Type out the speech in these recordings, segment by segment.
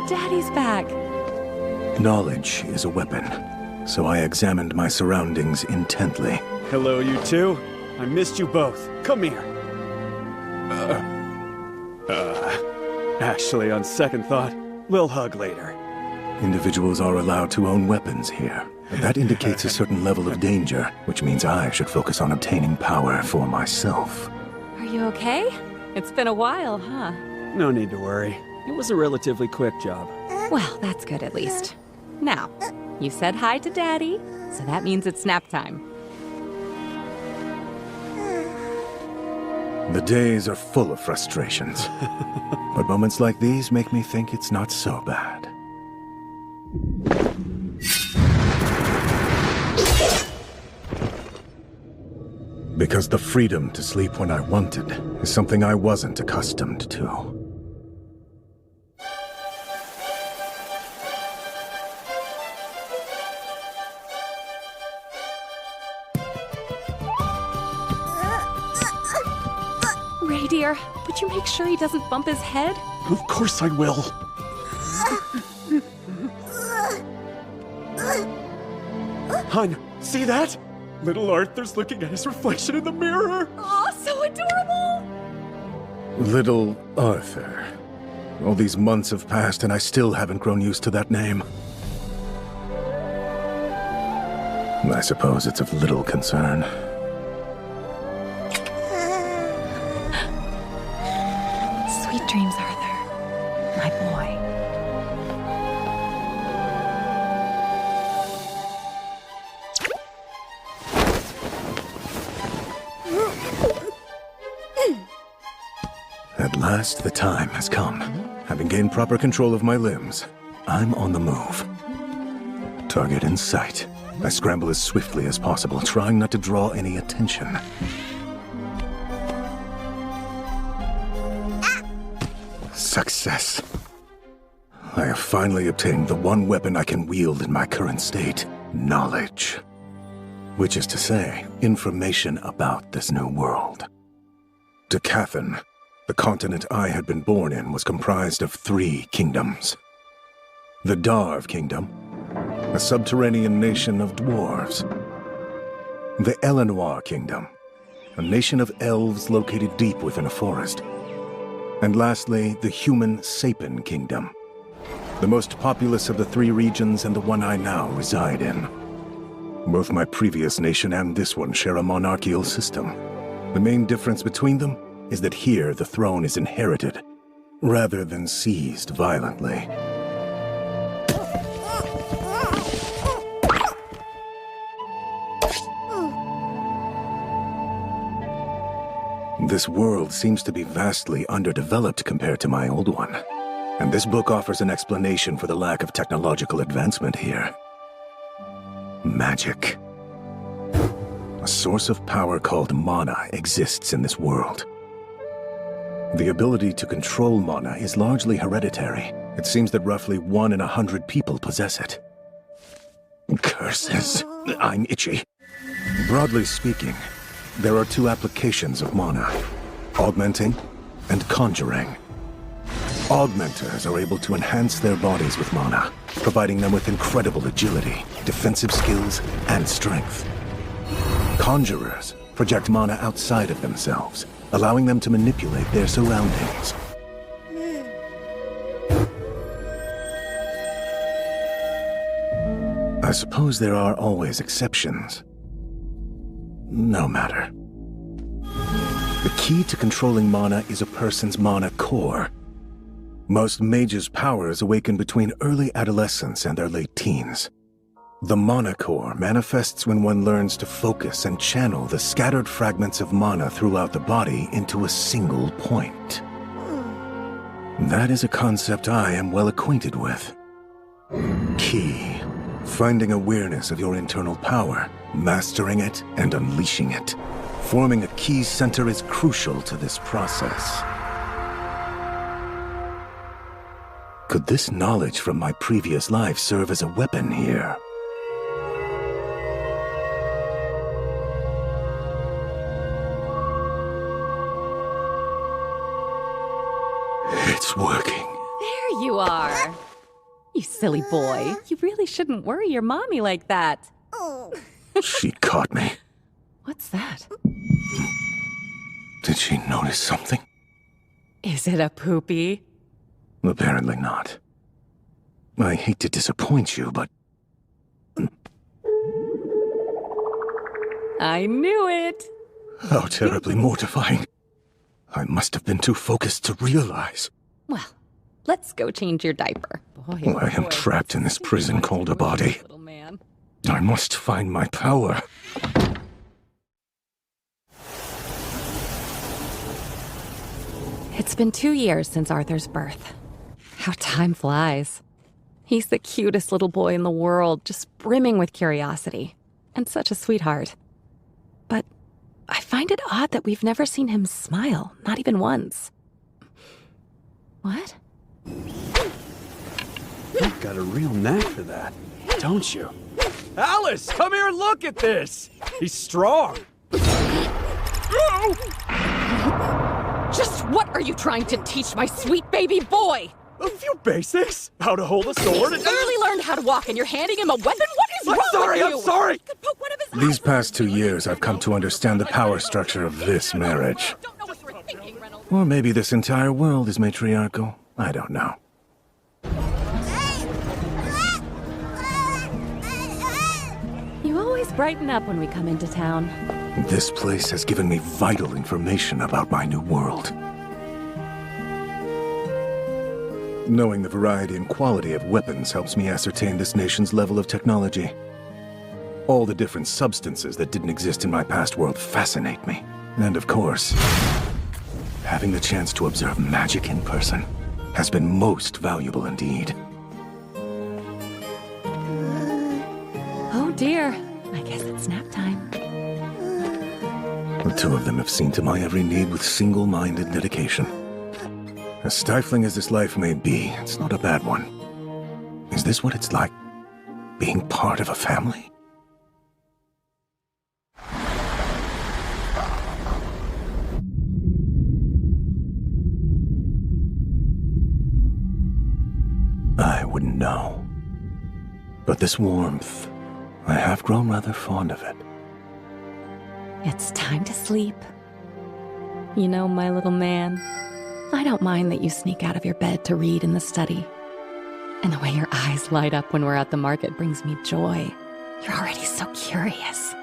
Daddy's back. Knowledge is a weapon, so I examined my surroundings intently. Hello, you two. I missed you both. Come here. Actually, on second thought, we'll hug later. Individuals are allowed to own weapons here, but that indicates a certain level of danger, which means I should focus on obtaining power for myself. Are you okay? It's been a while, huh? No need to worry. It was a relatively quick job. Well, that's good at least. Now, you said hi to Daddy, so that means it's nap time. The days are full of frustrations, but moments like these make me think it's not so bad. Because the freedom to sleep when I wanted is something I wasn't accustomed to. Ray, dear, would you make sure he doesn't bump his head? Of course I will. Hun, see that? Little Arthur's looking at his reflection in the mirror. Aw, so adorable! Little Arthur. All these months have passed and I still haven't grown used to that name. I suppose it's of little concern. Sweet dreams, Arthur. My boy. At last, the time has come. Having gained proper control of my limbs, I'm on the move. Target in sight. I scramble as swiftly as possible, trying not to draw any attention. Success. I have finally obtained the one weapon I can wield in my current state, knowledge. Which is to say, information about this new world. Decathan, the continent I had been born in, was comprised of 3 kingdoms. The Darv Kingdom, a subterranean nation of dwarves. The Eleanor Kingdom, a nation of elves located deep within a forest. And lastly, the human Sapin Kingdom, the most populous of the 3 regions and the one I now reside in. Both my previous nation and this one share a monarchical system. The main difference between them is that here the throne is inherited, rather than seized violently. This world seems to be vastly underdeveloped compared to my old one, and this book offers an explanation for the lack of technological advancement here. Magic. A source of power called mana exists in this world. The ability to control mana is largely hereditary. It seems that roughly 1 in 100 people possess it. Curses. I'm itchy. Broadly speaking, there are 2 applications of mana: augmenting and conjuring. Augmenters are able to enhance their bodies with mana, providing them with incredible agility, defensive skills, and strength. Conjurers project mana outside of themselves, allowing them to manipulate their surroundings. I suppose there are always exceptions. No matter. The key to controlling mana is a person's mana core. Most mages' powers awaken between early adolescence and their late teens. The mana core manifests when one learns to focus and channel the scattered fragments of mana throughout the body into a single point. That is a concept I am well acquainted with. Key. Finding awareness of your internal power, mastering it, and unleashing it. Forming a key center is crucial to this process. Could this knowledge from my previous life serve as a weapon here? It's working. There you are. You silly boy. You really shouldn't worry your mommy like that. She caught me. What's that? Did she notice something? Is it a poopy? Apparently not. I hate to disappoint you, but I knew it. how terribly mortifying. I must have been too focused to realize. Well, let's go change your diaper. Boy, oh I am boy. trapped in this prison called a body. Little man. I must find my power. It's been 2 years since Arthur's birth. How time flies. He's the cutest little boy in the world, just brimming with curiosity. And such a sweetheart. But I find it odd that we've never seen him smile, not even once. What? You've got a real knack for that, don't you? Alice, come here and look at this! He's strong! Just what are you trying to teach my sweet baby boy? A few basics. How to hold a sword and... Barely learned how to walk and you're handing him a weapon? What is wrong with you? I'm sorry! You could poke one of his These eyes. past 2 years, I've come to understand the power structure of this marriage. Don't know what you were thinking, Reynolds. Or maybe this entire world is matriarchal. I don't know. You always brighten up when we come into town. This place has given me vital information about my new world. Knowing the variety and quality of weapons helps me ascertain this nation's level of technology. All the different substances that didn't exist in my past world fascinate me. And of course, having the chance to observe magic in person has been most valuable indeed. Oh dear. I guess it's nap time. The two of them have seen to my every need with single-minded dedication. As stifling as this life may be, it's not a bad one. Is this what it's like, being part of a family? I wouldn't know. But this warmth, I have grown rather fond of it. It's time to sleep. You know, my little man, I don't mind that you sneak out of your bed to read in the study. And the way your eyes light up when we're at the market brings me joy. You're already so curious.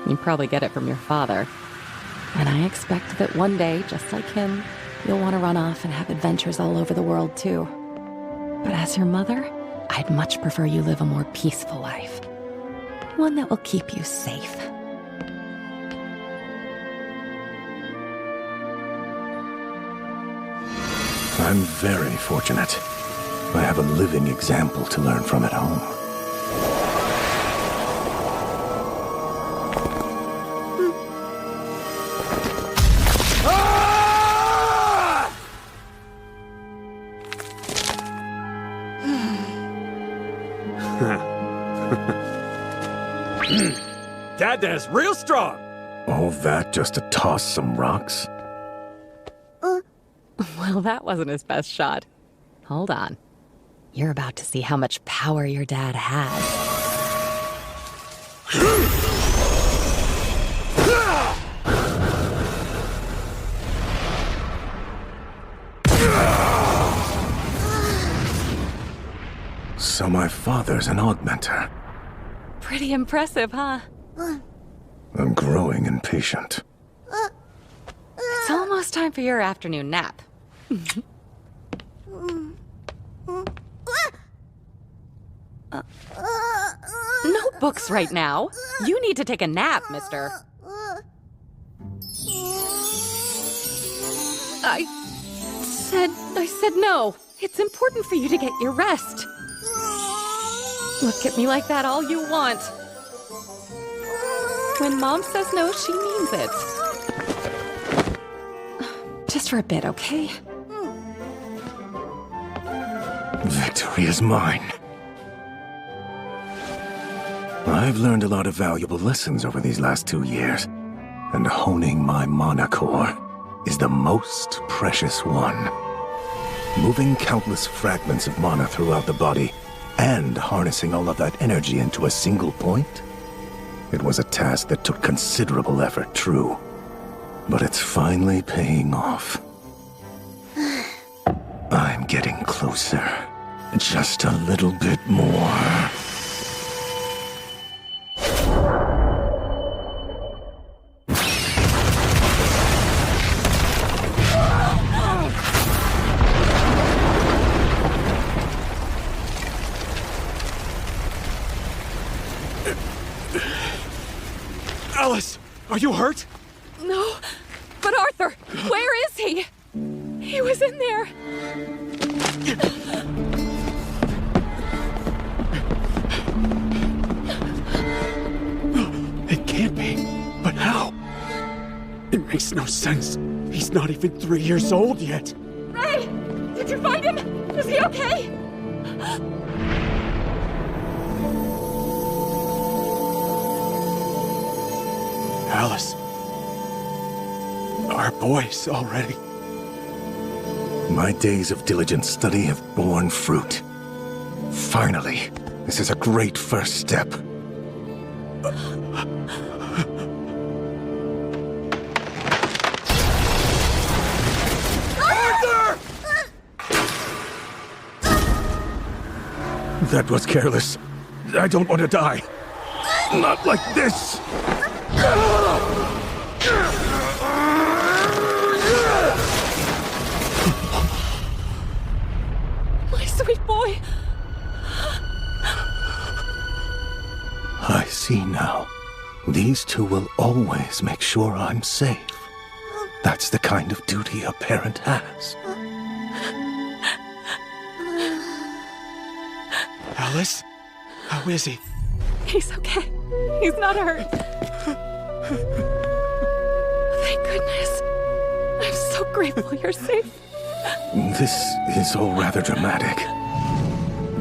You probably get it from your father. And I expect that one day, just like him, you'll want to run off and have adventures all over the world too. But as your mother, I'd much prefer you live a more peaceful life. One that will keep you safe. I'm very fortunate. I have a living example to learn from at home. Dad-Dad's real strong! All that just to toss some rocks? Well, that wasn't his best shot. Hold on. You're about to see how much power your dad has. So my father's an augmenter. Pretty impressive, huh? I'm growing impatient. It's almost time for your afternoon nap. No books right now. You need to take a nap, mister. I said no. It's important for you to get your rest. Look at me like that all you want. When Mom says no, she means it. Just for a bit, okay? Victory is mine. I've learned a lot of valuable lessons over these last 2 years, and honing my mana core is the most precious one. Moving countless fragments of mana throughout the body and harnessing all of that energy into a single point? It was a task that took considerable effort, true. But it's finally paying off. I'm getting closer. Just a little bit more. Alice, are you hurt? No, but Arthur, where is he? He was in there. It can't be. But how? It makes no sense. He's not even 3 years old yet. Ray, did you find him? Is he okay? Alice. Our boy's already. My days of diligent study have borne fruit. Finally, this is a great first step. Arthur! That was careless. I don't want to die. Not like this. My sweet boy. I see now. These two will always make sure I'm safe. That's the kind of duty a parent has. Alice? How is he? He's okay. He's not hurt. Thank goodness. I'm so grateful you're safe. This is all rather dramatic.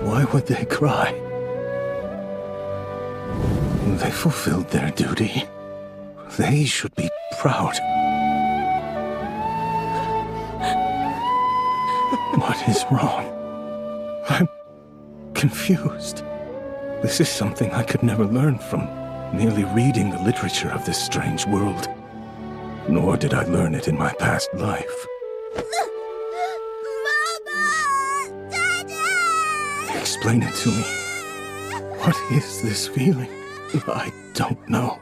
Why would they cry? They fulfilled their duty. They should be proud. What is wrong? I'm confused. This is something I could never learn from merely reading the literature of this strange world. Nor did I learn it in my past life. Mama! Daddy! Explain it to me. What is this feeling? I don't know.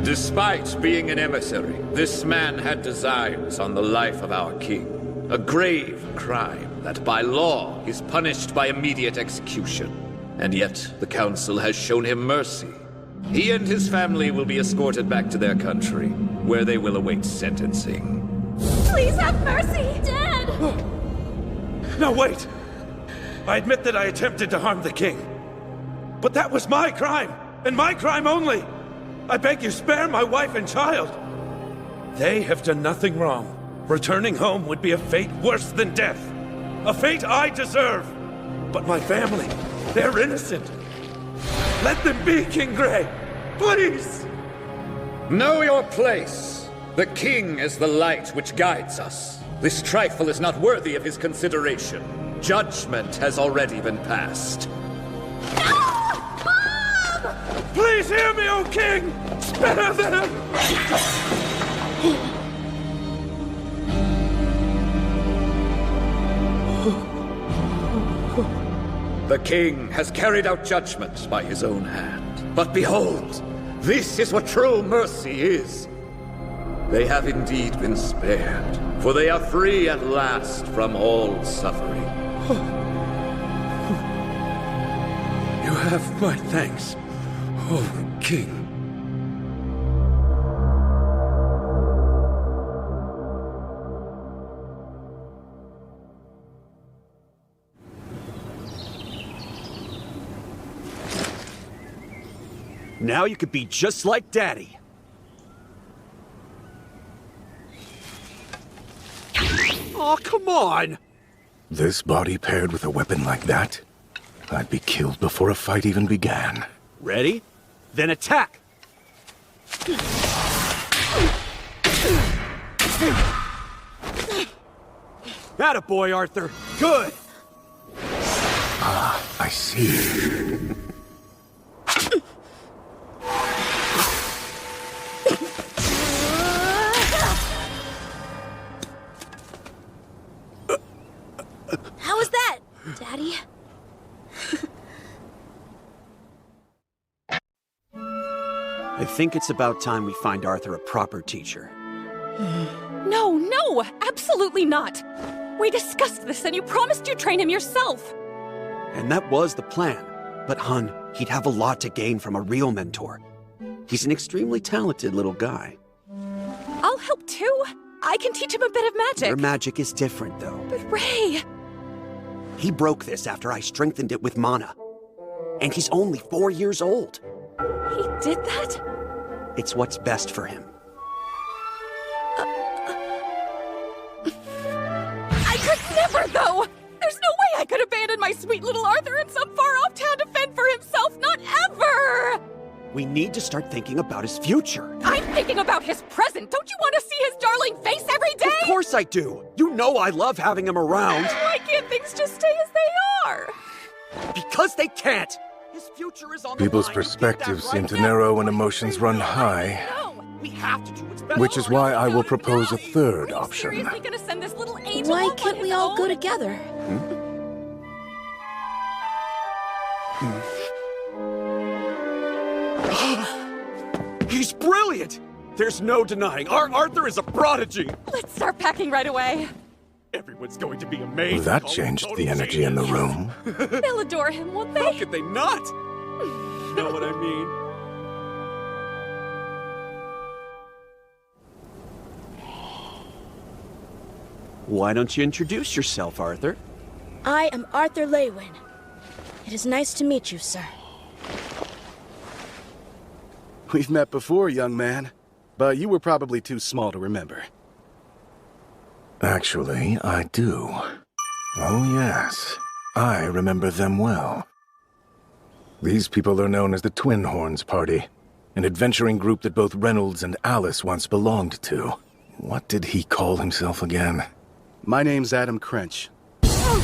Despite being an emissary, this man had designs on the life of our king. A grave crime that by law is punished by immediate execution. And yet, the council has shown him mercy. He and his family will be escorted back to their country, where they will await sentencing. Please have mercy! Dad! No, wait! I admit that I attempted to harm the king. But that was my crime, and my crime only! I beg you, spare my wife and child! They have done nothing wrong. Returning home would be a fate worse than death. A fate I deserve! But my family, they're innocent. Let them be, King Gray! Please! Know your place. The king is the light which guides us. This trifle is not worthy of his consideration. Judgment has already been passed. Please hear me, O king! Spare them! The king has carried out judgment by his own hand. But behold, this is what true mercy is. They have indeed been spared, for they are free at last from all suffering. You have my thanks, O king. Now you could be just like Daddy. Oh, come on! This body paired with a weapon like that? I'd be killed before a fight even began. Ready? Then attack! Attaboy, Arthur. Good! I see. How was that, Daddy? I think it's about time we find Arthur a proper teacher. No, absolutely not. We discussed this and you promised you'd train him yourself. And that was the plan. But hun, he'd have a lot to gain from a real mentor. He's an extremely talented little guy. I'll help too. I can teach him a bit of magic. Your magic is different, though. But Ray... He broke this after I strengthened it with mana. And he's only 4 years old. He did that? It's what's best for him. I could never, though! There's no way I could abandon my sweet little Arthur in some far-off town to fend for himself, not ever! We need to start thinking about his future. I'm thinking about his present. Don't you want to see his darling face every day? Of course I do! You know I love having him around. Why can't things just stay as they are? Because they can't! His future is on the People's line. perspectives Get that seem right to now. narrow when emotions run high. No! We have to do what's best. Which is why I will propose a third Are you option. seriously gonna send this little angel Why off on can't we his all go own? together? He's brilliant! There's no denying. Our Arthur is a prodigy! Let's start packing right away. Everyone's going to be amazed. That Call him changed total the energy in the genius. room. They'll adore him, won't How they? could they not? You know what I mean? Why don't you introduce yourself, Arthur? I am Arthur Leywin. It is nice to meet you, sir. We've met before, young man, but you were probably too small to remember. Actually, I do. Oh, yes. I remember them well. These people are known as the Twin Horns Party, an adventuring group that both Reynolds and Alice once belonged to. What did he call himself again? My name's Adam Crench. Oh,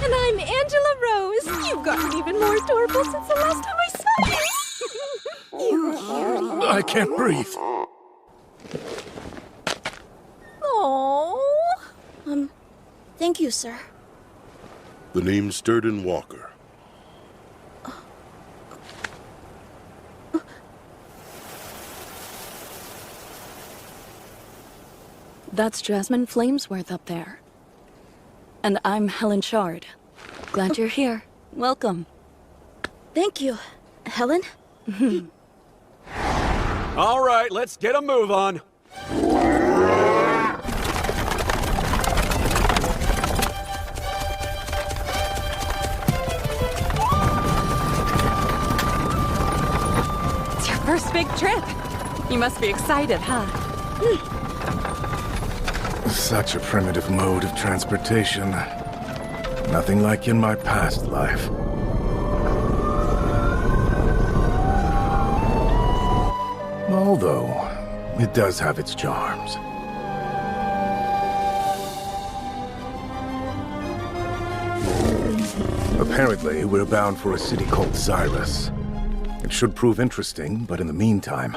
and I'm Angela Rose. You've gotten even more adorable since the last time I saw you. You cutie. I can't breathe. Aww. Thank you, sir. The name's Durden Walker. That's Jasmine Flamesworth up there. And I'm Helen Shard. Glad you're here. Welcome. Thank you, Helen. All right, let's get a move on. It's your first big trip. You must be excited, huh? Such a primitive mode of transportation. Nothing like in my past life. Although, it does have its charms. Apparently, we're bound for a city called Xyrus. It should prove interesting, but in the meantime,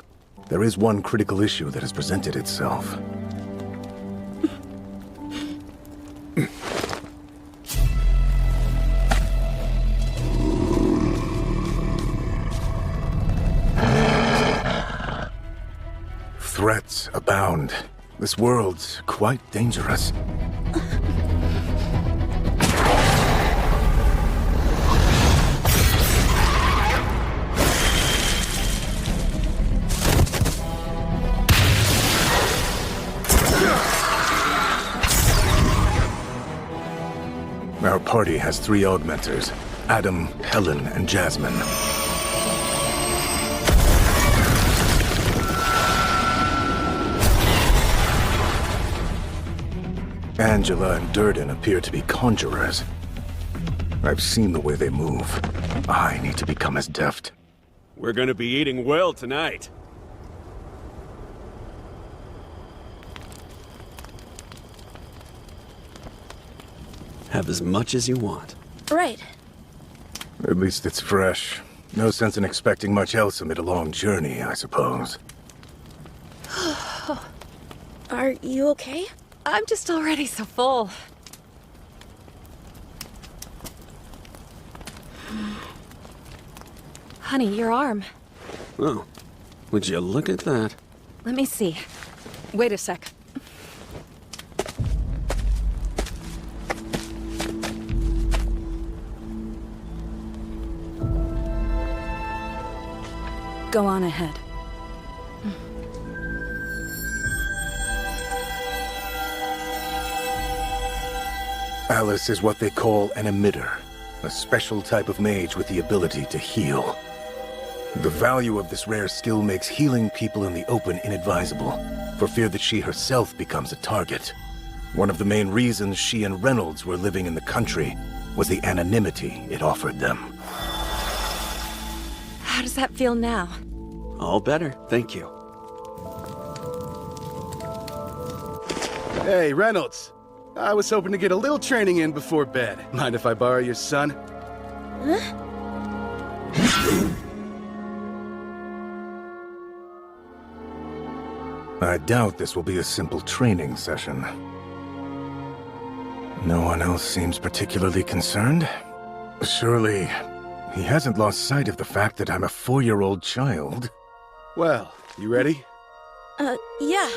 there is one critical issue that has presented itself. Threats abound. This world's quite dangerous. Our party has 3 augmenters: Adam, Helen, and Jasmine. Angela and Durden appear to be conjurers. I've seen the way they move. I need to become as deft. We're gonna be eating well tonight. Have as much as you want. Right. At least it's fresh. No sense in expecting much else amid a long journey, I suppose. Are you okay? I'm just already so full. Honey, your arm. Oh, would you look at that? Let me see. Wait a sec. Go on ahead. Alice is what they call an emitter, a special type of mage with the ability to heal. The value of this rare skill makes healing people in the open inadvisable, for fear that she herself becomes a target. One of the main reasons she and Reynolds were living in the country was the anonymity it offered them. How does that feel now? All better, thank you. Hey, Reynolds. I was hoping to get a little training in before bed. Mind if I borrow your son? Huh? I doubt this will be a simple training session. No one else seems particularly concerned. Surely, he hasn't lost sight of the fact that I'm a 4-year-old child. Well, you ready? Yeah.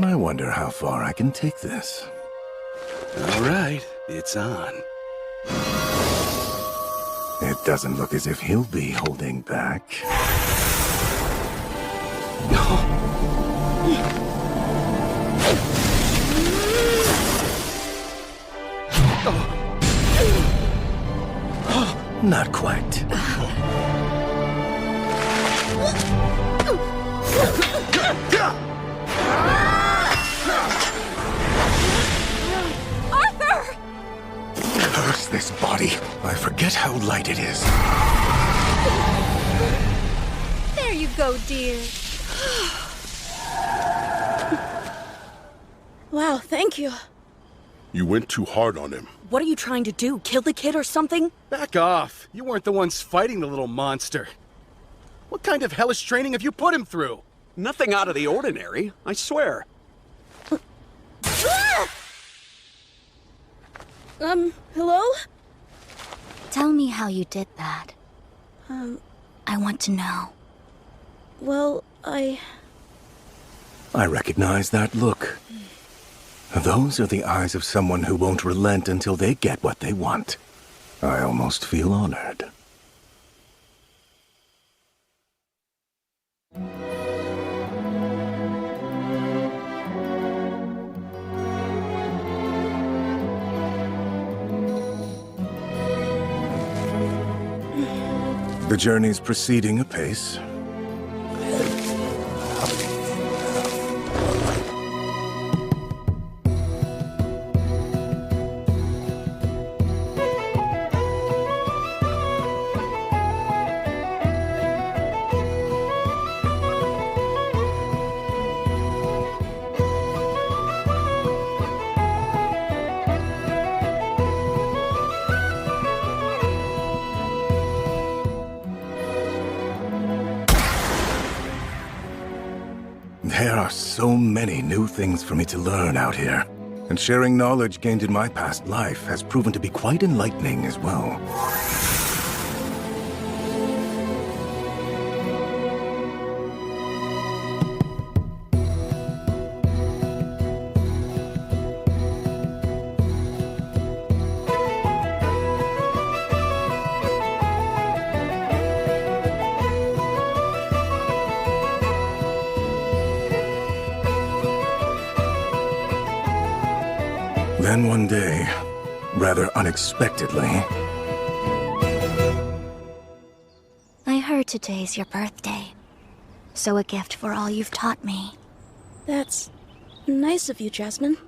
I wonder how far I can take this. All right, it's on. It doesn't look as if he'll be holding back. Not quite. Arthur! Curse this body. I forget how light it is. There you go, dear. Wow, thank you. You went too hard on him. What are you trying to do? Kill the kid or something? Back off. You weren't the ones fighting the little monster. What kind of hellish training have you put him through? Nothing out of the ordinary, I swear. Hello? Tell me how you did that. I want to know. Well, I recognize that look. Those are the eyes of someone who won't relent until they get what they want. I almost feel honored. The journey's proceeding apace. There are so many new things for me to learn out here, and sharing knowledge gained in my past life has proven to be quite enlightening as well. Then one day, rather unexpectedly... I heard today's your birthday. So a gift for all you've taught me. That's nice of you, Jasmine.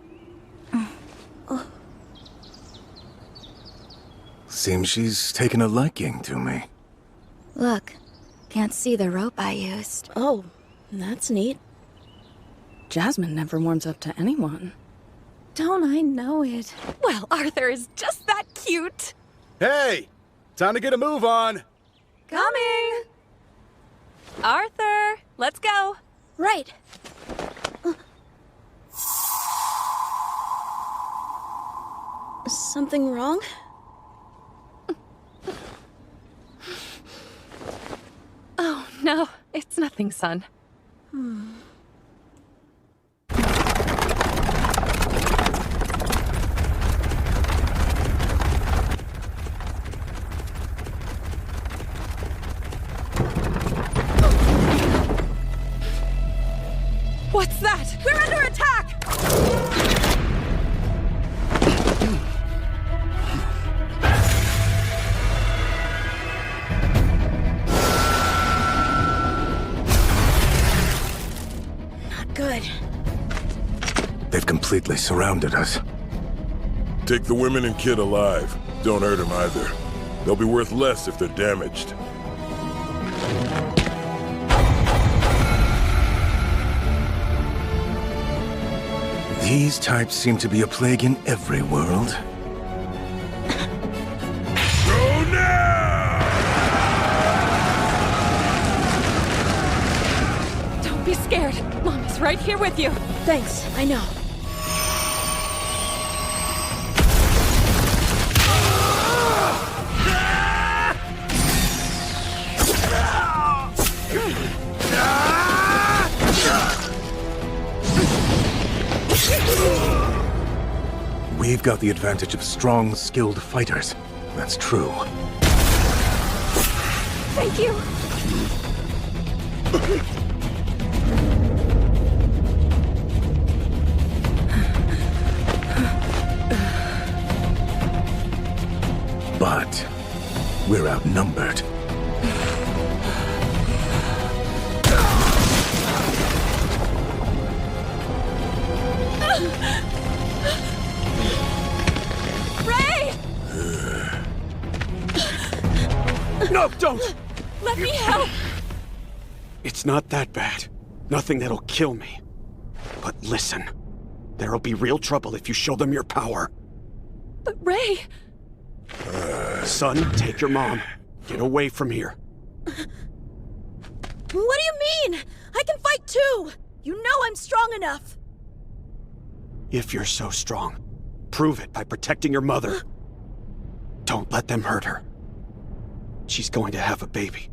Seems she's taken a liking to me. Look, can't see the rope I used. Oh, that's neat. Jasmine never warms up to anyone. Don't I know it? Well, Arthur is just that cute. Hey! Time to get a move on! Coming! Arthur, let's go. Right. Something wrong? Oh, no, it's nothing, son. What's that? We're under attack! Not good. They've completely surrounded us. Take the women and kid alive. Don't hurt them either. They'll be worth less if they're damaged. These types seem to be a plague in every world. Go now! Don't be scared. Mama's right here with you. Thanks, I know. We've got the advantage of strong, skilled fighters. That's true. Thank you. But we're outnumbered. No, don't! Let me help! It's not that bad. Nothing that'll kill me. But listen, there'll be real trouble if you show them your power. But Ray... Son, take your mom. Get away from here. What do you mean? I can fight too! You know I'm strong enough! If you're so strong, prove it by protecting your mother. Don't let them hurt her. She's going to have a baby.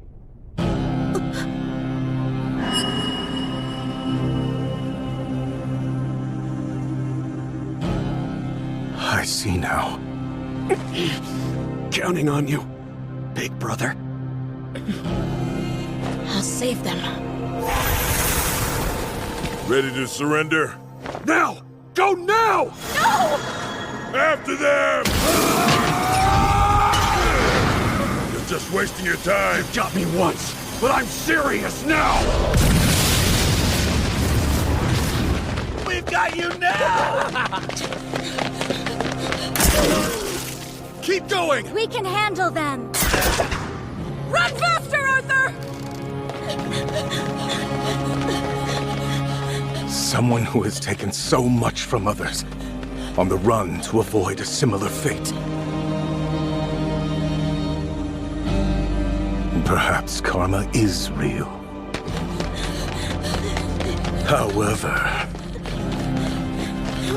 I see now. Counting on you, big brother. I'll save them. Ready to surrender? Now! Go now! No! After them! You're just wasting your time. You got me once, but I'm serious now! We've got you now! Keep going! We can handle them! Run faster, Arthur! Someone who has taken so much from others, on the run to avoid a similar fate. Perhaps karma is real. However...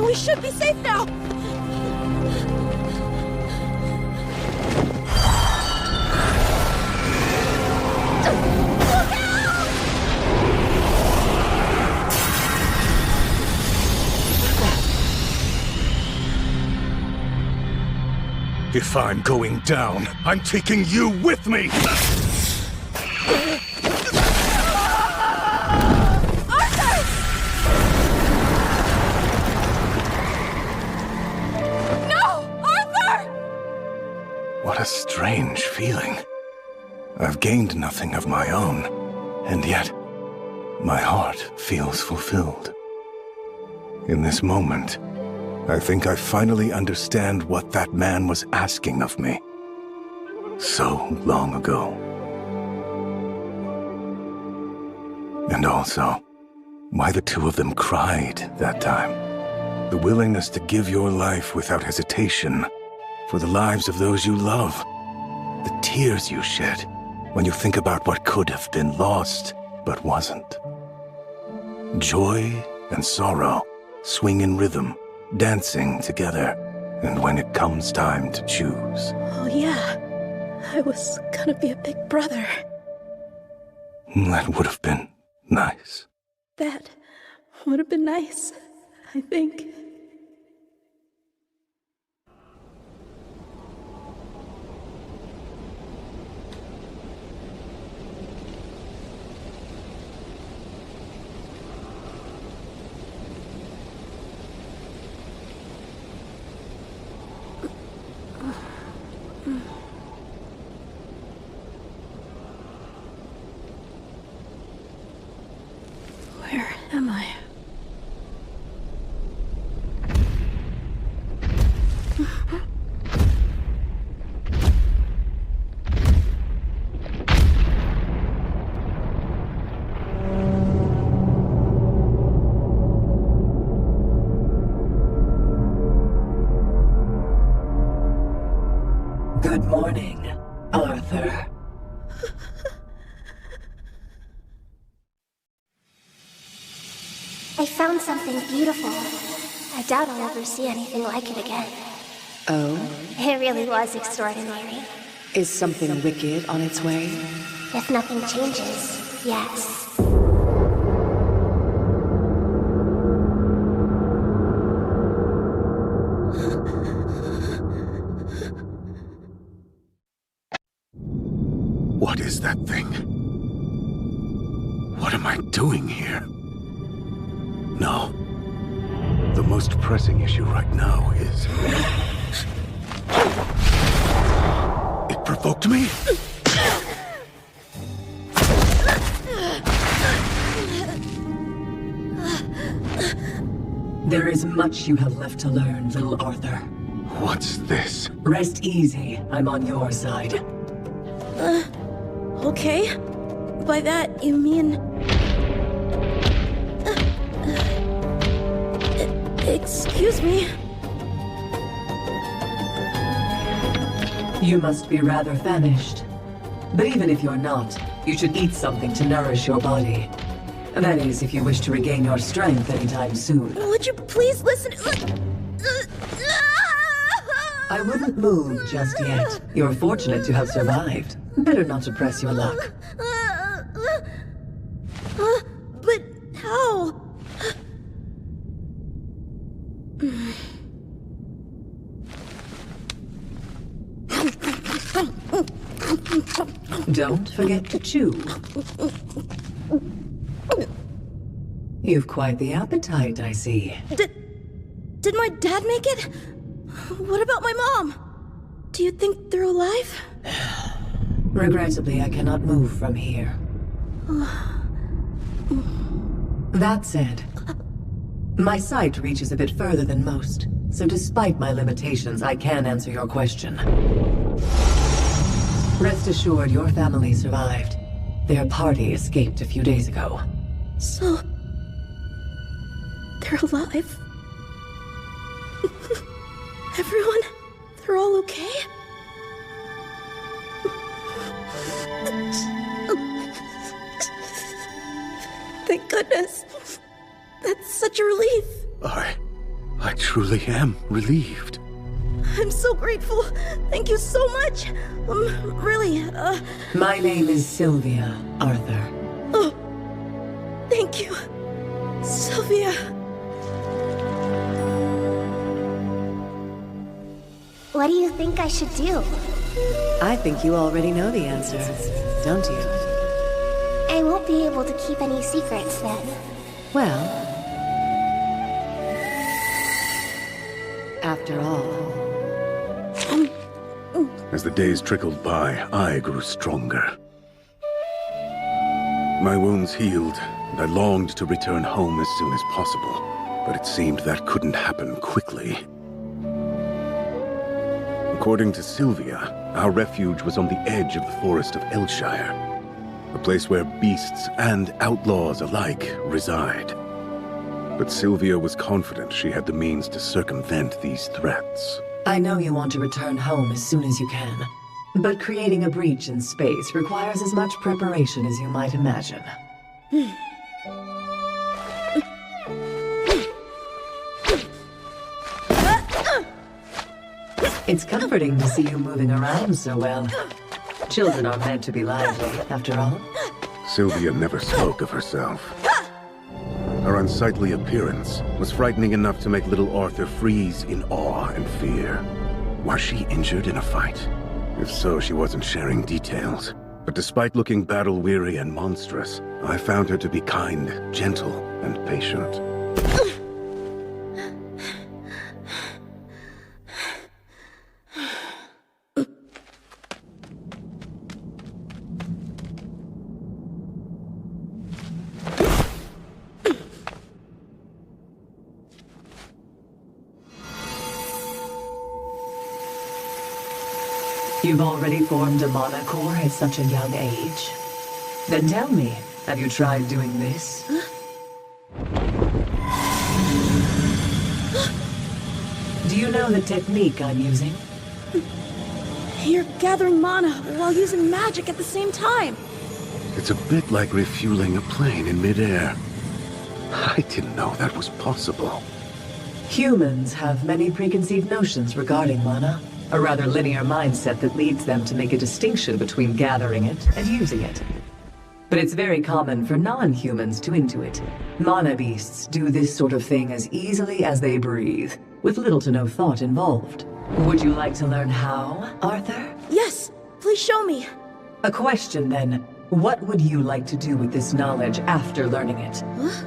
We should be safe now! If I'm going down, I'm taking you with me! Arthur! No! Arthur! What a strange feeling. I've gained nothing of my own, and yet my heart feels fulfilled. In this moment, I think I finally understand what that man was asking of me so long ago. And also, why the two of them cried that time. The willingness to give your life without hesitation for the lives of those you love. The tears you shed when you think about what could have been lost but wasn't. Joy and sorrow swing in rhythm, dancing together. And when it comes time to choose... Oh yeah, I was gonna be a big brother. That would have been nice. That would have been nice, I think. Where am I? Good morning, Arthur. I found something beautiful. I doubt I'll ever see anything like it again. Oh? It really was extraordinary. Is something wicked on its way? If nothing changes, yes. What is that thing? What am I doing here? No. The most pressing issue right now is... It provoked me? There is much you have left to learn, little Arthur. What's this? Rest easy. I'm on your side. Okay. By that, you mean... Excuse me. You must be rather famished. But even if you're not, you should eat something to nourish your body. That is, if you wish to regain your strength anytime soon. Would you please listen? I wouldn't move just yet. You're fortunate to have survived. Better not to press your luck. But how? Don't forget to chew. You've quite the appetite, I see. Did my dad make it? What about my mom? Do you think they're alive? Regrettably, I cannot move from here. That said, my sight reaches a bit further than most, so despite my limitations, I can answer your question. Rest assured, your family survived. Their party escaped a few days ago. So... they're alive? Everyone? They're all okay? Thank goodness. That's such a relief. I truly am relieved. I'm so grateful. Thank you so much. Really, My name is Sylvia, Arthur. Oh, thank you, Sylvia. What do you think I should do? I think you already know the answer, don't you? I won't be able to keep any secrets then. Well, after all... As the days trickled by, I grew stronger. My wounds healed, and I longed to return home as soon as possible. But it seemed that couldn't happen quickly. According to Sylvia, our refuge was on the edge of the forest of Elshire. a place where beasts and outlaws alike reside. But Sylvia was confident she had the means to circumvent these threats. I know you want to return home as soon as you can, but creating a breach in space requires as much preparation as you might imagine. It's comforting to see you moving around so well. Children are meant to be lively, after all. Sylvia never spoke of herself. Her unsightly appearance was frightening enough to make little Arthur freeze in awe and fear. Was she injured in a fight? If so, she wasn't sharing details. But despite looking battle-weary and monstrous, I found her to be kind, gentle, and patient. You've already formed a mana core at such a young age. Then tell me, have you tried doing this? Do you know the technique I'm using? You're gathering mana while using magic at the same time. It's a bit like refueling a plane in midair. I didn't know that was possible. Humans have many preconceived notions regarding mana. A rather linear mindset that leads them to make a distinction between gathering it and using it. But it's very common for non-humans to intuit. Mana beasts do this sort of thing as easily as they breathe, with little to no thought involved. Would you like to learn how, Arthur? Yes, please show me. A question then. What would you like to do with this knowledge after learning it? Huh?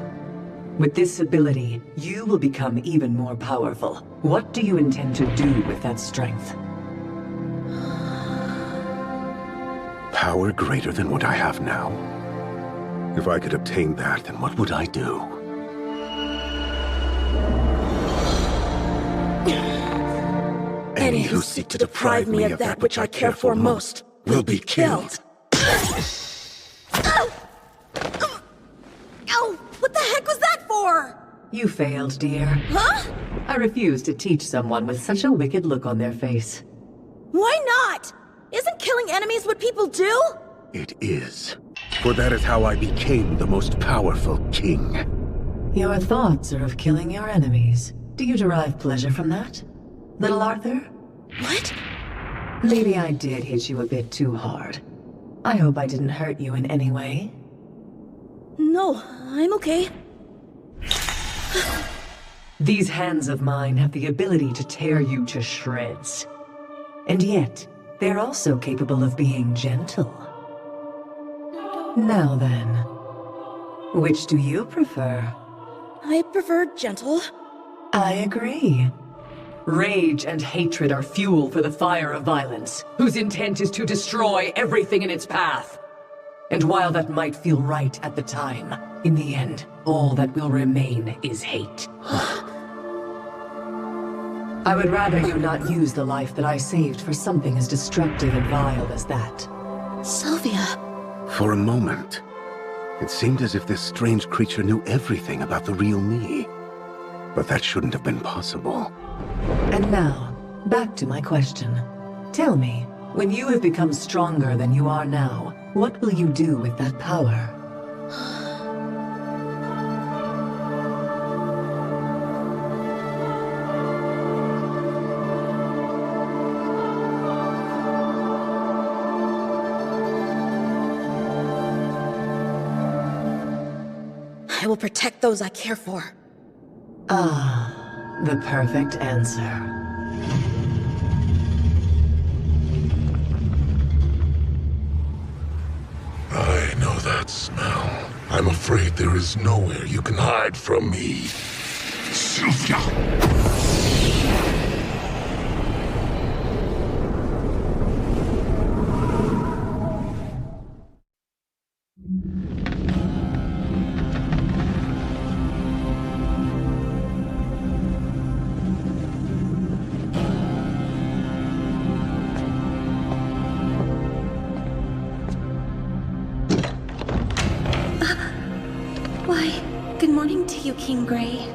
With this ability, you will become even more powerful. What do you intend to do with that strength? Power greater than what I have now. If I could obtain that, then what would I do? Any who seek to deprive me of that which I care for most will be killed. Ow! What the heck was that for? You failed, dear. Huh? I refuse to teach someone with such a wicked look on their face. Why not? Isn't killing enemies what people do? It is. For that is how I became the most powerful king. Your thoughts are of killing your enemies. Do you derive pleasure from that, little Arthur? What? Maybe I did hit you a bit too hard. I hope I didn't hurt you in any way. No, I'm okay. These hands of mine have the ability to tear you to shreds. And yet, they're also capable of being gentle. Now then, which do you prefer? I prefer gentle. I agree. Rage and hatred are fuel for the fire of violence, whose intent is to destroy everything in its path. And while that might feel right at the time, in the end, all that will remain is hate. I would rather you not use the life that I saved for something as destructive and vile as that. Sylvia. For a moment, it seemed as if this strange creature knew everything about the real me. But that shouldn't have been possible. And now, back to my question. Tell me, when you have become stronger than you are now, what will you do with that power? I will protect those I care for. Ah, the perfect answer. I know that smell. I'm afraid there is nowhere you can hide from me. Sylvia! you, King Gray.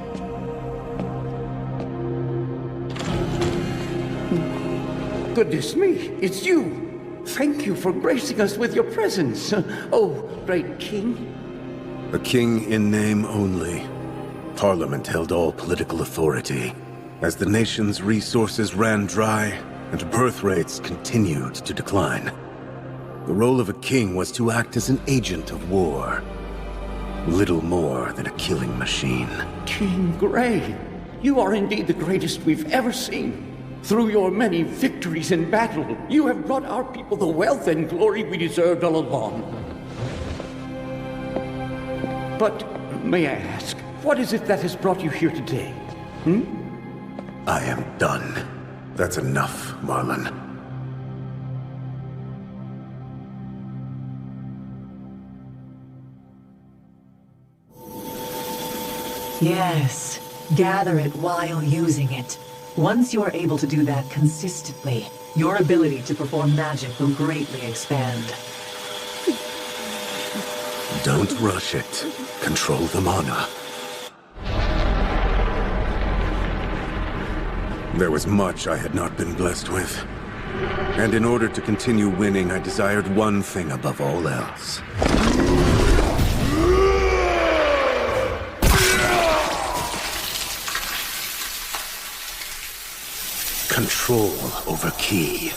Goodness me, it's you! Thank you for gracing us with your presence. Oh, great king. A king in name only. Parliament held all political authority. As the nation's resources ran dry and birth rates continued to decline, the role of a king was to act as an agent of war. Little more than a killing machine. King Gray, you are indeed the greatest we've ever seen. Through your many victories in battle, you have brought our people the wealth and glory we deserved all along. But, may I ask, what is it that has brought you here today? I am done. That's enough, Marlon. Yes, gather it while using it. Once you're able to do that consistently, your ability to perform magic will greatly expand. Don't rush it. Control the mana. There was much I had not been blessed with. And in order to continue winning, I desired one thing above all else. Control over Ki.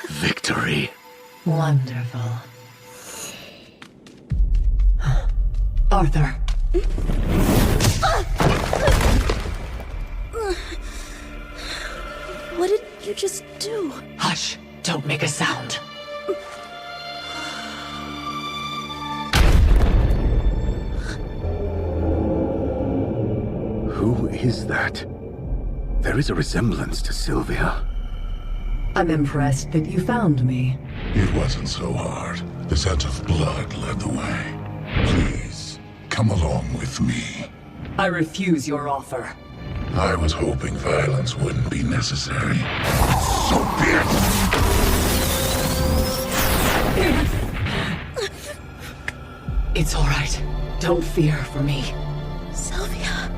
Victory. Wonderful. Arthur. What did you just do? Hush! Don't make a sound. Who is that? There is a resemblance to Sylvia. I'm impressed that you found me. It wasn't so hard. The scent of blood led the way. Please, come along with me. I refuse your offer. I was hoping violence wouldn't be necessary. So be it! It's all right. Don't fear for me. Sylvia.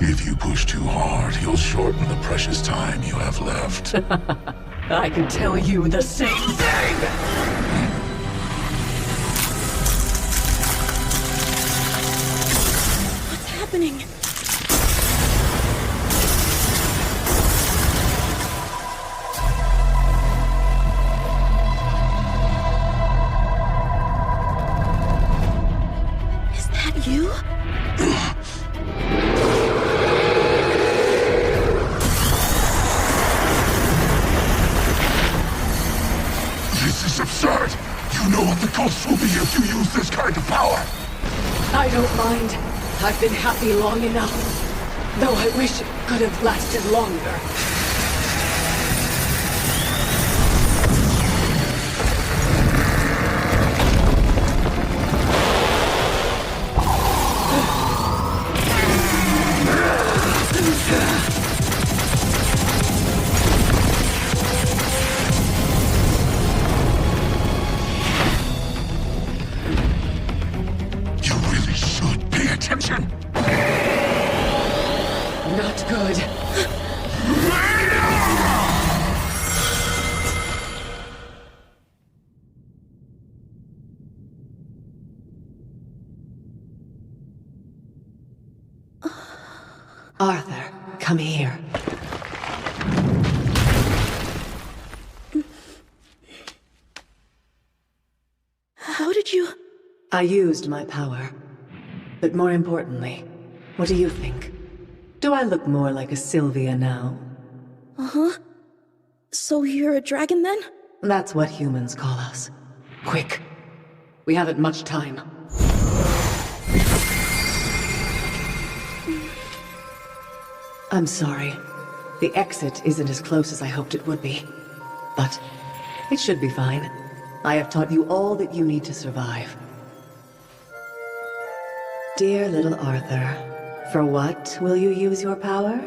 If you push too hard, you'll shorten the precious time you have left. I can tell you the same thing! What's happening? Is that you? This is absurd! You know what the cost will be if you use this kind of power! I don't mind. I've been happy long enough. Though I wish it could have lasted longer. You really should pay attention! Not good. Arthur, come here. How did you... I used my power. But more importantly, what do you think? Do I look more like a Sylvia now? Uh-huh. So you're a dragon then? That's what humans call us. Quick. We haven't much time. I'm sorry. The exit isn't as close as I hoped it would be. But it should be fine. I have taught you all that you need to survive. Dear little Arthur, for what will you use your power?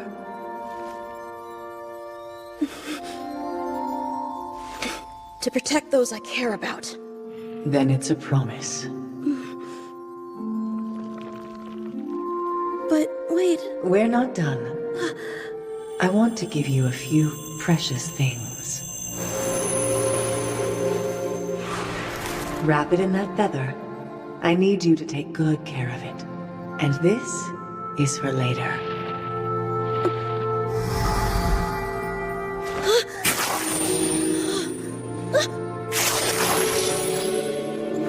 To protect those I care about. Then it's a promise. But wait. We're not done. I want to give you a few precious things. Wrap it in that feather. I need you to take good care of it. And this is for later.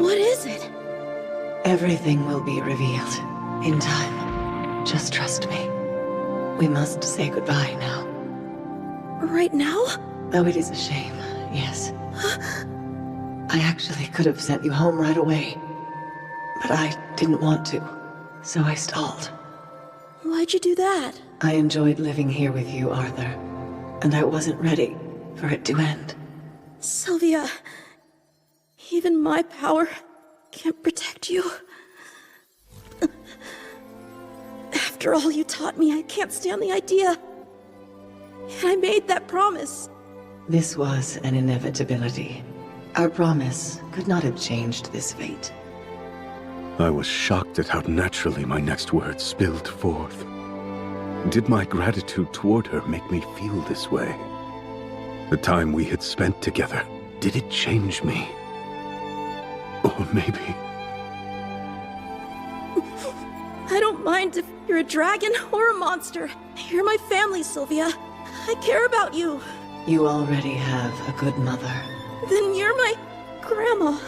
What is it? Everything will be revealed in time. Just trust me. We must say goodbye now. Right now? Though it is a shame, yes. I actually could have sent you home right away. But I didn't want to, so I stalled. Why'd you do that? I enjoyed living here with you, Arthur. And I wasn't ready for it to end. Sylvia, even my power can't protect you. After all you taught me, I can't stand the idea. And I made that promise. This was an inevitability. Our promise could not have changed this fate. I was shocked at how naturally my next words spilled forth. Did my gratitude toward her make me feel this way? The time we had spent together, did it change me? Or maybe... I don't mind if you're a dragon or a monster. You're my family, Sylvia. I care about you. You already have a good mother. Then you're my grandma.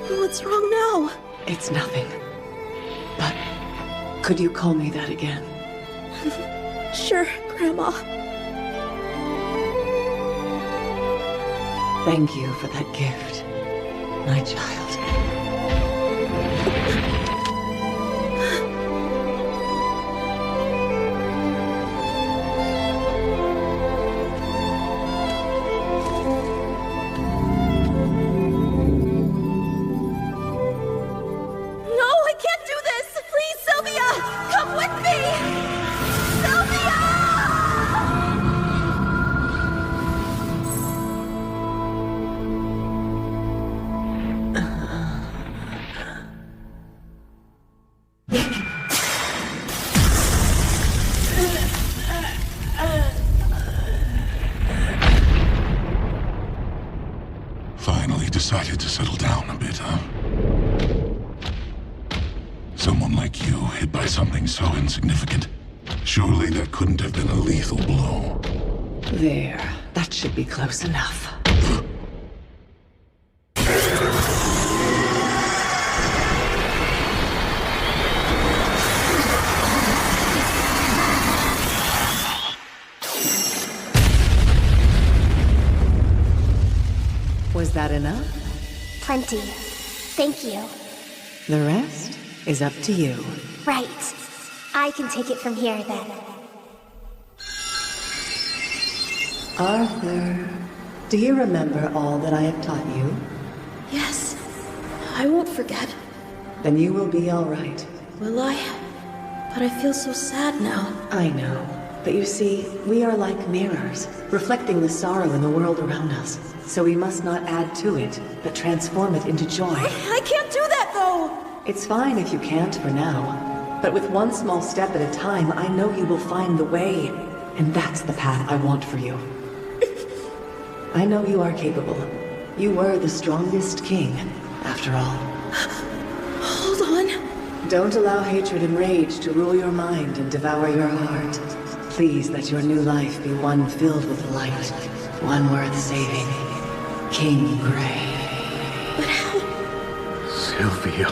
What's wrong now? It's nothing. But could you call me that again? Sure, Grandma. Thank you for that gift, my child. Decided to settle down a bit, huh? Someone like you hit by something so insignificant. Surely that couldn't have been a lethal blow. There. That should be close enough. Was that enough? Plenty. Thank you. The rest is up to you. Right. I can take it from here, then. Arthur, do you remember all that I have taught you? Yes. I won't forget. Then you will be all right. Will I? But I feel so sad now. I know. But you see, we are like mirrors, reflecting the sorrow in the world around us. So we must not add to it, but transform it into joy. I can't do that, though! It's fine if you can't for now. But with one small step at a time, I know you will find the way. And that's the path I want for you. I know you are capable. You were the strongest king, after all. Hold on. Don't allow hatred and rage to rule your mind and devour your heart. Please let your new life be one filled with light, one worth saving. King Grey. But how? Sylvia.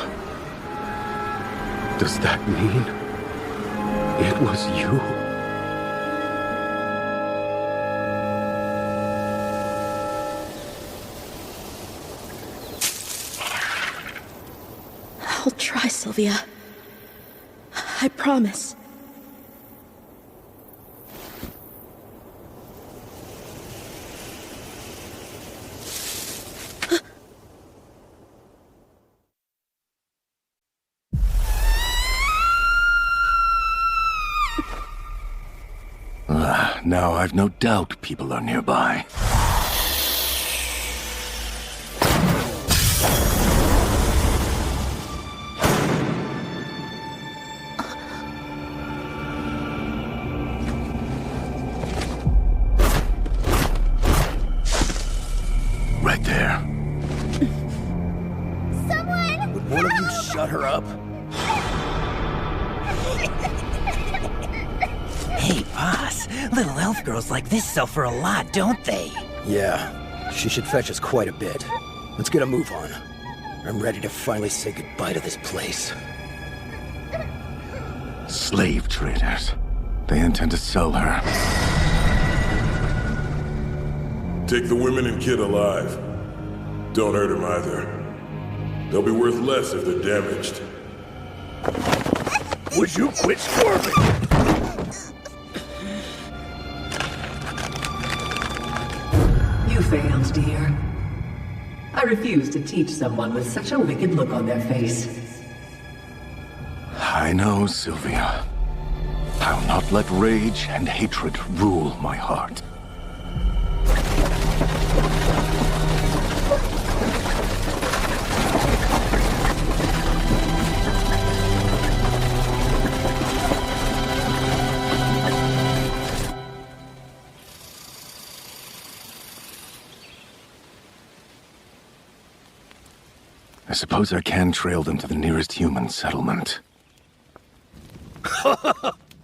Does that mean it was you? I'll try, Sylvia. I promise. Now I've no doubt people are nearby. Right there. Someone! Would one of you shut her up? Hey, boss. Little elf girls like this suffer a lot, don't they? Yeah, she should fetch us quite a bit. Let's get a move on. I'm ready to finally say goodbye to this place. Slave traders. They intend to sell her. Take the women and kid alive. Don't hurt them either. They'll be worth less if they're damaged. Would you quit squirming? You failed, dear. I refuse to teach someone with such a wicked look on their face. I know, Sylvia. I'll not let rage and hatred rule my heart. I suppose I can trail them to the nearest human settlement.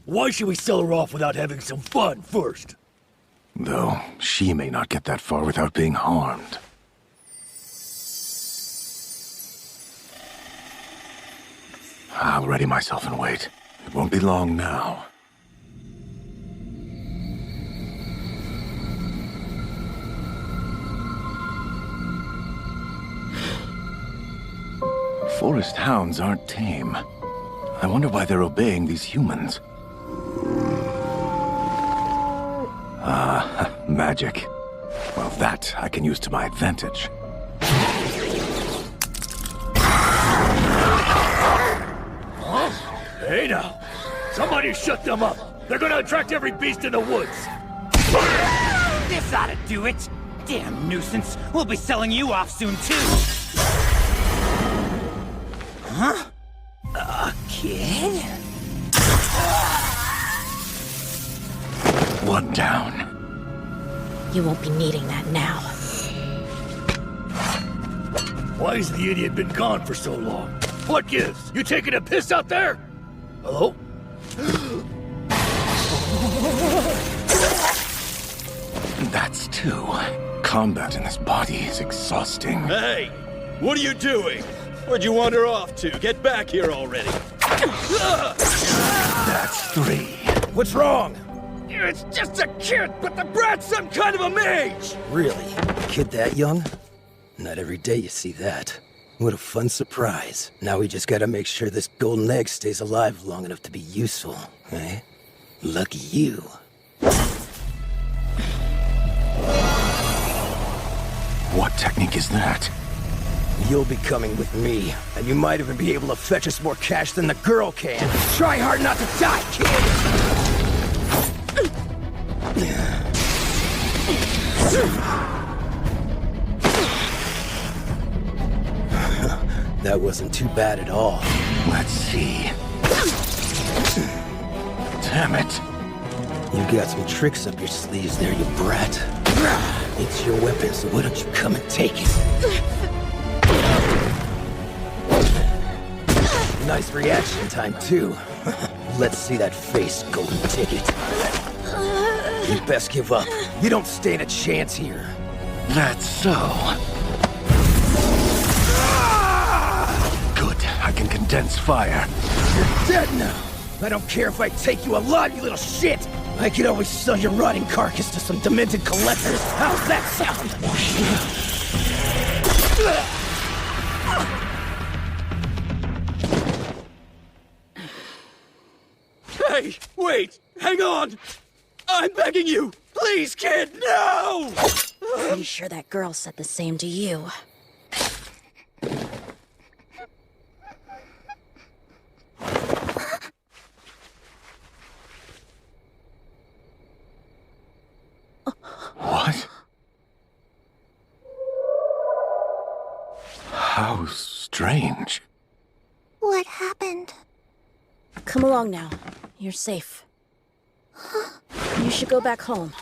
Why should we sell her off without having some fun first? Though, she may not get that far without being harmed. I'll ready myself and wait. It won't be long now. Forest hounds aren't tame. I wonder why they're obeying these humans. Magic. Well, that I can use to my advantage. Huh? Hey now! Somebody shut them up! They're gonna attract every beast in the woods! This ought to do it! Damn nuisance! We'll be selling you off soon, too! Huh? A kid? One down. You won't be needing that now. Why's the idiot been gone for so long? What gives? You taking a piss out there? Hello? That's two. Combat in this body is exhausting. Hey! What are you doing? Where'd you wander off to? Get back here already! That's three. What's wrong? It's just a kid, but the brat's some kind of a mage! Really? A kid that young? Not every day you see that. What a fun surprise. Now we just gotta make sure this golden egg stays alive long enough to be useful, eh? Lucky you. What technique is that? You'll be coming with me, and you might even be able to fetch us more cash than the girl can. Try hard not to die, kid! That wasn't too bad at all. Let's see. Damn it. You got some tricks up your sleeves there, you brat. It's your weapon, so why don't you come and take it? Nice reaction time, too. Let's see that face, golden ticket. You best give up. You don't stand a chance here. That's so. Good. I can condense fire. You're dead now. I don't care if I take you alive, you little shit. I could always sell your rotting carcass to some demented collectors. How's that sound? Hey, wait! Hang on! I'm begging you! Please, kid, no! Pretty sure that girl said the same to you. How strange. What happened? Come along now. You're safe. You should go back home.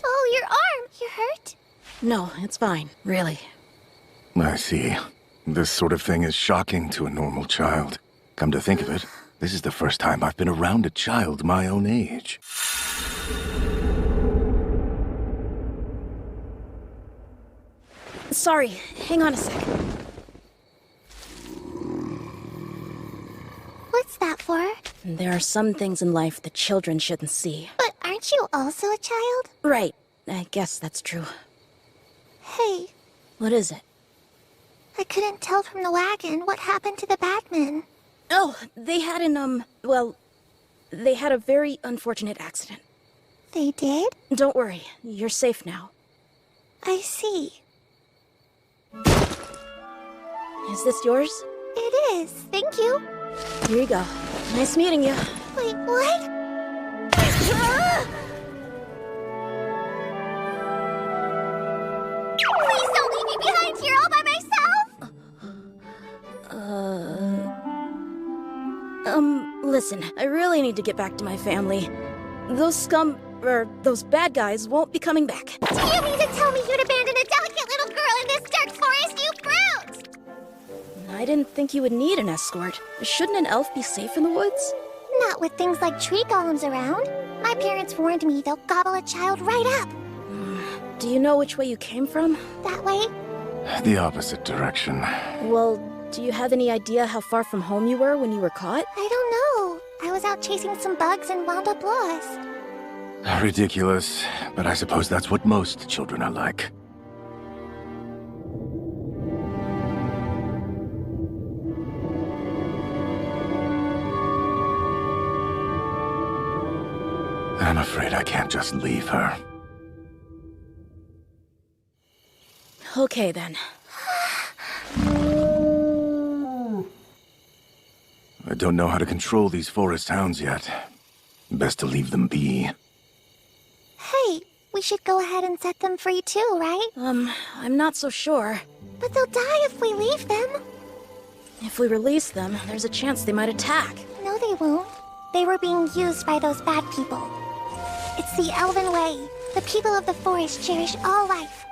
Oh, your arm! You hurt? No, it's fine. Really. I see. This sort of thing is shocking to a normal child. Come to think of it, this is the first time I've been around a child my own age. Sorry, hang on a sec. What's that for? There are some things in life that children shouldn't see. But aren't you also a child? Right. I guess that's true. Hey. What is it? I couldn't tell from the wagon what happened to the Batman. Oh, they had they had a very unfortunate accident. They did? Don't worry, you're safe now. I see. Is this yours? It is, thank you. Here you go. Nice meeting you. Wait, what? Please don't leave me behind here all by myself! Listen, I really need to get back to my family. Those those bad guys won't be coming back. Do you mean to tell me you'd abandon a delicate little girl in this dark forest, you brute? I didn't think you would need an escort. Shouldn't an elf be safe in the woods? Not with things like tree golems around. My parents warned me they'll gobble a child right up. Do you know which way you came from? That way? The opposite direction. Well, do you have any idea how far from home you were when you were caught? I don't know. I was out chasing some bugs and wound up lost. Ridiculous, but I suppose that's what most children are like. I'm afraid I can't just leave her. Okay, then. I don't know how to control these forest hounds yet. Best to leave them be. Hey, we should go ahead and set them free too, right? I'm not so sure. But they'll die if we leave them. If we release them, there's a chance they might attack. No, they won't. They were being used by those bad people. It's the Elven way. The people of the forest cherish all life.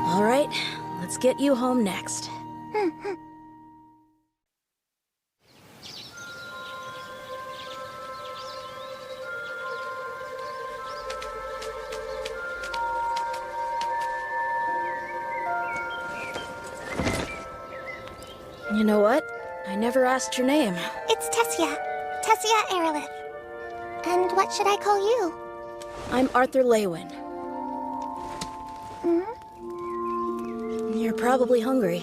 All right, let's get you home next. You know what? I never asked your name. It's Tessia. Tessia Aerolith. And what should I call you? I'm Arthur Leywin. You're probably hungry.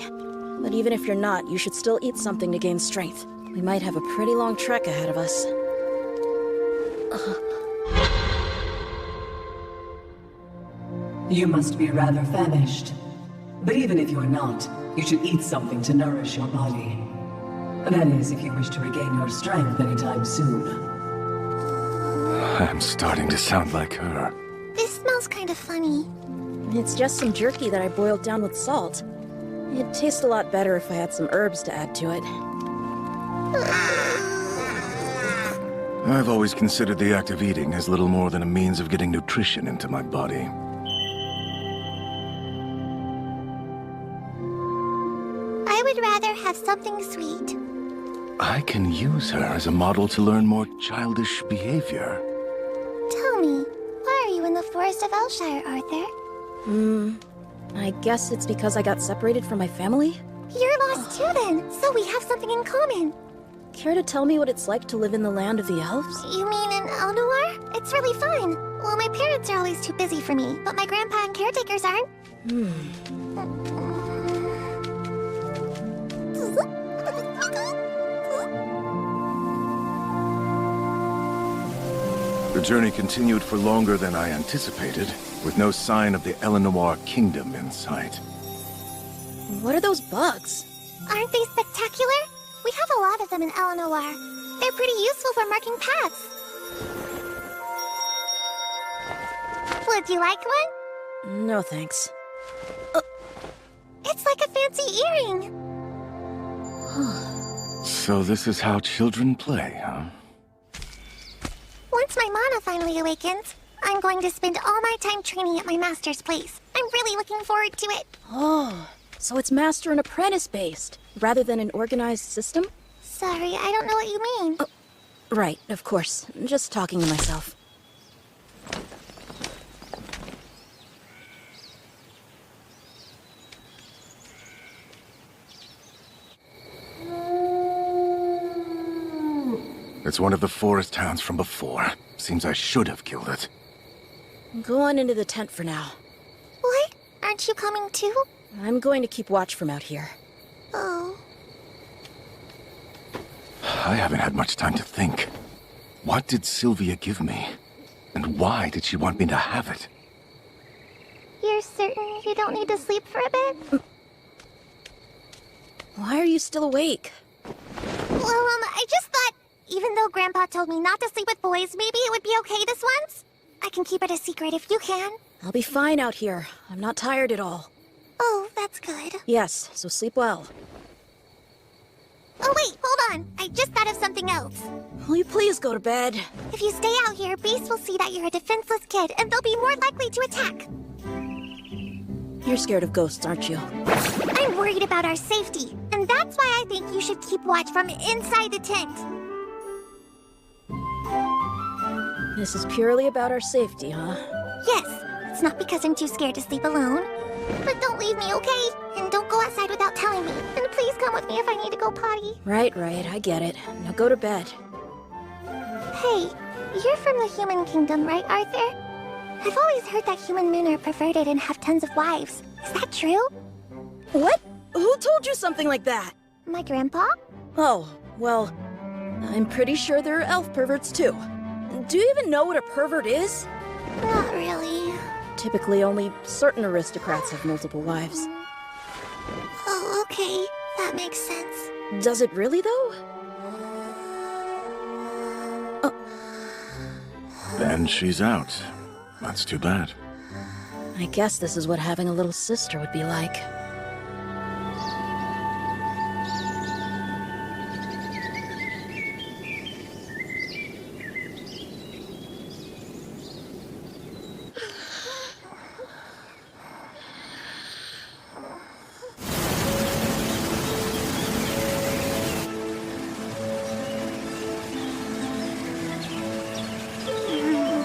But even if you're not, you should still eat something to gain strength. We might have a pretty long trek ahead of us. You must be rather famished. But even if you're not, you should eat something to nourish your body. That is, if you wish to regain your strength anytime soon. I'm starting to sound like her. This smells kind of funny. It's just some jerky that I boiled down with salt. It'd taste a lot better if I had some herbs to add to it. I've always considered the act of eating as little more than a means of getting nutrition into my body. I would rather have something sweet. I can use her as a model to learn more childish behavior. Tell me, why are you in the Forest of Elshire, Arthur? I guess it's because I got separated from my family? You're lost too then, so we have something in common. Care to tell me what it's like to live in the land of the elves? You mean in Elnuar? It's really fun. Well, my parents are always too busy for me, but my grandpa and caretakers aren't. The journey continued for longer than I anticipated, with no sign of the Elenoir kingdom in sight. What are those bugs? Aren't they spectacular? We have a lot of them in Eleanor. They're pretty useful for marking paths. Would you like one? No, thanks. It's like a fancy earring. So this is how children play, huh? Once my mana finally awakens, I'm going to spend all my time training at my master's place. I'm really looking forward to it. Oh, so it's master and apprentice based, rather than an organized system? Sorry, I don't know what you mean. Right, of course. Just talking to myself. It's one of the forest hounds from before. Seems I should have killed it. Go on into the tent for now. What? Aren't you coming too? I'm going to keep watch from out here. Oh. I haven't had much time to think. What did Sylvia give me? And why did she want me to have it? You're certain you don't need to sleep for a bit? Why are you still awake? Well, I just thought, even though Grandpa told me not to sleep with boys, maybe it would be okay this once? I can keep it a secret if you can. I'll be fine out here. I'm not tired at all. Oh, that's good. Yes, so sleep well. Oh wait, hold on. I just thought of something else. Will you please go to bed? If you stay out here, Beast will see that you're a defenseless kid, and they'll be more likely to attack. You're scared of ghosts, aren't you? I'm worried about our safety, and that's why I think you should keep watch from inside the tent. This is purely about our safety, huh? Yes, it's not because I'm too scared to sleep alone. But don't leave me, okay? And don't go outside without telling me. And please come with me if I need to go potty. Right, I get it. Now go to bed. Hey, you're from the human kingdom, right, Arthur? I've always heard that human men are perverted and have tons of wives. Is that true? What? Who told you something like that? My grandpa? Oh, well, I'm pretty sure there are elf perverts too. Do you even know what a pervert is? Not really. Typically, only certain aristocrats have multiple wives. Oh, okay. That makes sense. Does it really, though? Then she's out. That's too bad. I guess this is what having a little sister would be like.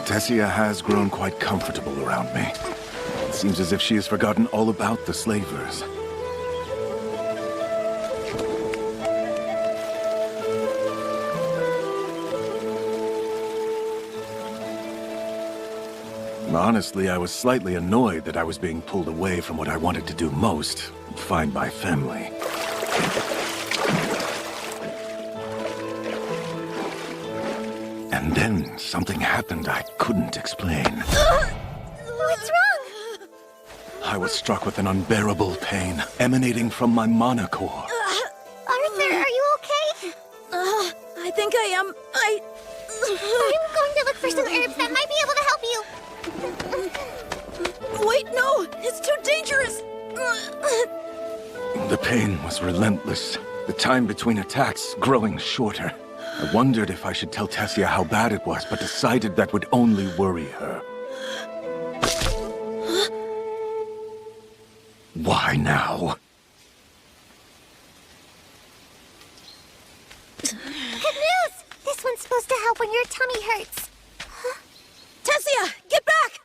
Tessia has grown quite comfortable around me. It seems as if she has forgotten all about the slavers. Honestly, I was slightly annoyed that I was being pulled away from what I wanted to do most, find my family. And then something happened I couldn't explain. What's wrong? I was struck with an unbearable pain emanating from my mana core. Arthur, are you okay? I think I am. I'm going to look for some herbs that might be able to help you. Wait, no! It's too dangerous! The pain was relentless, the time between attacks growing shorter. I wondered if I should tell Tessia how bad it was, but decided that would only worry her. Why now? Good news! This one's supposed to help when your tummy hurts. Tessia, get back!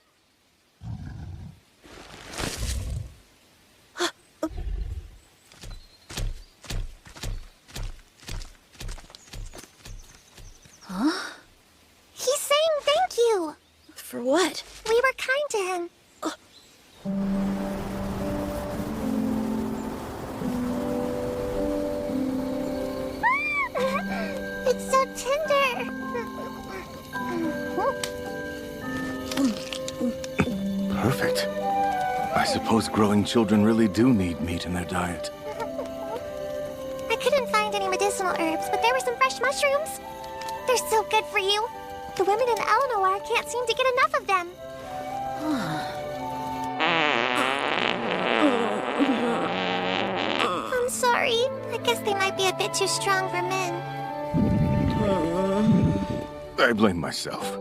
Huh? He's saying thank you. For what? We were kind to him. It's so tender. Perfect. I suppose growing children really do need meat in their diet. I couldn't find any medicinal herbs, but there were some fresh mushrooms. They're so good for you. The women in Eleanor can't seem to get enough of them. I'm sorry. I guess they might be a bit too strong for men. I blame myself.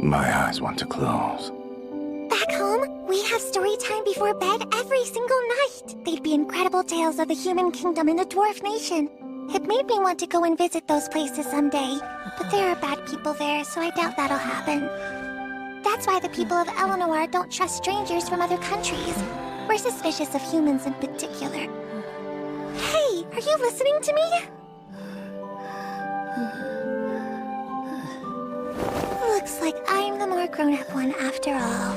My eyes want to close. Back home, we have story time before bed every single night. They'd be incredible tales of the human kingdom and the dwarf nation. It made me want to go and visit those places someday. But there are bad people there, so I doubt that'll happen. That's why the people of Eleanor don't trust strangers from other countries. We're suspicious of humans in particular. Hey, are you listening to me? Looks like I'm the more grown-up one after all.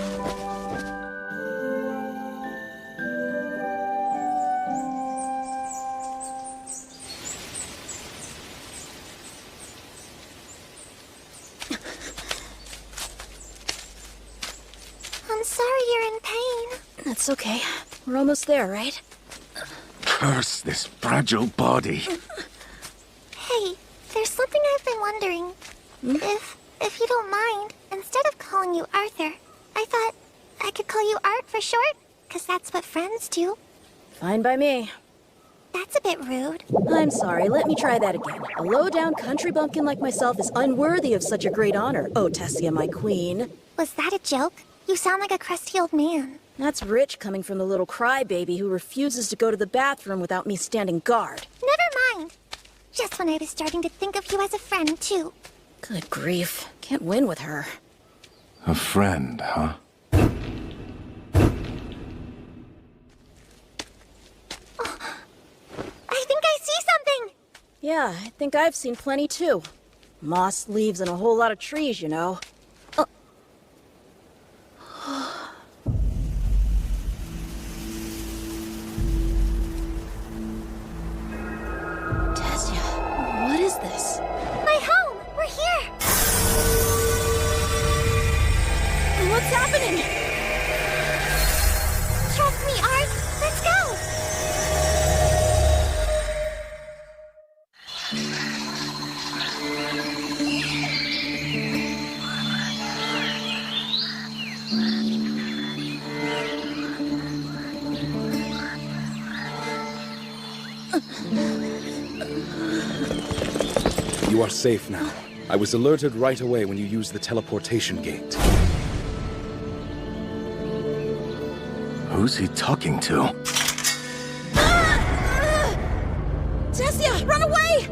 I'm sorry you're in pain. That's okay. We're almost there, right? Curse this fragile body. Hey, there's something I've been wondering. If you don't mind, instead of calling you Arthur, I thought I could call you Art for short, because that's what friends do. Fine by me. That's a bit rude. I'm sorry, let me try that again. A low-down country bumpkin like myself is unworthy of such a great honor, oh Tessia, my queen. Was that a joke? You sound like a crusty old man. That's rich coming from the little crybaby who refuses to go to the bathroom without me standing guard. Never mind. Just when I was starting to think of you as a friend, too. Good grief. Can't win with her. A friend, huh? I think I see something! Yeah, I think I've seen plenty too. Moss, leaves, and a whole lot of trees, you know. Tessia, what is this? My home! We're here! What's happening? Trust me, Art. Let's go! You are safe now. I was alerted right away when you used the teleportation gate. Who's he talking to? Tessia, run away!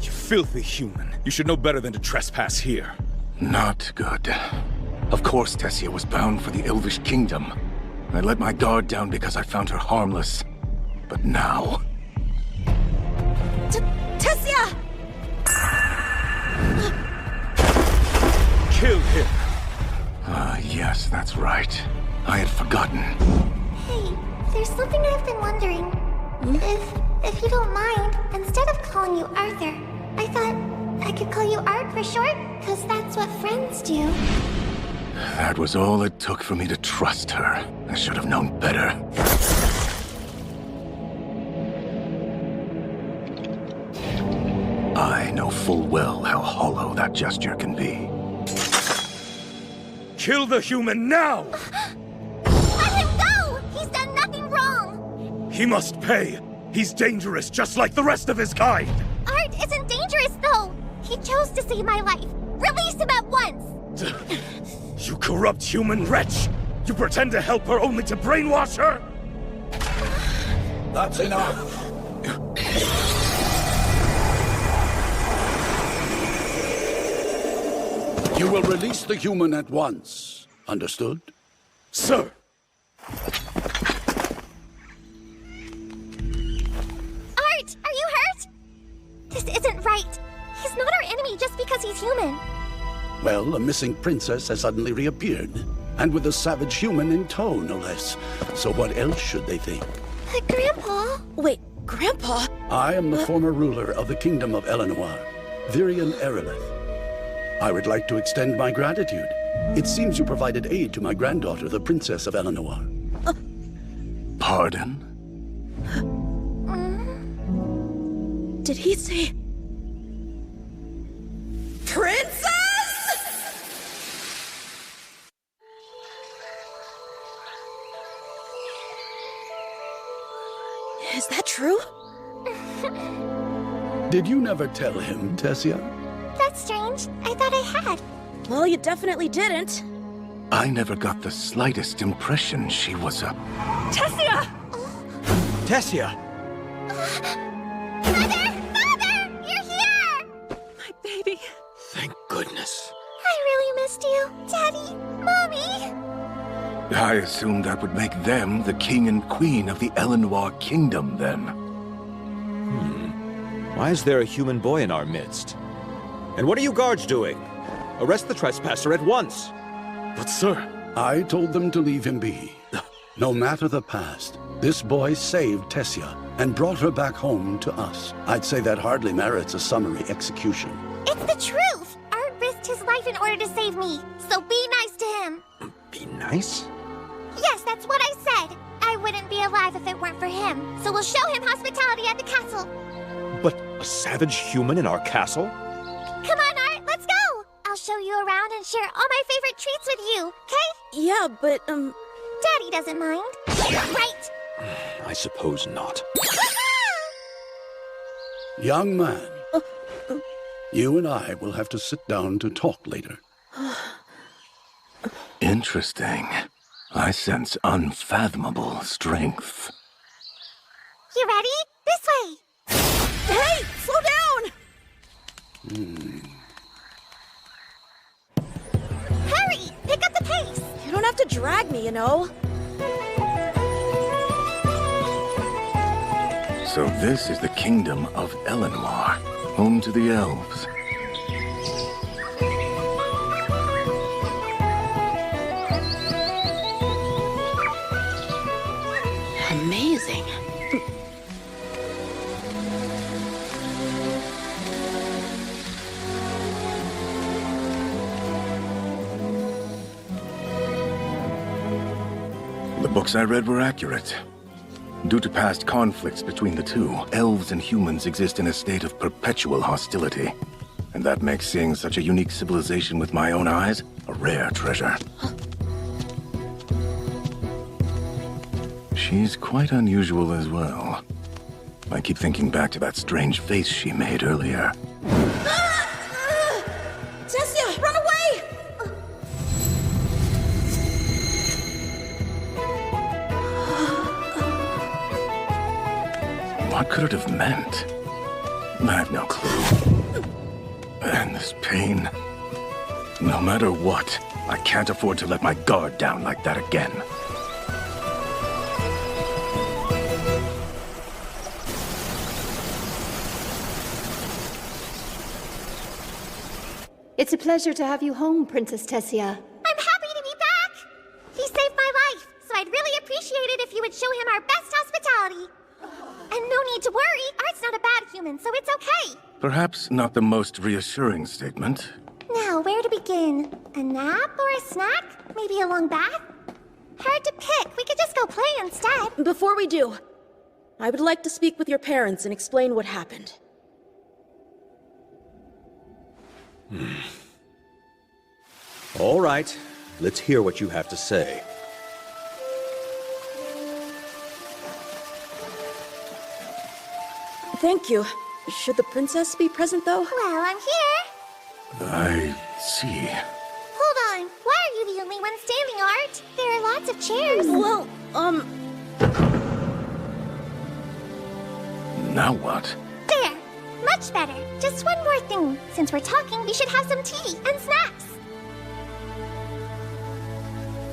You filthy human. You should know better than to trespass here. Not good. Of course Tessia was bound for the Elvish Kingdom. I let my guard down because I found her harmless. But now... Tessia! Kill him! Yes, that's right. I had forgotten. Hey, there's something I've been wondering. If you don't mind, instead of calling you Arthur, I thought I could call you Art for short, because that's what friends do. That was all it took for me to trust her. I should have known better. I know full well how hollow that gesture can be. Kill the human now! Let him go! He's done nothing wrong! He must pay! He's dangerous, just like the rest of his kind! Art isn't dangerous, though! He chose to save my life! Release him at once! You corrupt human wretch! You pretend to help her only to brainwash her? That's enough! You will release the human at once. Understood? Sir! Art, are you hurt? This isn't right. He's not our enemy just because he's human. Well, a missing princess has suddenly reappeared. And with a savage human in tow, no less. So what else should they think? But Grandpa... Wait, Grandpa? I am the former ruler of the Kingdom of Eleanor, Virion Erilith. I would like to extend my gratitude. It seems you provided aid to my granddaughter, the Princess of Eleanor. Pardon? Did he say... Princess? Is that true? Did you never tell him, Tessia? That's strange. I thought I had. Well, you definitely didn't. I never got the slightest impression she was a... Tessia! Tessia! Father! You're here! My baby. Thank goodness. I really missed you. Daddy, Mommy. I assumed that would make them the king and queen of the Eleanor Kingdom, then. Why is there a human boy in our midst? And what are you guards doing? Arrest the trespasser at once! But sir, I told them to leave him be. No matter the past, this boy saved Tessia and brought her back home to us. I'd say that hardly merits a summary execution. It's the truth! Art risked his life in order to save me, so be nice to him. Be nice? Yes, that's what I said. I wouldn't be alive if it weren't for him, so we'll show him hospitality at the castle. But a savage human in our castle? Come on, Art, let's go! I'll show you around and share all my favorite treats with you, okay? Yeah, but, Daddy doesn't mind. Right? I suppose not. Young man, you and I will have to sit down to talk later. Interesting. I sense unfathomable strength. You ready? This way! Hey! Slow down! Hurry! Pick up the pace! You don't have to drag me, you know. So this is the Kingdom of Eleanor, home to the elves. Amazing. The books I read were accurate. Due to past conflicts between the two, elves and humans exist in a state of perpetual hostility. And that makes seeing such a unique civilization with my own eyes a rare treasure. She's quite unusual as well. I keep thinking back to that strange face she made earlier. Tessia, run away! What could it have meant? I have no clue. And this pain. No matter what, I can't afford to let my guard down like that again. It's a pleasure to have you home, Princess Tessia. I'm happy to be back! He saved my life, so I'd really appreciate it if you would show him our best hospitality. And no need to worry, Art's not a bad human, so it's okay. Perhaps not the most reassuring statement. Now, where to begin? A nap or a snack? Maybe a long bath? Hard to pick. We could just go play instead. Before we do, I would like to speak with your parents and explain what happened. All right, let's hear what you have to say. Thank you. Should the princess be present, though? Well, I'm here. I see. Hold on. Why are you the only one standing, Art? There are lots of chairs. Well, Now what? There. Much better. Just one more thing. Since we're talking, we should have some tea and snacks.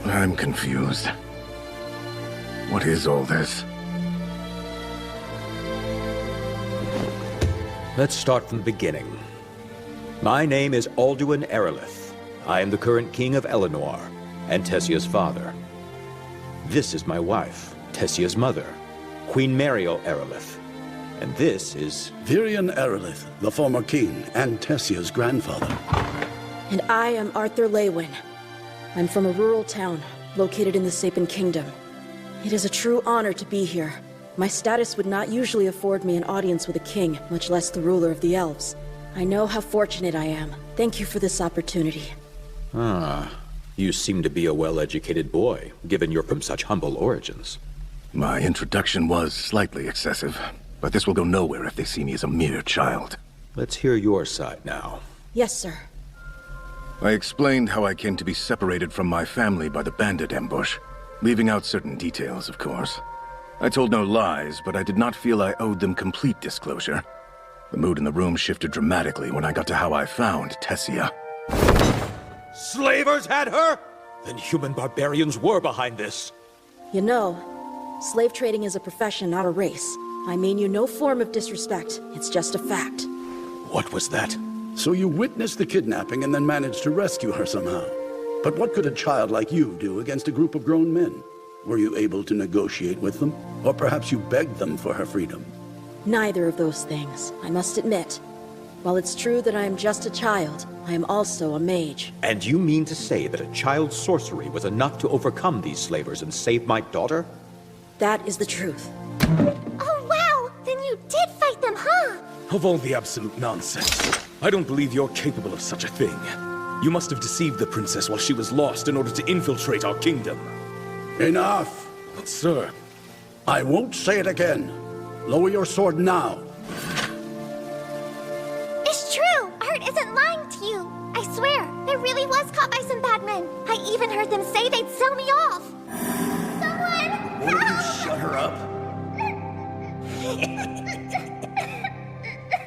I'm confused. What is all this? Let's start from the beginning. My name is Alduin Erilith, I am the current king of Eleanor, and Tessia's father. This is my wife, Tessia's mother, Queen Mariel Aerolith. And this is... Virion Aerolith, the former king and Tessia's grandfather. And I am Arthur Leywin. I'm from a rural town located in the Sapin Kingdom. It is a true honor to be here. My status would not usually afford me an audience with a king, much less the ruler of the elves. I know how fortunate I am. Thank you for this opportunity. Ah, you seem to be a well-educated boy, given you're from such humble origins. My introduction was slightly excessive, but this will go nowhere if they see me as a mere child. Let's hear your side now. Yes, sir. I explained how I came to be separated from my family by the bandit ambush, leaving out certain details, of course. I told no lies, but I did not feel I owed them complete disclosure. The mood in the room shifted dramatically when I got to how I found Tessia. Slavers had her? Then human barbarians were behind this. You know, slave trading is a profession, not a race. I mean you no form of disrespect. It's just a fact. What was that? So you witnessed the kidnapping and then managed to rescue her somehow. But what could a child like you do against a group of grown men? Were you able to negotiate with them? Or perhaps you begged them for her freedom? Neither of those things, I must admit. While it's true that I am just a child, I am also a mage. And you mean to say that a child's sorcery was enough to overcome these slavers and save my daughter? That is the truth. Oh, wow! Then you did fight them, huh? Of all the absolute nonsense. I don't believe you're capable of such a thing. You must have deceived the princess while she was lost in order to infiltrate our kingdom. Enough! But sir... I won't say it again. Lower your sword now. It's true! Art isn't lying to you. I swear, I really was caught by some bad men. I even heard them say they'd sell me off. Someone! Will you shut her up?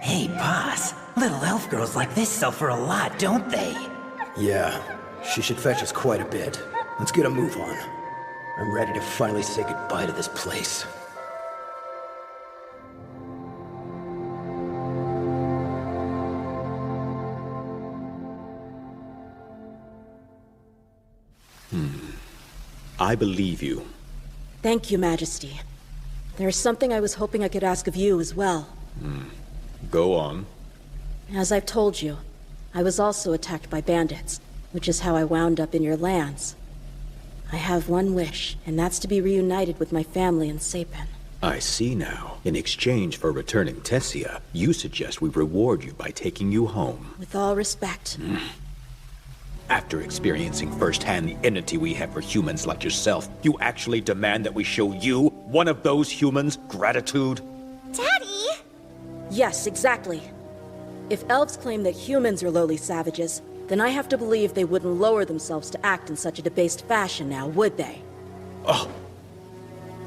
Hey, boss. Little elf girls like this sell for a lot, don't they? Yeah, she should fetch us quite a bit. Let's get a move on. I'm ready to finally say goodbye to this place. I believe you. Thank you, Majesty. There is something I was hoping I could ask of you as well. Go on. As I've told you, I was also attacked by bandits, which is how I wound up in your lands. I have one wish, and that's to be reunited with my family in Sapin. I see now. In exchange for returning Tessia, you suggest we reward you by taking you home. With all respect. After experiencing firsthand the enmity we have for humans like yourself, you actually demand that we show you, one of those humans, gratitude? Daddy! Yes, exactly. If elves claim that humans are lowly savages, then I have to believe they wouldn't lower themselves to act in such a debased fashion now, would they? Oh!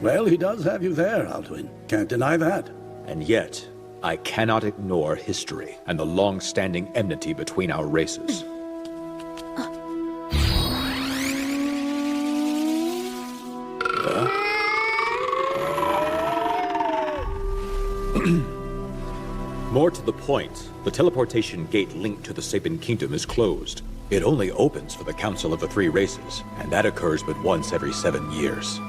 Well, he does have you there, Alduin. Can't deny that. And yet, I cannot ignore history and the long-standing enmity between our races. More to the point, the teleportation gate linked to the Sapin Kingdom is closed. It only opens for the Council of the Three Races, and that occurs but once every 7 years.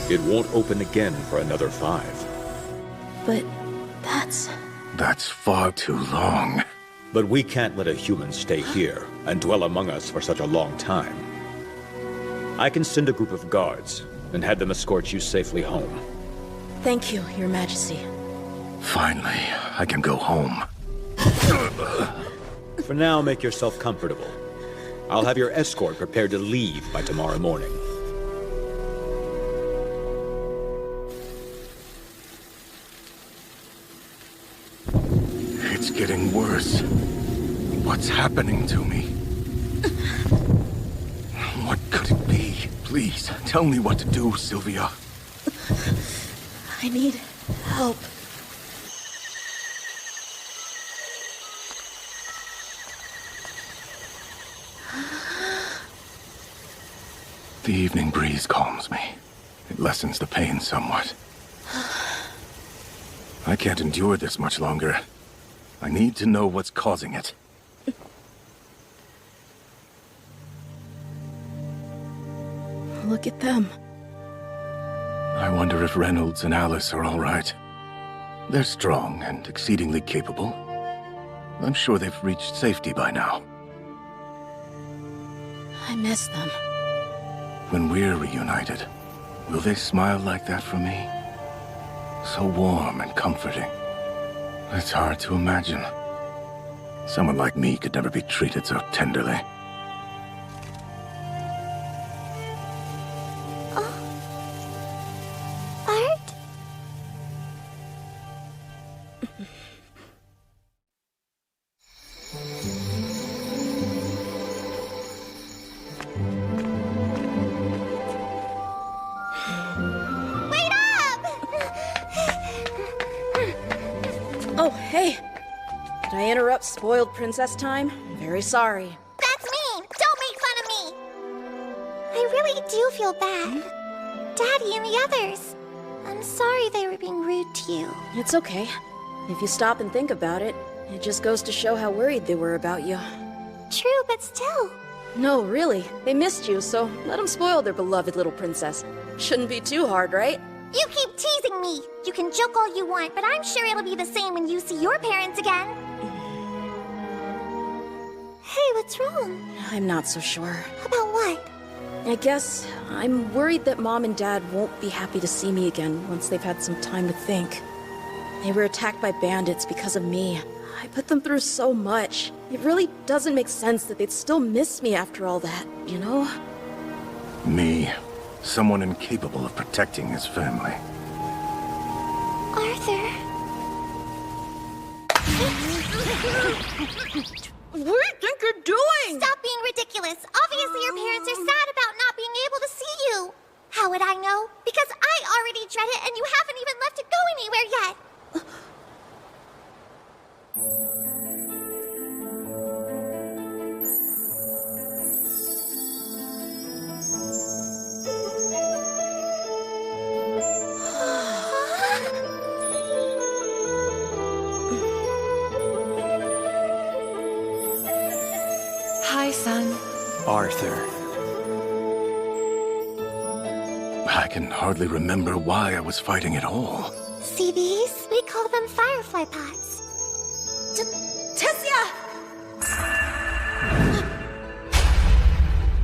It won't open again for another 5. But that's... That's far too long. But we can't let a human stay here and dwell among us for such a long time. I can send a group of guards and have them escort you safely home. Thank you, Your Majesty. Finally, I can go home. For now, make yourself comfortable. I'll have your escort prepared to leave by tomorrow morning. It's getting worse. What's happening to me? What could it be? Please, tell me what to do, Sylvia. I need help. The evening breeze calms me. It lessens the pain somewhat. I can't endure this much longer. I need to know what's causing it. Look at them. I wonder if Reynolds and Alice are all right. They're strong and exceedingly capable. I'm sure they've reached safety by now. I miss them. When we're reunited, will they smile like that for me? So warm and comforting. It's hard to imagine. Someone like me could never be treated so tenderly. Art? Wait up! Oh, hey. Did I interrupt spoiled princess time? Very sorry. That's mean! Don't make fun of me! I really do feel bad. Daddy and the others. I'm sorry they were being rude to you. It's okay. If you stop and think about it, it just goes to show how worried they were about you. True, but still. No, really. They missed you, so let them spoil their beloved little princess. Shouldn't be too hard, right? You keep teasing me. You can joke all you want, but I'm sure it'll be the same when you see your parents again. Hey, what's wrong? I'm not so sure. About what? I guess I'm worried that Mom and Dad won't be happy to see me again once they've had some time to think. They were attacked by bandits because of me. I put them through so much. It really doesn't make sense that they'd still miss me after all that, you know? Me. Someone incapable of protecting his family. Arthur. What do you think you're doing? Stop being ridiculous. Obviously your parents are sad about not being able to see you. How would I know? Because I already dread it and you haven't even left to go anywhere yet. Hi, son. Arthur. I can hardly remember why I was fighting at all. See these? We call them firefly pots. Tessia!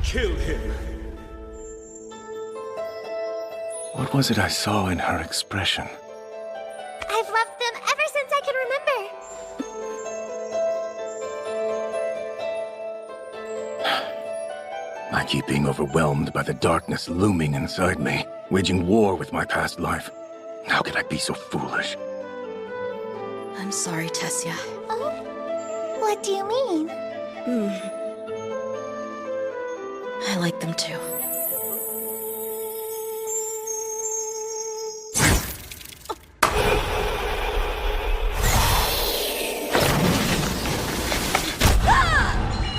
Kill him! What was it I saw in her expression? I've loved them ever since I can remember. I keep being overwhelmed by the darkness looming inside me, waging war with my past life. How could I be so foolish? I'm sorry, Tessia. Oh? What do you mean? I like them too.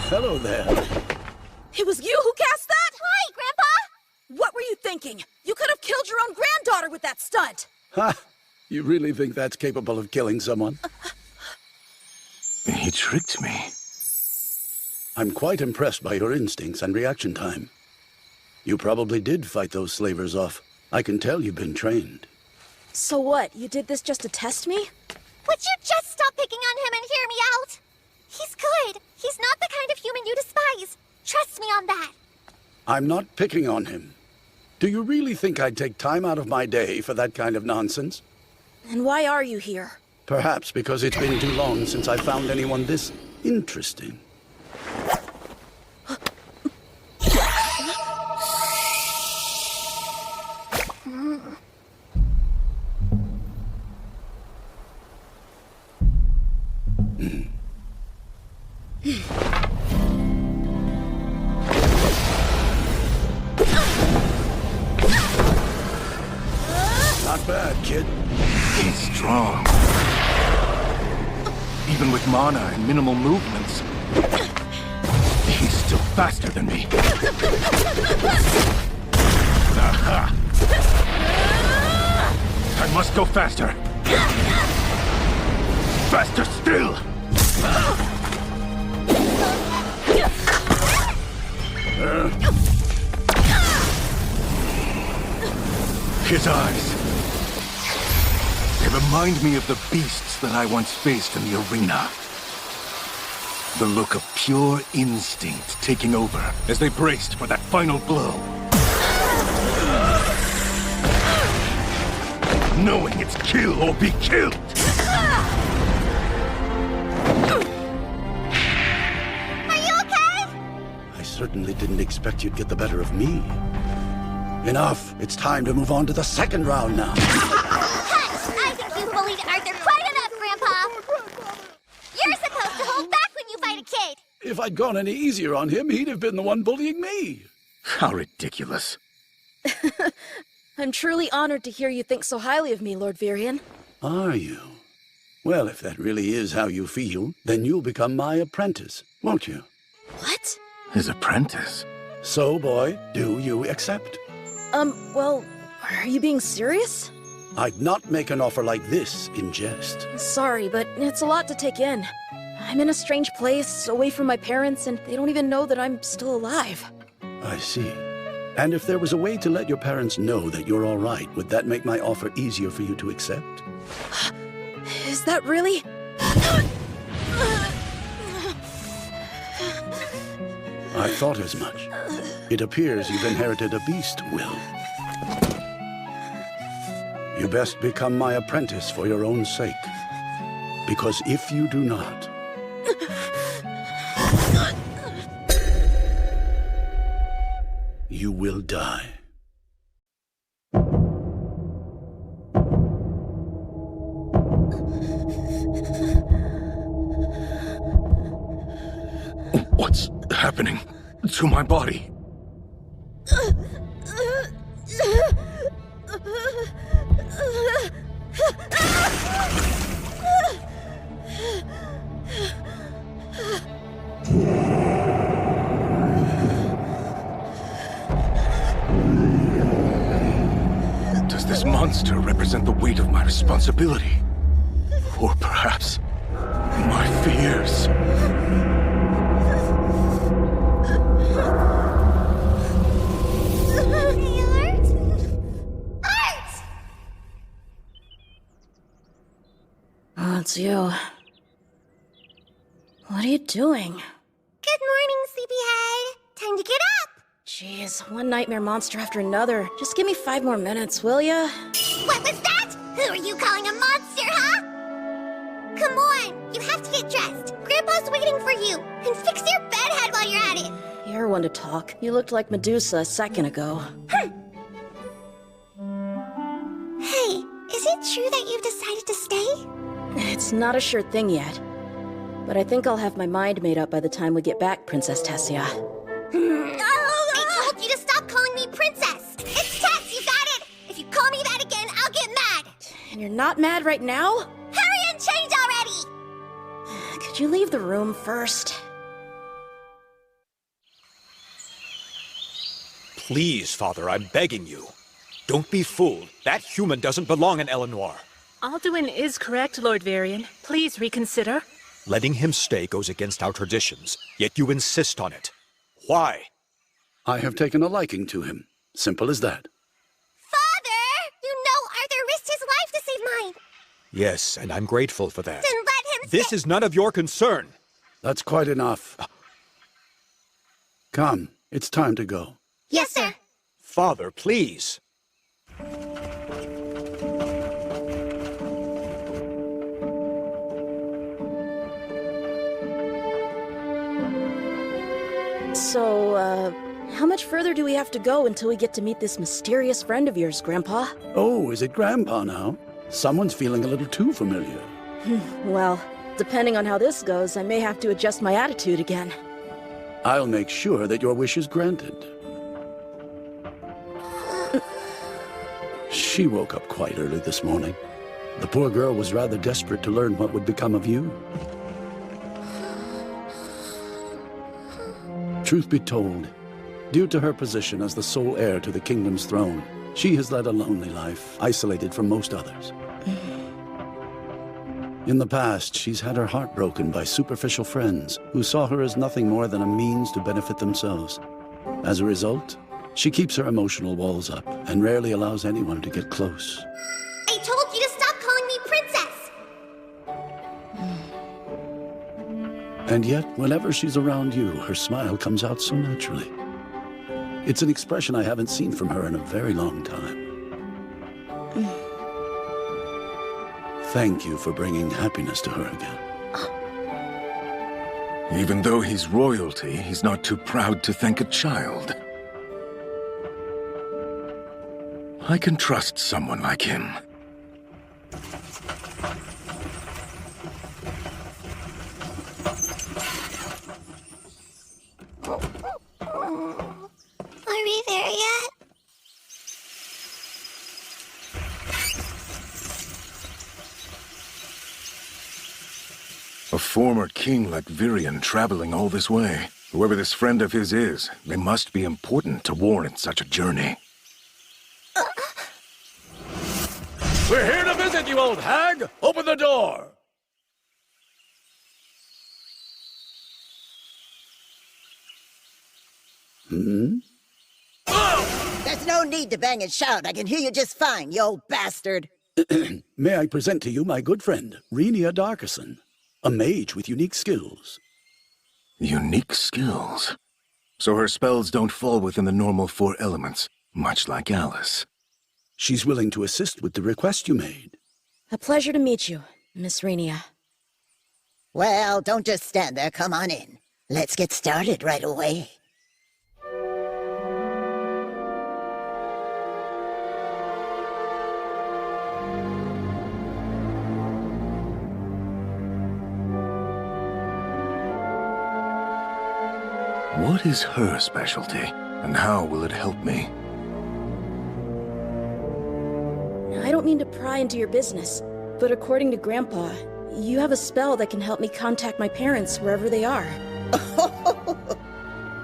Hello there. It was you who cast that? Why, Grandpa? What were you thinking? You could have killed your own granddaughter with that stunt. Ha! You really think that's capable of killing someone? He tricked me. I'm quite impressed by your instincts and reaction time. You probably did fight those slavers off. I can tell you've been trained. So what? You did this just to test me? Would you just stop picking on him and hear me out? He's good. He's not the kind of human you despise. Trust me on that. I'm not picking on him. Do you really think I'd take time out of my day for that kind of nonsense? And why are you here? Perhaps because it's been too long since I found anyone this interesting. Not bad, kid. He's strong. Even with mana and minimal movements, he's still faster than me. Aha! I must go faster. Faster still! His eyes. They remind me of the beasts that I once faced in the arena. The look of pure instinct taking over as they braced for that final blow. Knowing it's kill or be killed. Are you okay? I certainly didn't expect you'd get the better of me. Enough. It's time to move on to the second round now. Hush! I think you bullied Arthur quite enough, Grandpa! You're supposed to hold back when you fight a kid! If I'd gone any easier on him, he'd have been the one bullying me. How ridiculous. I'm truly honored to hear you think so highly of me, Lord Virion. Are you? Well, if that really is how you feel, then you'll become my apprentice, won't you? What? His apprentice? So, boy, do you accept? Well, are you being serious? I'd not make an offer like this in jest. Sorry, but it's a lot to take in. I'm in a strange place, away from my parents, and they don't even know that I'm still alive. I see. And if there was a way to let your parents know that you're all right, would that make my offer easier for you to accept? Is that really? I thought as much. It appears you've inherited a beast, Will. You best become my apprentice for your own sake. Because if you do not... you will die. What's happening to my body? Does this monster represent the weight of my responsibility? Or perhaps my fears? Oh, it's you. What are you doing? Good morning, sleepyhead. Time to get up. Jeez, one nightmare monster after another. Just give me 5 more minutes, will ya? What was that? Who are you calling a monster, huh? Come on, you have to get dressed. Grandpa's waiting for you. And fix your bedhead while you're at it. You're one to talk. You looked like Medusa a second ago. Hey, is it true that you've decided to stay? It's not a sure thing yet. But I think I'll have my mind made up by the time we get back, Princess Tessia. I told you to stop calling me princess. It's Tess, you got it? If you call me that again, I'll get mad. And you're not mad right now? Hurry and change already! Could you leave the room first? Please, Father, I'm begging you. Don't be fooled. That human doesn't belong in Eleanor. Alduin is correct, Lord Varian. Please reconsider. Letting him stay goes against our traditions, yet you insist on it. Why? I have taken a liking to him. Simple as that. Father! You know Arthur risked his life to save mine. Yes, and I'm grateful for that. Then let him This is none of your concern. That's quite enough. Come, it's time to go. Yes, sir. Father, please. So, how much further do we have to go until we get to meet this mysterious friend of yours, Grandpa? Oh, is it Grandpa now? Someone's feeling a little too familiar. Well, depending on how this goes, I may have to adjust my attitude again. I'll make sure that your wish is granted. She woke up quite early this morning. The poor girl was rather desperate to learn what would become of you. Truth be told, due to her position as the sole heir to the kingdom's throne, she has led a lonely life, isolated from most others. In the past, she's had her heart broken by superficial friends who saw her as nothing more than a means to benefit themselves. As a result, she keeps her emotional walls up and rarely allows anyone to get close. I told you to stop calling me princess! And yet, whenever she's around you, her smile comes out so naturally. It's an expression I haven't seen from her in a very long time. Thank you for bringing happiness to her again. Even though he's royalty, he's not too proud to thank a child. I can trust someone like him. Are we there yet? A former king like Virion traveling all this way. Whoever this friend of his is, they must be important to warrant such a journey. We're here to visit you, old hag! Open the door! There's no need to bang and shout. I can hear you just fine, you old bastard. May I present to you my good friend, Renia Darkison, a mage with unique skills. Unique skills? So her spells don't fall within the normal 4 elements, much like Alice. She's willing to assist with the request you made. A pleasure to meet you, Miss Renia. Well, don't just stand there. Come on in. Let's get started right away. What is her specialty, and how will it help me? I don't mean to pry into your business, but according to Grandpa, you have a spell that can help me contact my parents wherever they are.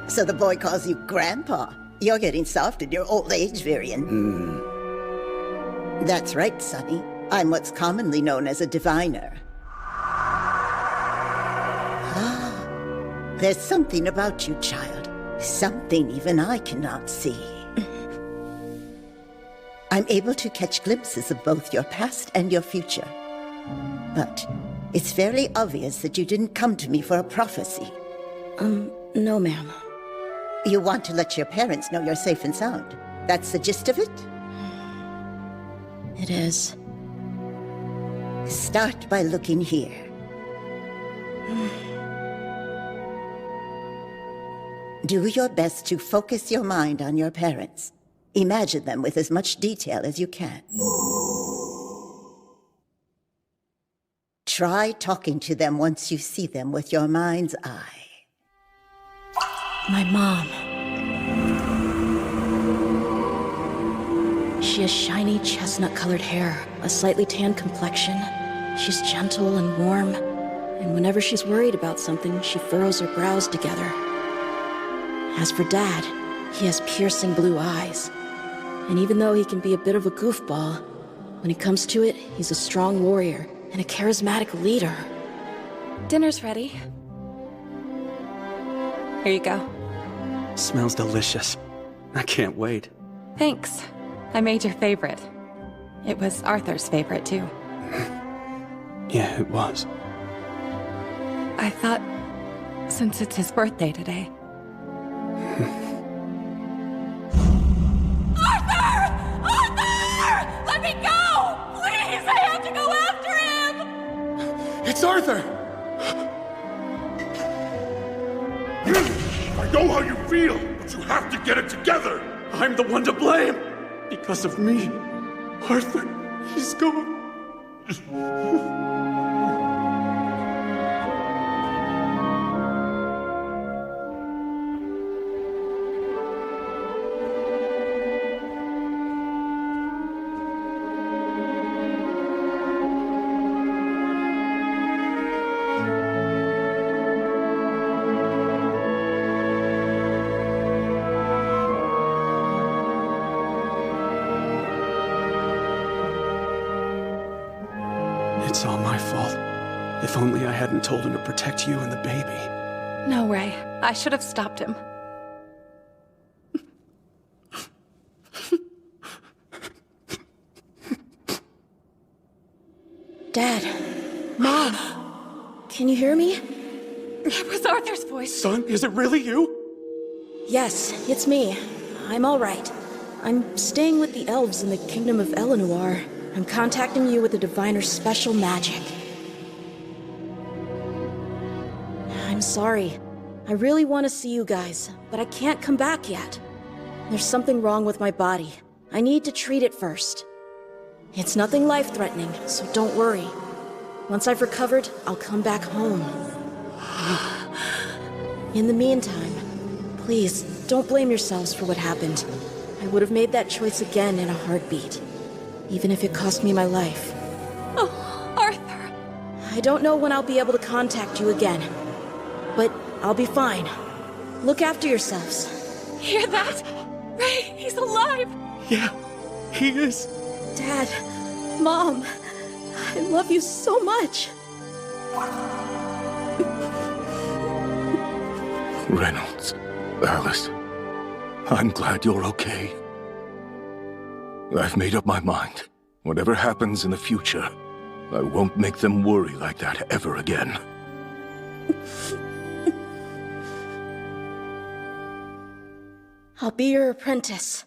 So the boy calls you Grandpa. You're getting soft in your old age, Virion. That's right, Sonny. I'm what's commonly known as a diviner. There's something about you, child. Something even I cannot see. I'm able to catch glimpses of both your past and your future. But it's fairly obvious that you didn't come to me for a prophecy. No, ma'am. You want to let your parents know you're safe and sound. That's the gist of it? It is. Start by looking here. Do your best to focus your mind on your parents. Imagine them with as much detail as you can. Try talking to them once you see them with your mind's eye. My mom. She has shiny chestnut-colored hair, a slightly tan complexion. She's gentle and warm, and whenever she's worried about something, she furrows her brows together. As for Dad, he has piercing blue eyes. And even though he can be a bit of a goofball, when it comes to it, he's a strong warrior and a charismatic leader. Dinner's ready. Here you go. Smells delicious. I can't wait. Thanks. I made your favorite. It was Arthur's favorite, too. Yeah, it was. I thought, since it's his birthday today... Let me go! Please, I have to go after him! It's Arthur! I know how you feel, but you have to get it together! I'm the one to blame! Because of me, Arthur is gone. It's all my fault. If only I hadn't told him to protect you and the baby. No, Ray. I should have stopped him. Dad. Mom. Can you hear me? It was Arthur's voice. Son, is it really you? Yes, it's me. I'm all right. I'm staying with the elves in the Kingdom of Eleanor. I'm contacting you with the Diviner's special magic. I'm sorry. I really want to see you guys, but I can't come back yet. There's something wrong with my body. I need to treat it first. It's nothing life-threatening, so don't worry. Once I've recovered, I'll come back home. In the meantime, please, don't blame yourselves for what happened. I would have made that choice again in a heartbeat, even if it cost me my life. Oh, Arthur. I don't know when I'll be able to contact you again, but I'll be fine. Look after yourselves. Hear that? Ray, he's alive! Yeah, he is. Dad, Mom, I love you so much. Reynolds, Alice, I'm glad you're okay. I've made up my mind. Whatever happens in the future, I won't make them worry like that ever again. I'll be your apprentice.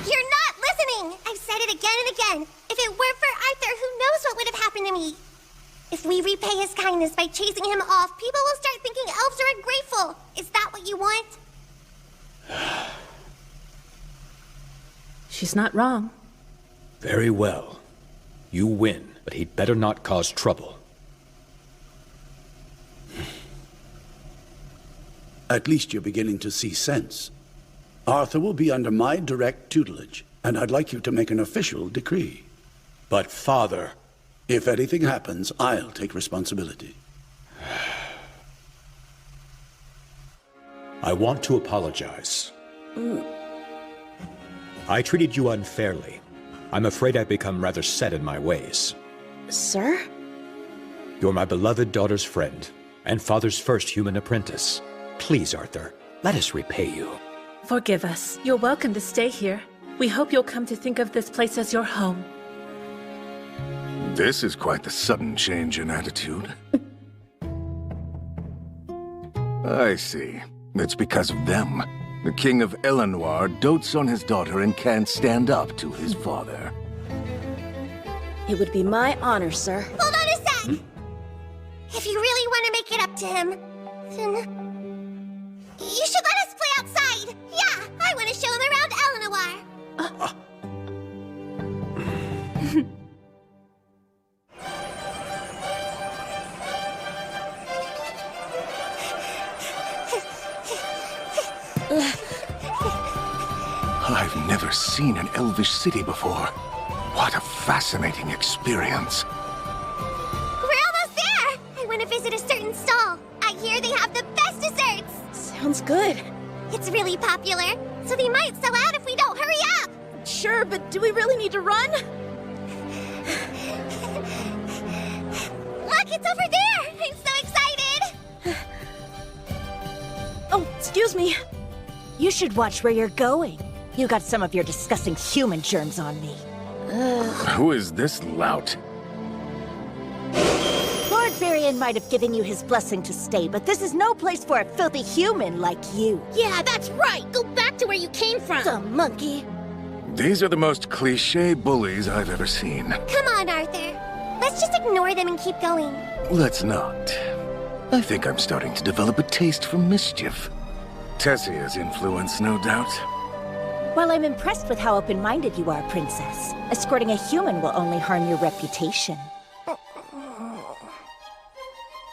You're not listening! I've said it again and again. If it weren't for Arthur, who knows what would have happened to me? If we repay his kindness by chasing him off, people will start thinking elves are ungrateful. Is that what you want? She's not wrong. Very well. You win, but he'd better not cause trouble. At least you're beginning to see sense. Arthur will be under my direct tutelage, and I'd like you to make an official decree. But, Father... If anything happens, I'll take responsibility. I want to apologize. I treated you unfairly. I'm afraid I've become rather set in my ways. Sir? You're my beloved daughter's friend, and Father's first human apprentice. Please, Arthur, let us repay you. Forgive us. You're welcome to stay here. We hope you'll come to think of this place as your home. This is quite the sudden change in attitude. I see. It's because of them. The King of Eleanor dotes on his daughter and can't stand up to his father. It would be my honor, sir. Hold on a sec! If you really want to make it up to him, then... you should let us play outside! Yeah, I want to show him around Eleanor! I've never seen an elvish city before. What a fascinating experience. We're almost there! I want to visit a certain stall. I hear they have the best desserts! Sounds good. It's really popular, so they might sell out if we don't hurry up! Sure, but do we really need to run? Look, it's over there! I'm so excited! Oh, excuse me. You should watch where you're going. You got some of your disgusting human germs on me. Who is this lout? Lord Varian might have given you his blessing to stay, but this is no place for a filthy human like you. Yeah, that's right! Go back to where you came from! The monkey! These are the most cliché bullies I've ever seen. Come on, Arthur. Let's just ignore them and keep going. Let's not. I think I'm starting to develop a taste for mischief. Tessia's influence, no doubt. While I'm impressed with how open-minded you are, Princess, escorting a human will only harm your reputation.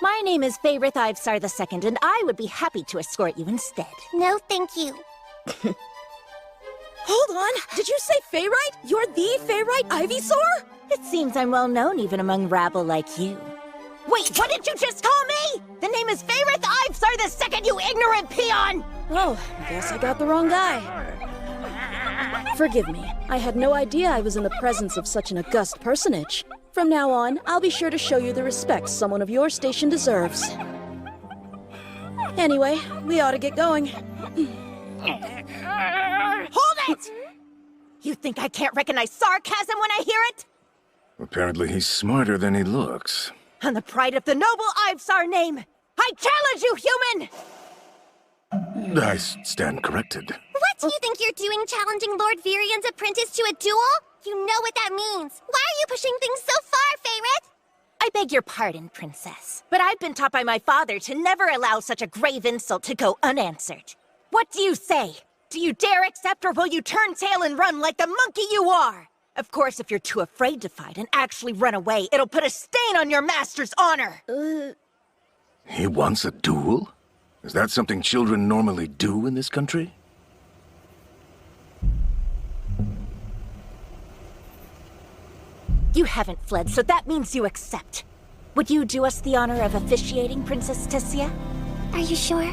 My name is Faerith Ivesar II, and I would be happy to escort you instead. No, thank you. Hold on! Did you say Faerite? You're the Faerite Ivysaur? It seems I'm well known even among rabble like you. Wait, what did you just call me? The name is Faerith Ivesar II, you ignorant peon! Oh, I guess I got the wrong guy. Forgive me. I had no idea I was in the presence of such an august personage. From now on, I'll be sure to show you the respect someone of your station deserves. Anyway, we ought to get going. Hold it! You think I can't recognize sarcasm when I hear it? Apparently he's smarter than he looks. On the pride of the noble Ivsar name, I challenge you, human! I stand corrected. What do you think you're doing, challenging Lord Virian's apprentice to a duel? You know what that means. Why are you pushing things so far, Feyre? I beg your pardon, Princess, but I've been taught by my father to never allow such a grave insult to go unanswered. What do you say? Do you dare accept, or will you turn tail and run like the monkey you are? Of course, if you're too afraid to fight and actually run away, it'll put a stain on your master's honor. He wants a duel? Is that something children normally do in this country? You haven't fled, so that means you accept. Would you do us the honor of officiating, Princess Tessia? Are you sure?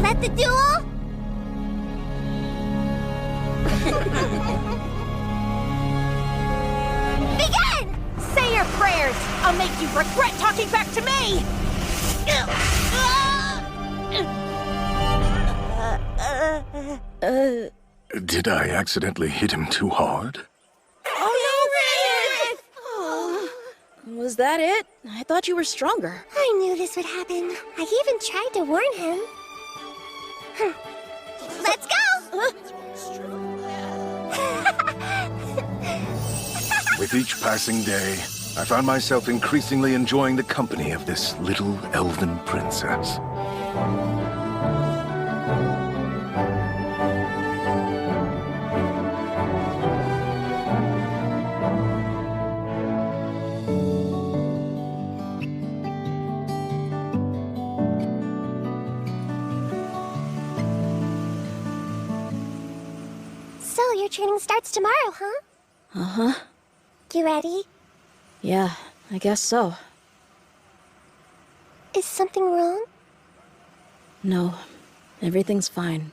Let the duel? Begin! Say your prayers! I'll make you regret talking back to me! Did I accidentally hit him too hard? Oh, was that it? I thought you were stronger. I knew this would happen. I even tried to warn him. Let's go! With each passing day, I found myself increasingly enjoying the company of this little elven princess. So, your training starts tomorrow, huh? Uh-huh. You ready? Yeah, I guess so. Is something wrong? No, everything's fine.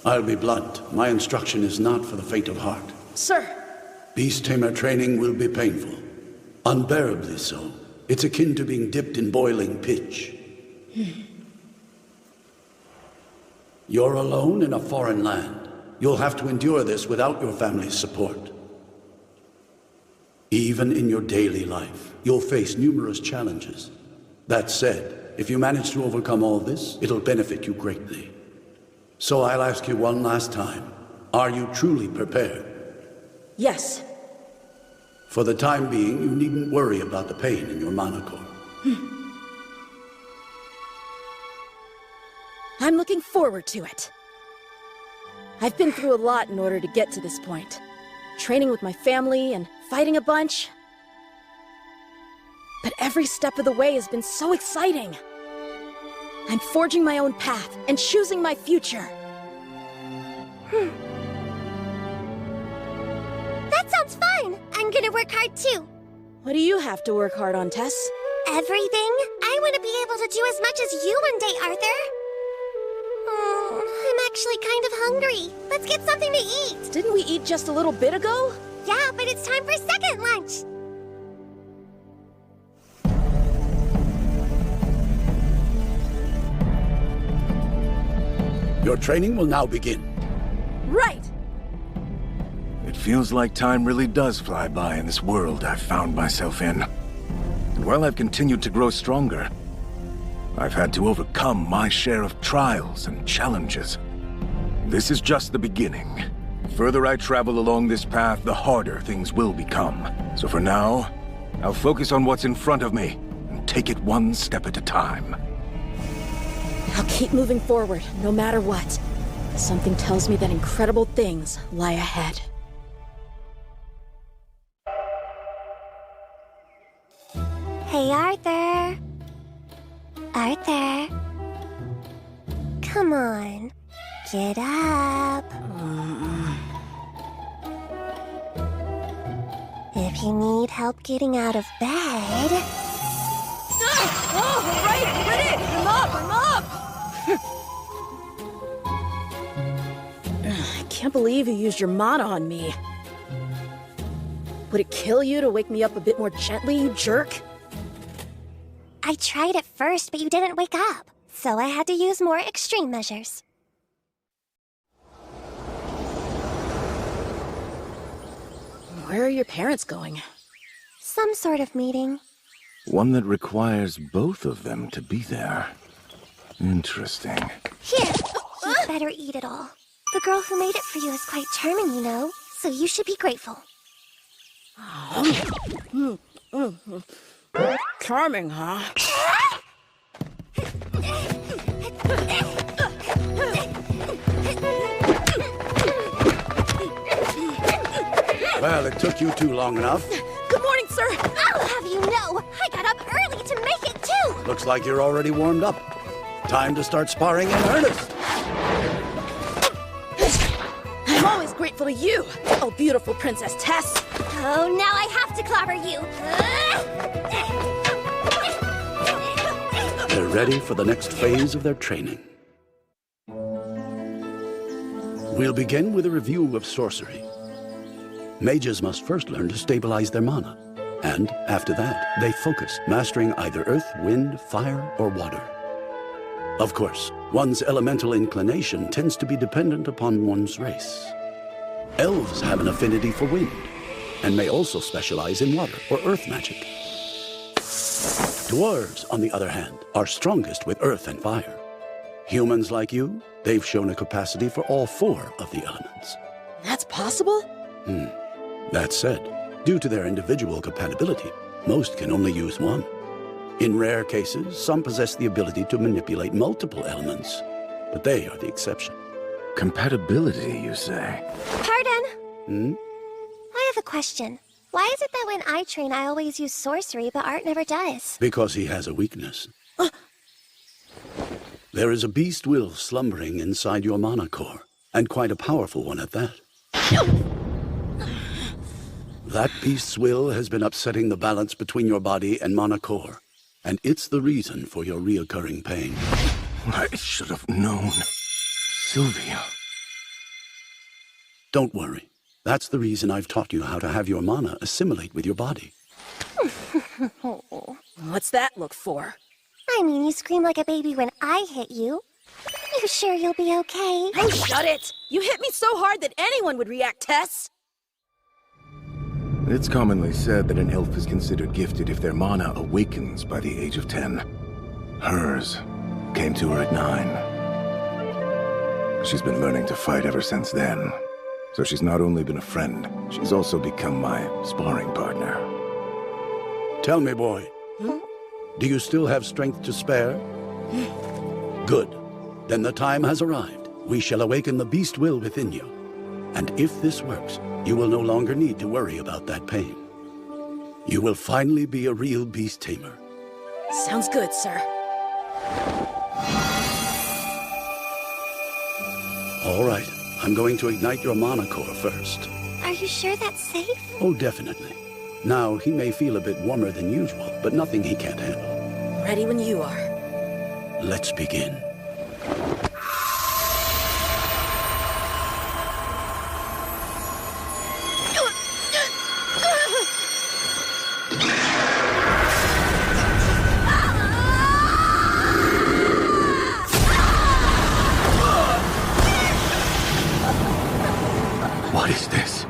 I'll be blunt. My instruction is not for the faint of heart. Sir! Beast tamer training will be painful. Unbearably so. It's akin to being dipped in boiling pitch. You're alone in a foreign land. You'll have to endure this without your family's support. Even in your daily life, you'll face numerous challenges. That said, if you manage to overcome all this, it'll benefit you greatly. So I'll ask you one last time. Are you truly prepared? Yes. For the time being, you needn't worry about the pain in your monocle. I'm looking forward to it. I've been through a lot in order to get to this point. Training with my family and fighting a bunch. But every step of the way has been so exciting. I'm forging my own path and choosing my future. That sounds fun! I'm gonna work hard too. What do you have to work hard on, Tess? Everything? I want to be able to do as much as you one day, Arthur. I'm actually kind of hungry. Let's get something to eat. Didn't we eat just a little bit ago? Yeah, but it's time for second lunch. Your training will now begin. Right! It feels like time really does fly by in this world I've found myself in. And while I've continued to grow stronger, I've had to overcome my share of trials and challenges. This is just the beginning. The further I travel along this path, the harder things will become. So for now, I'll focus on what's in front of me and take it one step at a time. I'll keep moving forward, no matter what. Something tells me that incredible things lie ahead. Hey, Arthur. Arthur. Come on. Get up. If you need help getting out of bed... Oh, right! Quit it! I'm up! I can't believe you used your mana on me. Would it kill you to wake me up a bit more gently, you jerk? I tried at first, but you didn't wake up. So I had to use more extreme measures. Where are your parents going? Some sort of meeting. One that requires both of them to be there. Interesting. Here, you better eat it all. The girl who made it for you is quite charming, you know, so you should be grateful. Charming, huh? Well, it took you too long enough. Good morning, sir! I'll have you know, I got up early to make it too! Looks like you're already warmed up. Time to start sparring in earnest. I'm always grateful to you, oh beautiful Princess Tess. Oh, now I have to clobber you. They're ready for the next phase of their training. We'll begin with a review of sorcery. Mages must first learn to stabilize their mana, and after that, they focus, mastering either earth, wind, fire, or water. Of course, one's elemental inclination tends to be dependent upon one's race. Elves have an affinity for wind, and may also specialize in water or earth magic. Dwarves, on the other hand, are strongest with earth and fire. Humans like you, they've shown a capacity for all four of the elements. That's possible? That said, due to their individual compatibility, most can only use one. In rare cases, some possess the ability to manipulate multiple elements, but they are the exception. Compatibility, you say? Pardon? I have a question. Why is it that when I train, I always use sorcery, but Art never does? Because he has a weakness. There is a beast will slumbering inside your mana core, and quite a powerful one at that. That beast's will has been upsetting the balance between your body and mana core, and it's the reason for your reoccurring pain. I should have known. Sylvia. Don't worry. That's the reason I've taught you how to have your mana assimilate with your body. What's that look for? I mean, you scream like a baby when I hit you. You sure you'll be okay? Oh, shut it! You hit me so hard that anyone would react, Tess! It's commonly said that an elf is considered gifted if their mana awakens by the age of 10. Hers came to her at 9. She's been learning to fight ever since then. So she's not only been a friend, she's also become my sparring partner. Tell me, boy, do you still have strength to spare? Good. Then the time has arrived. We shall awaken the beast will within you. And if this works, you will no longer need to worry about that pain. You will finally be a real beast tamer. Sounds good, sir. All right. I'm going to ignite your mana core first. Are you sure that's safe? Oh, definitely. Now, he may feel a bit warmer than usual, but nothing he can't handle. Ready when you are. Let's begin. What is this?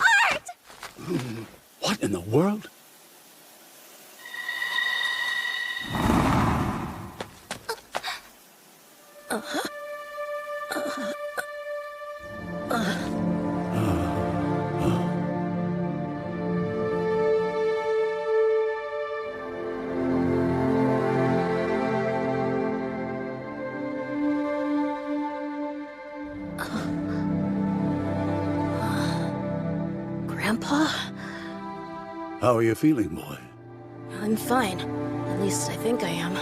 Art! What in the world? Grandpa? How are you feeling, boy? I'm fine. At least I think I am.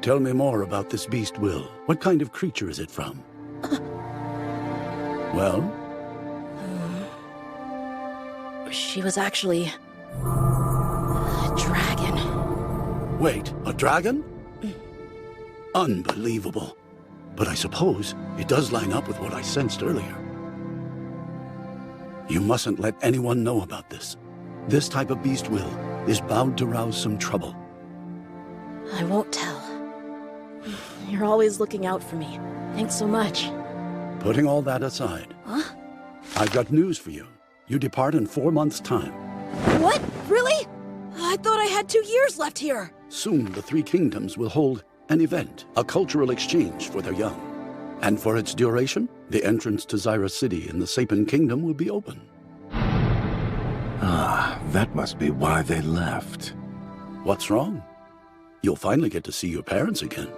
Tell me more about this beast will. What kind of creature is it from? Well, she was actually a dragon. Wait, a dragon? Unbelievable. But I suppose it does line up with what I sensed earlier. You mustn't let anyone know about this. This type of beast will is bound to rouse some trouble. I won't tell. You're always looking out for me. Thanks so much. Putting all that aside, Huh? I've got news for you. You depart in 4 months' time. What? Really? I thought I had 2 years left here. Soon the Three Kingdoms will hold an event, a cultural exchange for their young. And for its duration, the entrance to Zyra City in the Sapin Kingdom will be open. Ah, that must be why they left. What's wrong? You'll finally get to see your parents again.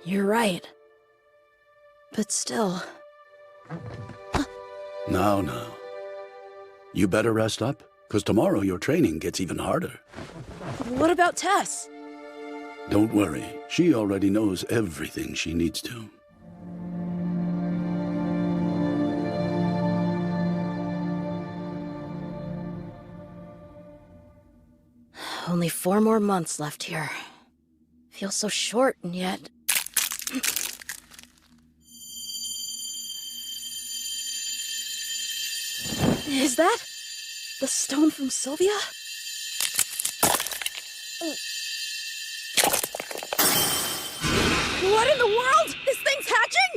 You're right. But still... Now. You better rest up, because tomorrow your training gets even harder. What about Tess? Don't worry, she already knows everything she needs to. Only 4 more months left here. Feels so short, and yet... Is that the stone from Sylvia? What in the world? This thing's hatching?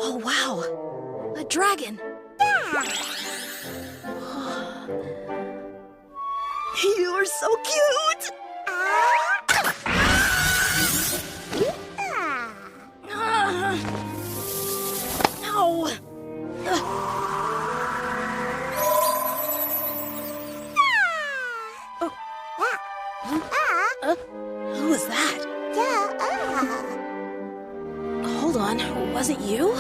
Oh, wow. A dragon. You are so cute! No! Who was that? Hold on, was it you?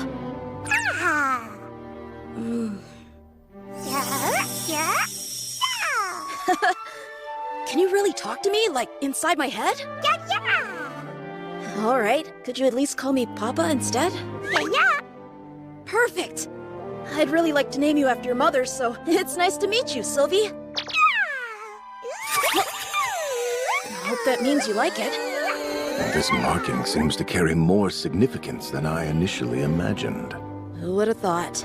Can you really talk to me, like, inside my head? All right, could you at least call me Papa instead? Perfect! I'd really like to name you after your mother, so it's nice to meet you, Sylvie. Hope that means you like it. This marking seems to carry more significance than I initially imagined. Who would have thought?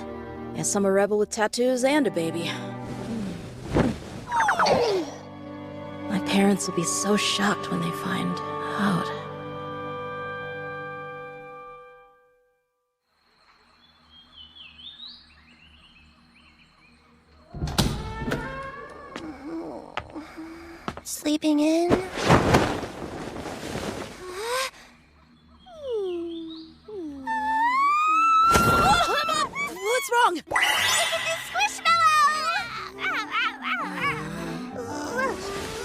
Guess I'm a rebel with tattoos and a baby. My parents will be so shocked when they find out. Sleeping in? What's wrong?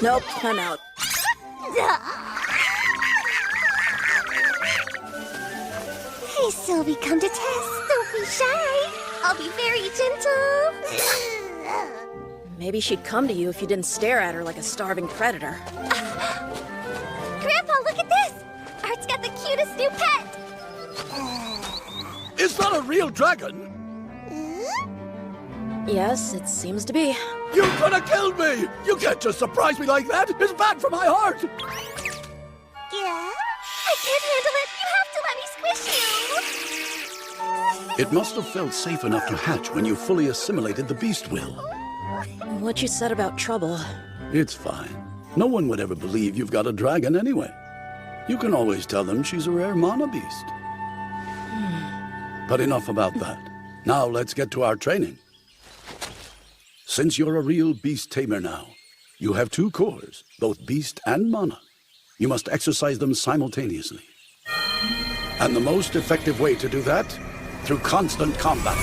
Nope, I'm out. Hey, Sylvie, come to Tess. Don't be shy. I'll be very gentle. Maybe she'd come to you if you didn't stare at her like a starving predator. Grandpa, look at this. Art's got the cutest new pet. Is that a real dragon? Yes, it seems to be. You could have killed me! You can't just surprise me like that! It's bad for my heart! Yeah? I can't handle it. You have to let me squish you. It must have felt safe enough to hatch when you fully assimilated the beast will. What you said about trouble. It's fine. No one would ever believe you've got a dragon anyway. You can always tell them she's a rare mana beast. But enough about that. Now let's get to our training. Since you're a real beast tamer now, you have 2 cores, both beast and mana. You must exercise them simultaneously. And the most effective way to do that? Through constant combat.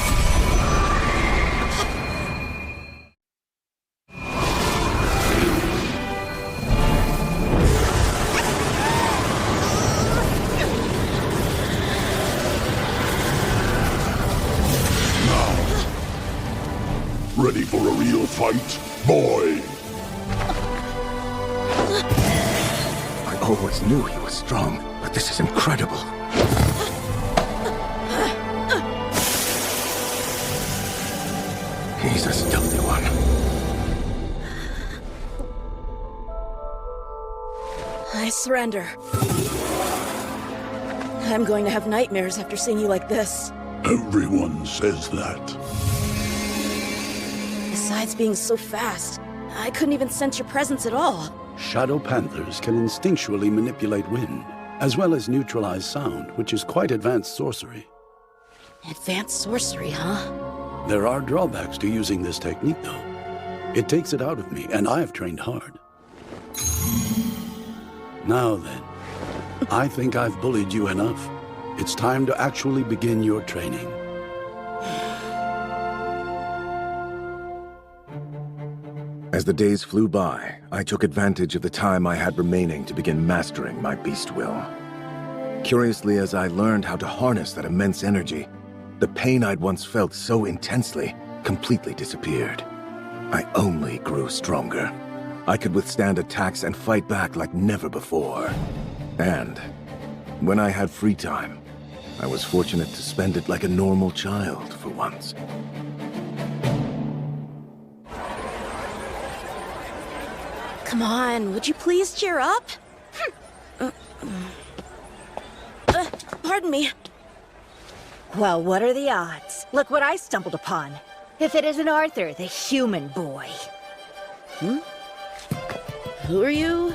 Ready for a real fight, boy? I always knew he was strong, but this is incredible. He's a stealthy one. I surrender. I'm going to have nightmares after seeing you like this. Everyone says that. Besides being so fast, I couldn't even sense your presence at all. Shadow Panthers can instinctually manipulate wind, as well as neutralize sound, which is quite advanced sorcery. Advanced sorcery, huh? There are drawbacks to using this technique, though. It takes it out of me, and I have trained hard. Now then, I think I've bullied you enough. It's time to actually begin your training. As the days flew by, I took advantage of the time I had remaining to begin mastering my beast will. Curiously, as I learned how to harness that immense energy, the pain I'd once felt so intensely completely disappeared. I only grew stronger. I could withstand attacks and fight back like never before. And when I had free time, I was fortunate to spend it like a normal child for once. Come on, would you please cheer up? Pardon me. Well, what are the odds? Look what I stumbled upon. If it isn't Arthur, the human boy. Who are you?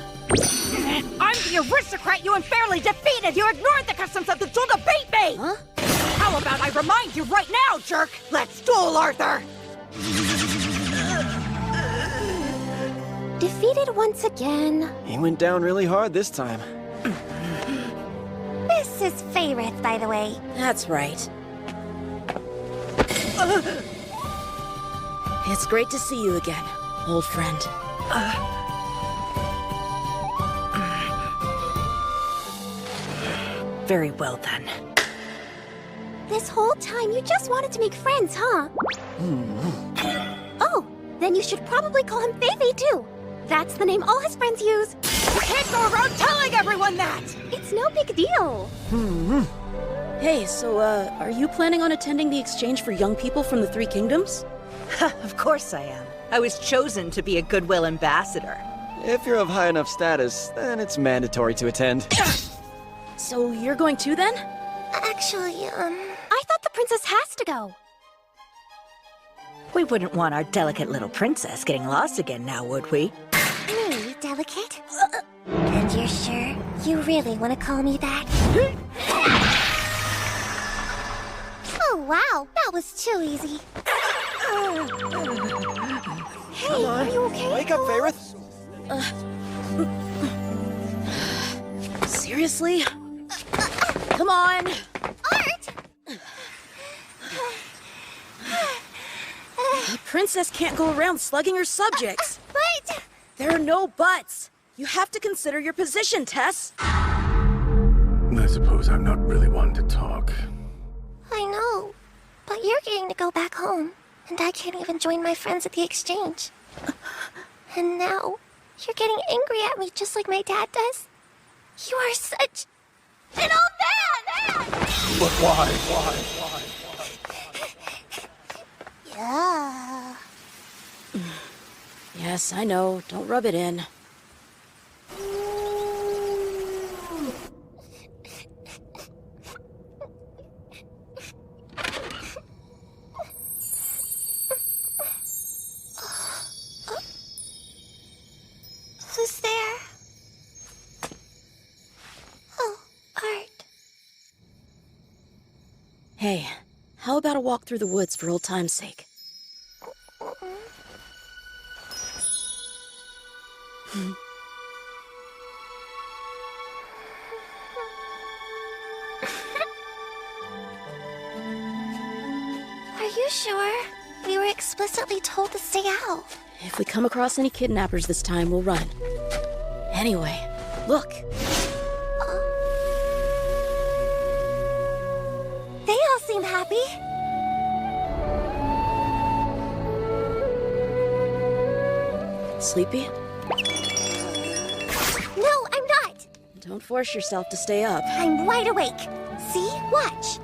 I'm the aristocrat you unfairly defeated! You ignored the customs of the duel to beat me! Huh? How about I remind you right now, jerk? Let's duel, Arthur! Defeated once again. He went down really hard this time. This is Faerith, by the way. That's right. It's great to see you again, old friend. Very well, then. This whole time you just wanted to make friends, huh? Oh, then you should probably call him Feifei too. That's the name all his friends use. You can't go around telling everyone that! It's no big deal. Hey, so, are you planning on attending the exchange for young people from the Three Kingdoms? Of course I am. I was chosen to be a goodwill ambassador. If you're of high enough status, then it's mandatory to attend. So you're going too, then? Actually, I thought the princess has to go. We wouldn't want our delicate little princess getting lost again now, would we? Me, delicate? And you're sure you really want to call me that? Oh, wow, that was too easy. Hey, are you okay? Wake up, Faerith! Seriously? Come on! Art! A princess can't go around slugging her subjects. But... There are no buts. You have to consider your position, Tess. I suppose I'm not really one to talk. I know, but you're getting to go back home, and I can't even join my friends at the exchange. And now, you're getting angry at me just like my dad does. You are such an old man! But why? Yeah. Yes, I know. Don't rub it in. Who's there? Oh, Art. Hey, how about a walk through the woods for old time's sake? Are you sure? We were explicitly told to stay out. If we come across any kidnappers this time, we'll run. Anyway, look. They all seem happy. Sleepy? No, I'm not! Don't force yourself to stay up. I'm wide awake. See? Watch.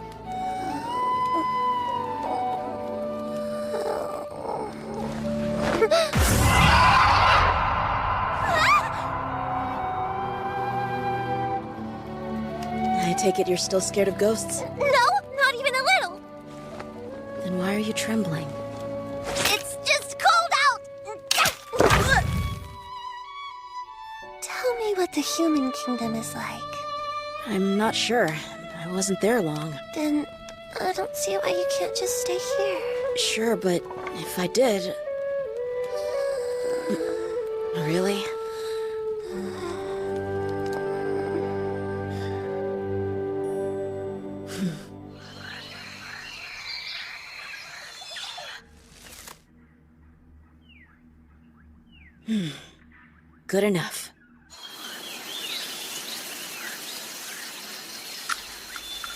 I take it you're still scared of ghosts? No, not even a little. Then why are you trembling? It's just cold out! Tell me what the human kingdom is like. I'm not sure. I wasn't there long. Then I don't see why you can't just stay here. Sure, but if I did... Really? Good enough.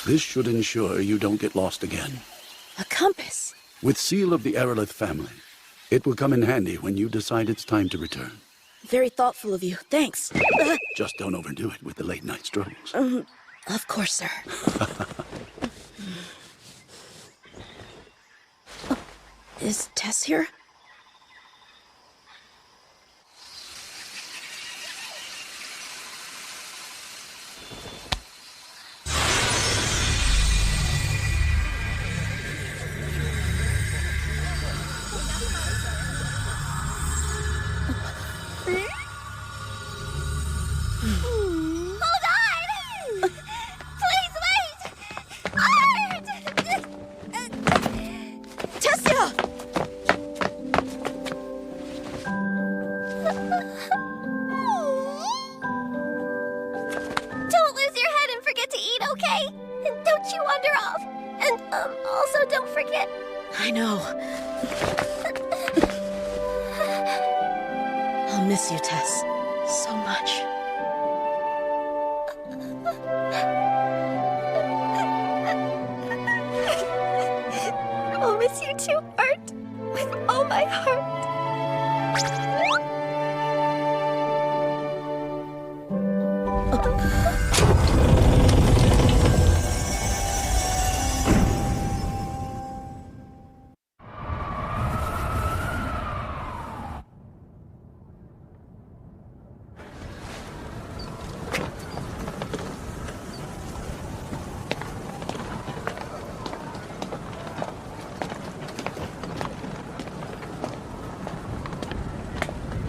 This should ensure you don't get lost again. A compass! With Seal of the Aerolith family, it will come in handy when you decide it's time to return. Very thoughtful of you. Thanks. Just don't overdo it with the late-night strolls. Of course, sir. Is Tess here? I know. I'll miss you, Tess. So much. I'll miss you too, Art. With all my heart.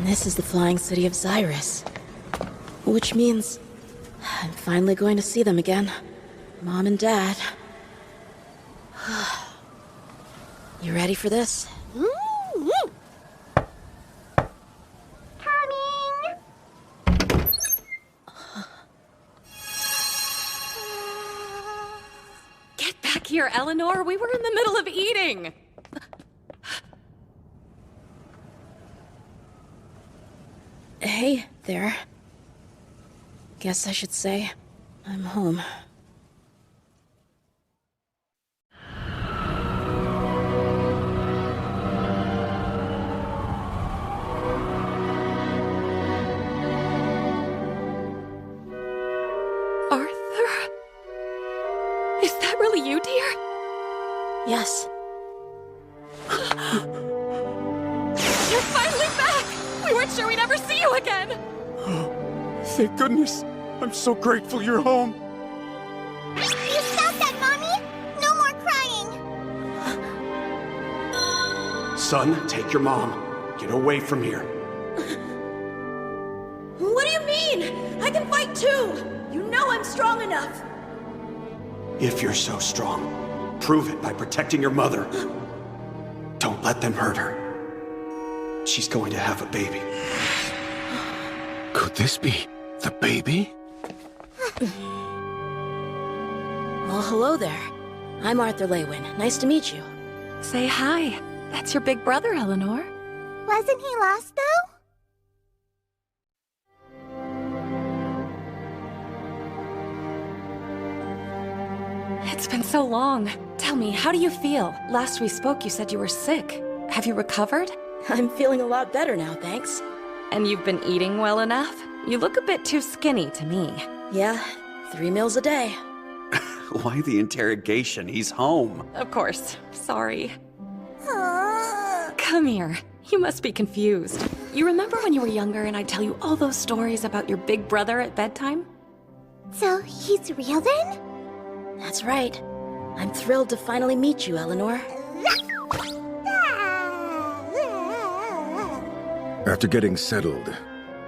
This is the flying city of Xyrus. Which means I'm finally going to see them again. Mom and Dad. You ready for this? Get back here, Eleanor. We were in the middle of eating. Hey there. Guess I should say I'm home. Arthur? Is that really you, dear? Yes. You're finally back! We weren't sure we'd ever see you again! Thank goodness. I'm so grateful you're home. You stopped that, Mommy! No more crying! Son, take your mom. Get away from here. What do you mean? I can fight too! You know I'm strong enough! If you're so strong, prove it by protecting your mother. Don't let them hurt her. She's going to have a baby. Could this be the baby? Well, hello there. I'm Arthur Leywin. Nice to meet you. Say hi. That's your big brother, Eleanor. Wasn't he lost, though? It's been so long. Tell me, how do you feel? Last we spoke, you said you were sick. Have you recovered? I'm feeling a lot better now, thanks. And you've been eating well enough? You look a bit too skinny to me. Yeah, 3 meals a day. Why the interrogation? He's home. Of course. Sorry. Come here. You must be confused. You remember when you were younger and I'd tell you all those stories about your big brother at bedtime? So, he's real then? That's right. I'm thrilled to finally meet you, Eleanor. After getting settled,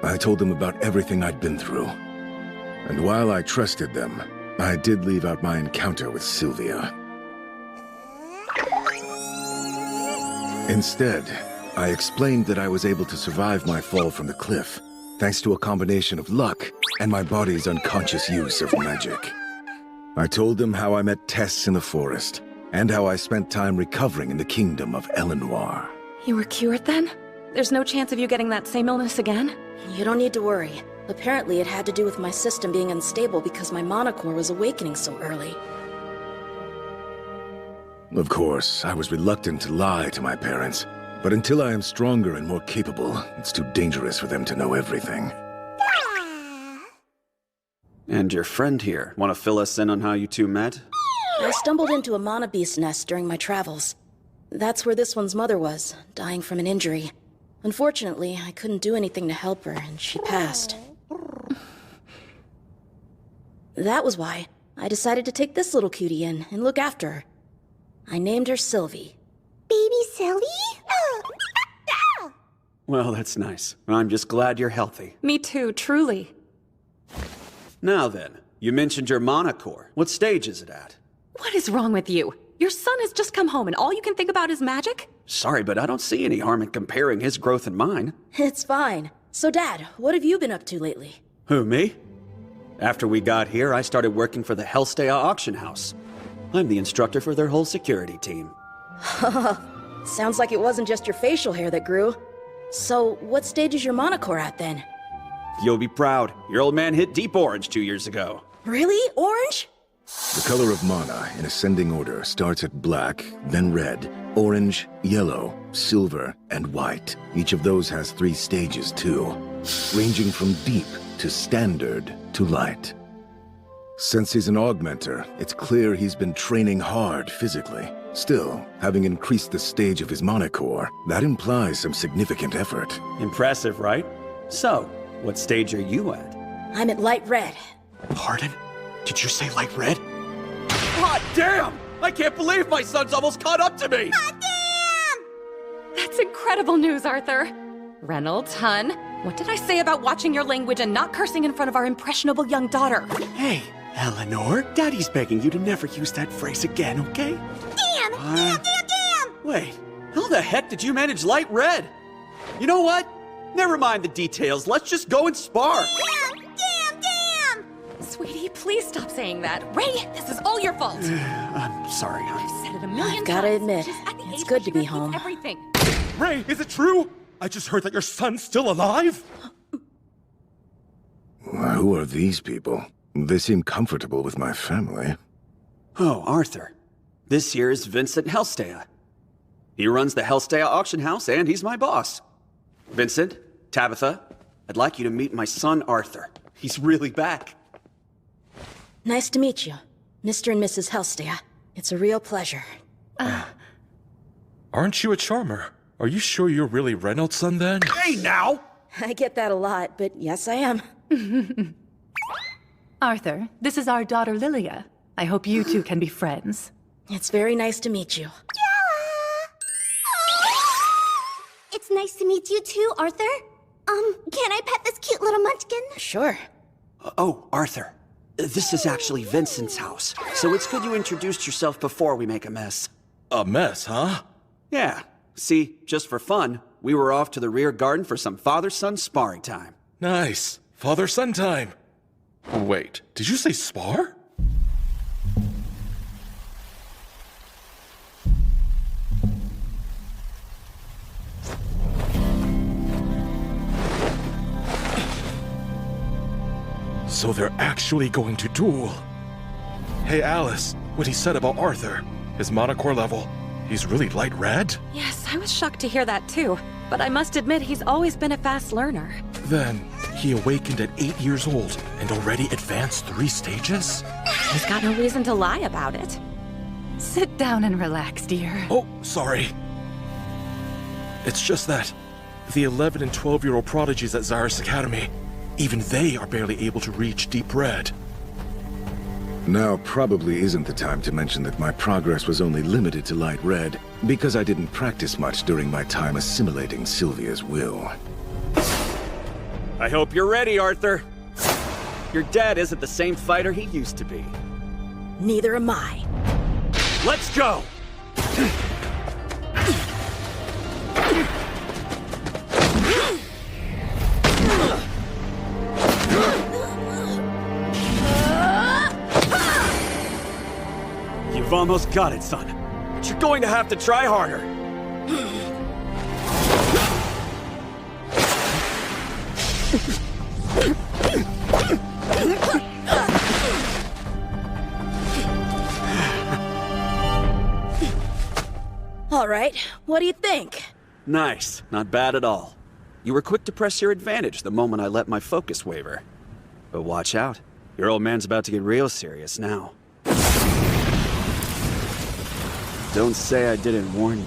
I told them about everything I'd been through. And while I trusted them, I did leave out my encounter with Sylvia. Instead, I explained that I was able to survive my fall from the cliff, thanks to a combination of luck and my body's unconscious use of magic. I told them how I met Tess in the forest, and how I spent time recovering in the kingdom of Eleanor. You were cured then? There's no chance of you getting that same illness again? You don't need to worry. Apparently it had to do with my system being unstable because my monocore was awakening so early. Of course, I was reluctant to lie to my parents, but until I am stronger and more capable, it's too dangerous for them to know everything. And your friend here, want to fill us in on how you two met? I stumbled into a mana beast nest during my travels. That's where this one's mother was, dying from an injury. Unfortunately, I couldn't do anything to help her, and she passed. That was why I decided to take this little cutie in and look after her. I named her Sylvie. Baby Sylvie? Well, that's nice. I'm just glad you're healthy. Me too, truly. Now then, you mentioned your monocore. What stage is it at? What is wrong with you? Your son has just come home and all you can think about is magic? Sorry, but I don't see any harm in comparing his growth and mine. It's fine. So, Dad, what have you been up to lately? Who, me? After we got here, I started working for the Helstea auction house. I'm the instructor for their whole security team. Sounds like it wasn't just your facial hair that grew. So, what stage is your monocore at then? You'll be proud. Your old man hit deep orange 2 years ago. Really? Orange? The color of mana, in ascending order, starts at black, then red, orange, yellow, silver, and white. Each of those has 3 stages, too, ranging from deep to standard to light. Since he's an augmenter, it's clear he's been training hard physically. Still, having increased the stage of his monocore, that implies some significant effort. Impressive, right? So, what stage are you at? I'm at light red. Pardon? Did you say light red? God damn! I can't believe my son's almost caught up to me! God damn! That's incredible news, Arthur. Reynolds, hun, what did I say about watching your language and not cursing in front of our impressionable young daughter? Hey, Eleanor, Daddy's begging you to never use that phrase again, okay? Damn! Damn! Wait, how the heck did you manage light red? You know what? Never mind the details, let's just go and spar! Damn! Sweetie, please stop saying that. Ray, this is all your fault. I'm sorry, I've said it a million times. I've gotta admit, it's good to be home. Everything. Ray, is it true? I just heard that your son's still alive? Who are these people? They seem comfortable with my family. Oh, Arthur. This here is Vincent Helstea. He runs the Helstea auction house, and he's my boss. Vincent, Tabitha, I'd like you to meet my son, Arthur. He's really back. Nice to meet you, Mr. and Mrs. Helstea. It's a real pleasure. Aren't you a charmer? Are you sure you're really Reynolds' son then? Hey now! I get that a lot, but yes, I am. Arthur, this is our daughter Lilia. I hope you two can be friends. It's very nice to meet you. It's nice to meet you too, Arthur. Can I pet this cute little munchkin? Sure. Oh, Arthur. This is actually Vincent's house, so it's good you introduced yourself before we make a mess. A mess, huh? Yeah. See, just for fun, we were off to the rear garden for some father-son sparring time. Nice. Father-son time. Wait, did you say spar? So they're actually going to duel. Hey Alice, what he said about Arthur, his monocore level, He's really light red? Yes, I was shocked to hear that too. But I must admit, he's always been a fast learner. Then, he awakened at 8 years old and already advanced 3 stages? He's got no reason to lie about it. Sit down and relax, dear. Oh, sorry. It's just that the 11 and 12-year-old prodigies at Xyrus Academy, even they are barely able to reach Deep Red. Now probably isn't the time to mention that my progress was only limited to light red, because I didn't practice much during my time assimilating Sylvia's will. I hope you're ready, Arthur. Your dad isn't the same fighter he used to be. Neither am I. Let's go! You've almost got it, son. But you're going to have to try harder. All right, what do you think? Nice. Not bad at all. You were quick to press your advantage the moment I let my focus waver. But watch out. Your old man's about to get real serious now. Don't say I didn't warn you.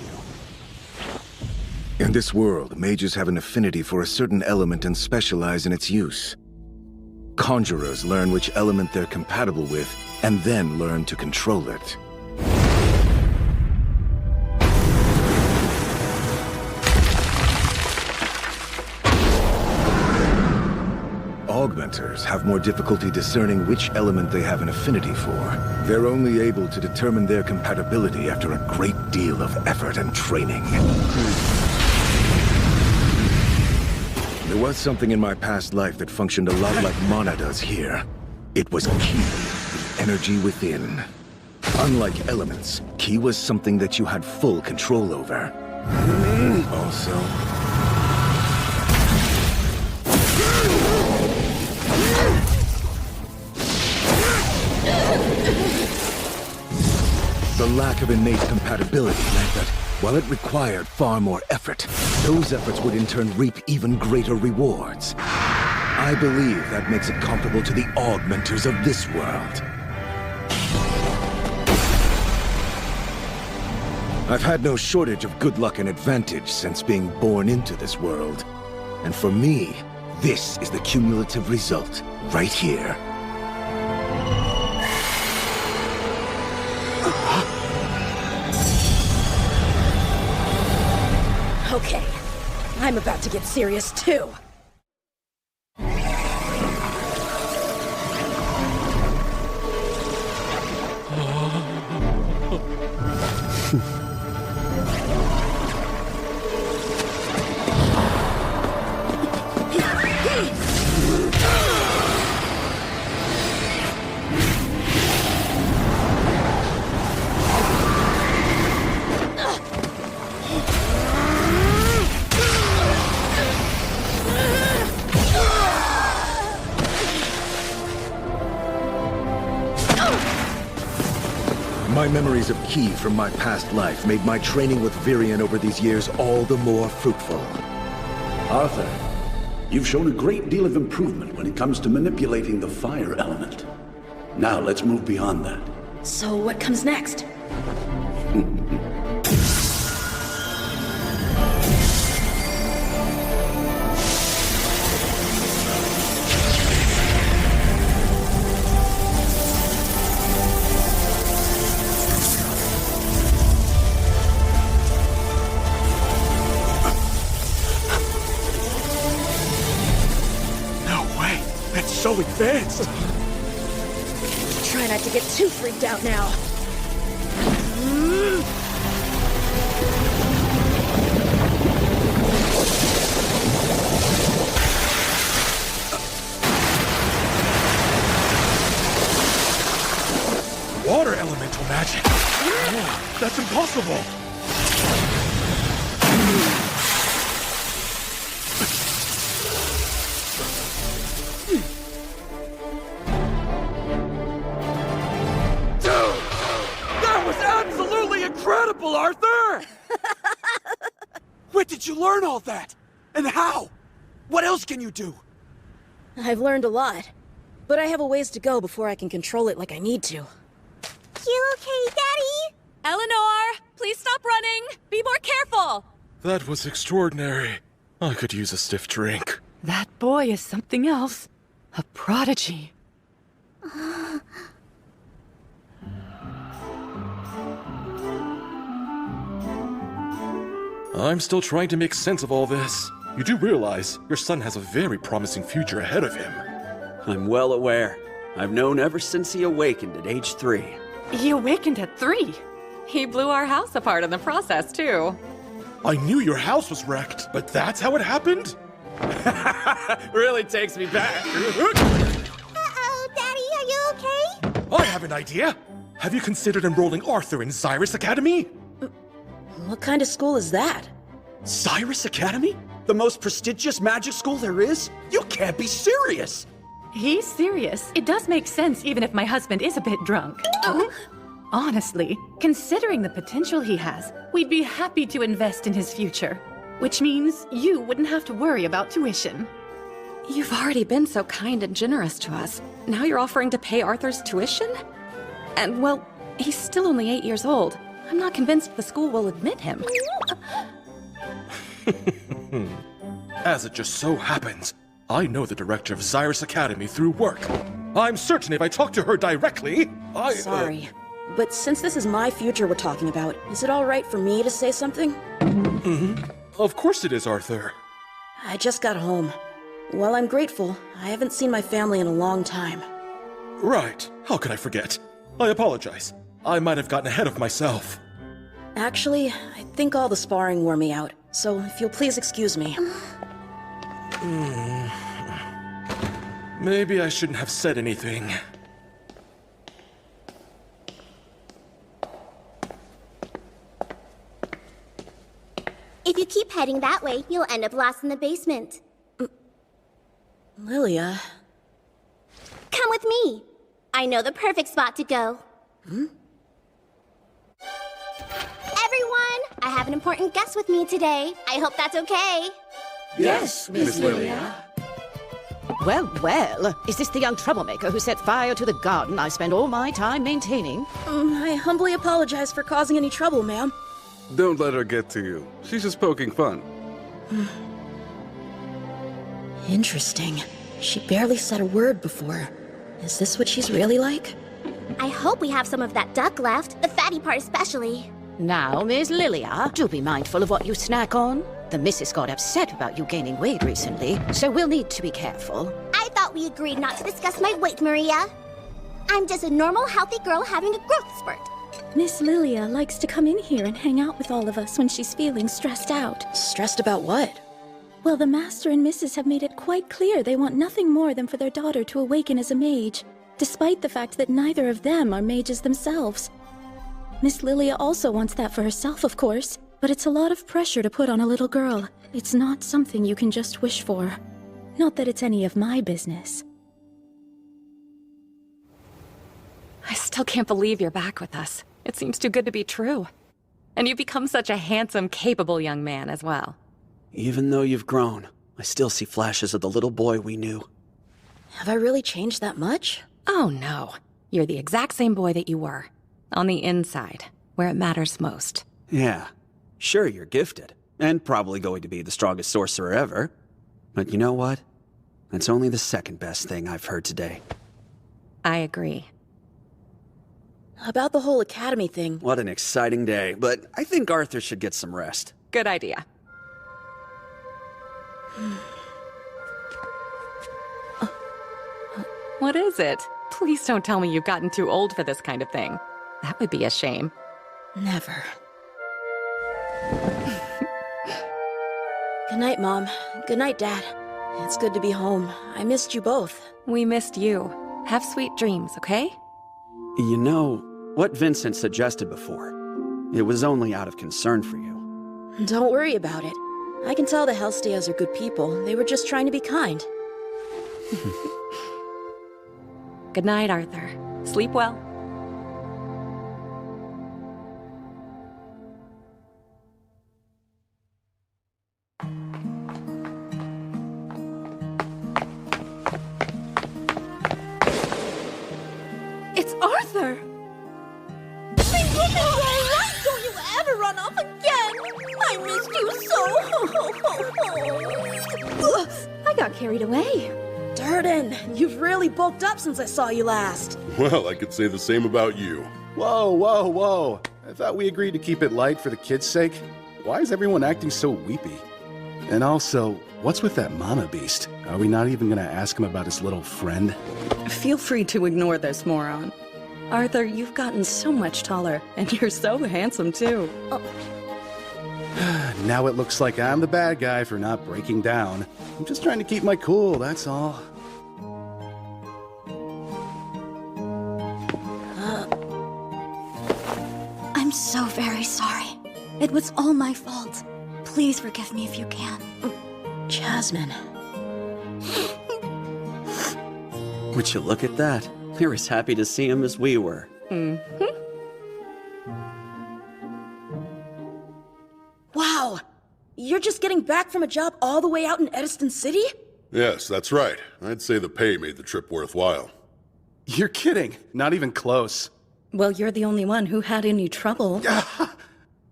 In this world, mages have an affinity for a certain element and specialize in its use. Conjurers learn which element they're compatible with, and then learn to control it. Augmenters have more difficulty discerning which element they have an affinity for. They're only able to determine their compatibility after a great deal of effort and training. There was something in my past life that functioned a lot like Mana does here. It was Ki, the energy within. Unlike elements, Ki was something that you had full control over. Also, the lack of innate compatibility meant that, while it required far more effort, those efforts would in turn reap even greater rewards. I believe that makes it comparable to the augmenters of this world. I've had no shortage of good luck and advantage since being born into this world. And for me, this is the cumulative result, right here. Okay, I'm about to get serious too. My memories of Ki from my past life made my training with Virion over these years all the more fruitful. Arthur, you've shown a great deal of improvement when it comes to manipulating the fire element. Now let's move beyond that. So what comes next? So advanced! Try not to get too freaked out now. Water elemental magic? Yeah, that's impossible! purple, Arthur! Where did you learn all that? And how? What else can you do? I've learned a lot, but I have a ways to go before I can control it like I need to. You okay, Daddy? Eleanor, please stop running. Be more careful. That was extraordinary. I could use a stiff drink. That boy is something else. A prodigy. I'm still trying to make sense of all this. You do realize your son has a very promising future ahead of him. I'm well aware. I've known ever since he awakened at age 3. He awakened at 3. He blew our house apart in the process, too. I knew your house was wrecked, but that's how it happened? Really takes me back. Uh-oh, Daddy, are you okay? I have an idea. Have you considered enrolling Arthur in Zyrus Academy? What kind of school is that? Zyrus Academy? The most prestigious magic school there is? You can't be serious! He's serious. It does make sense even if my husband is a bit drunk. Honestly, considering the potential he has, we'd be happy to invest in his future. Which means you wouldn't have to worry about tuition. You've already been so kind and generous to us. Now you're offering to pay Arthur's tuition? And, well, he's still only 8 years old. I'm not convinced the school will admit him. As it just so happens, I know the director of Zyrus Academy through work. I'm certain if I talk to her directly, Sorry, but since this is my future we're talking about, is it all right for me to say something? Of course it is, Arthur. I just got home. While I'm grateful, I haven't seen my family in a long time. Right. How could I forget? I apologize. I might have gotten ahead of myself. Actually, I think all the sparring wore me out, so if you'll please excuse me. Maybe I shouldn't have said anything. If you keep heading that way, you'll end up lost in the basement. Lilia... Come with me. I know the perfect spot to go. Everyone, I have an important guest with me today. I hope that's okay. Yes, Miss Lilia. Well, well, is this the young troublemaker who set fire to the garden I spend all my time maintaining? I humbly apologize for causing any trouble, ma'am. Don't let her get to you. She's just poking fun. Interesting. She barely said a word before. Is this what she's really like? I hope we have some of that duck left, the fatty part especially. Now, Miss Lilia, do be mindful of what you snack on. The missus got upset about you gaining weight recently, so we'll need to be careful. I thought we agreed not to discuss my weight, Maria. I'm just a normal, healthy girl having a growth spurt. Miss Lilia likes to come in here and hang out with all of us when she's feeling stressed out. Stressed about what? Well, the Master and Missus have made it quite clear they want nothing more than for their daughter to awaken as a mage, despite the fact that neither of them are mages themselves. Miss Lilia also wants that for herself, of course, but it's a lot of pressure to put on a little girl. It's not something you can just wish for. Not that it's any of my business. I still can't believe you're back with us. It seems too good to be true. And you've become such a handsome, capable young man as well. Even though you've grown, I still see flashes of the little boy we knew. Have I really changed that much? Oh no. You're the exact same boy that you were. On the inside, where it matters most. Yeah. Sure, you're gifted, and probably going to be the strongest sorcerer ever. But you know what? That's only the second best thing I've heard today. I agree. About the whole academy thing. What an exciting day, but I think Arthur should get some rest. Good idea. What is it? Please don't tell me you've gotten too old for this kind of thing. That would be a shame. Never. Good night, Mom. Good night, Dad. It's good to be home. I missed you both. We missed you. Have sweet dreams, okay? You know, what Vincent suggested before, it was only out of concern for you. Don't worry about it. I can tell the Hellstayers are good people. They were just trying to be kind. Good night, Arthur. Sleep well. missed you so. I got carried away. Durden, you've really bulked up since I saw you last. Well, I could say the same about you. Whoa, whoa, whoa. I thought we agreed to keep it light for the kids' sake. Why is everyone acting so weepy? And also, what's with that mama beast? Are we not even gonna ask him about his little friend? Feel free to ignore this moron. Arthur, you've gotten so much taller, and you're so handsome, too. Now it looks like I'm the bad guy for not breaking down. I'm just trying to keep my cool, that's all. I'm so very sorry. It was all my fault. Please forgive me if you can. Jasmine. Would you look at that? We're as happy to see him as we were. Wow! You're just getting back from a job all the way out in Ediston City? Yes, that's right. I'd say the pay made the trip worthwhile. You're kidding. Not even close. Well, you're the only one who had any trouble.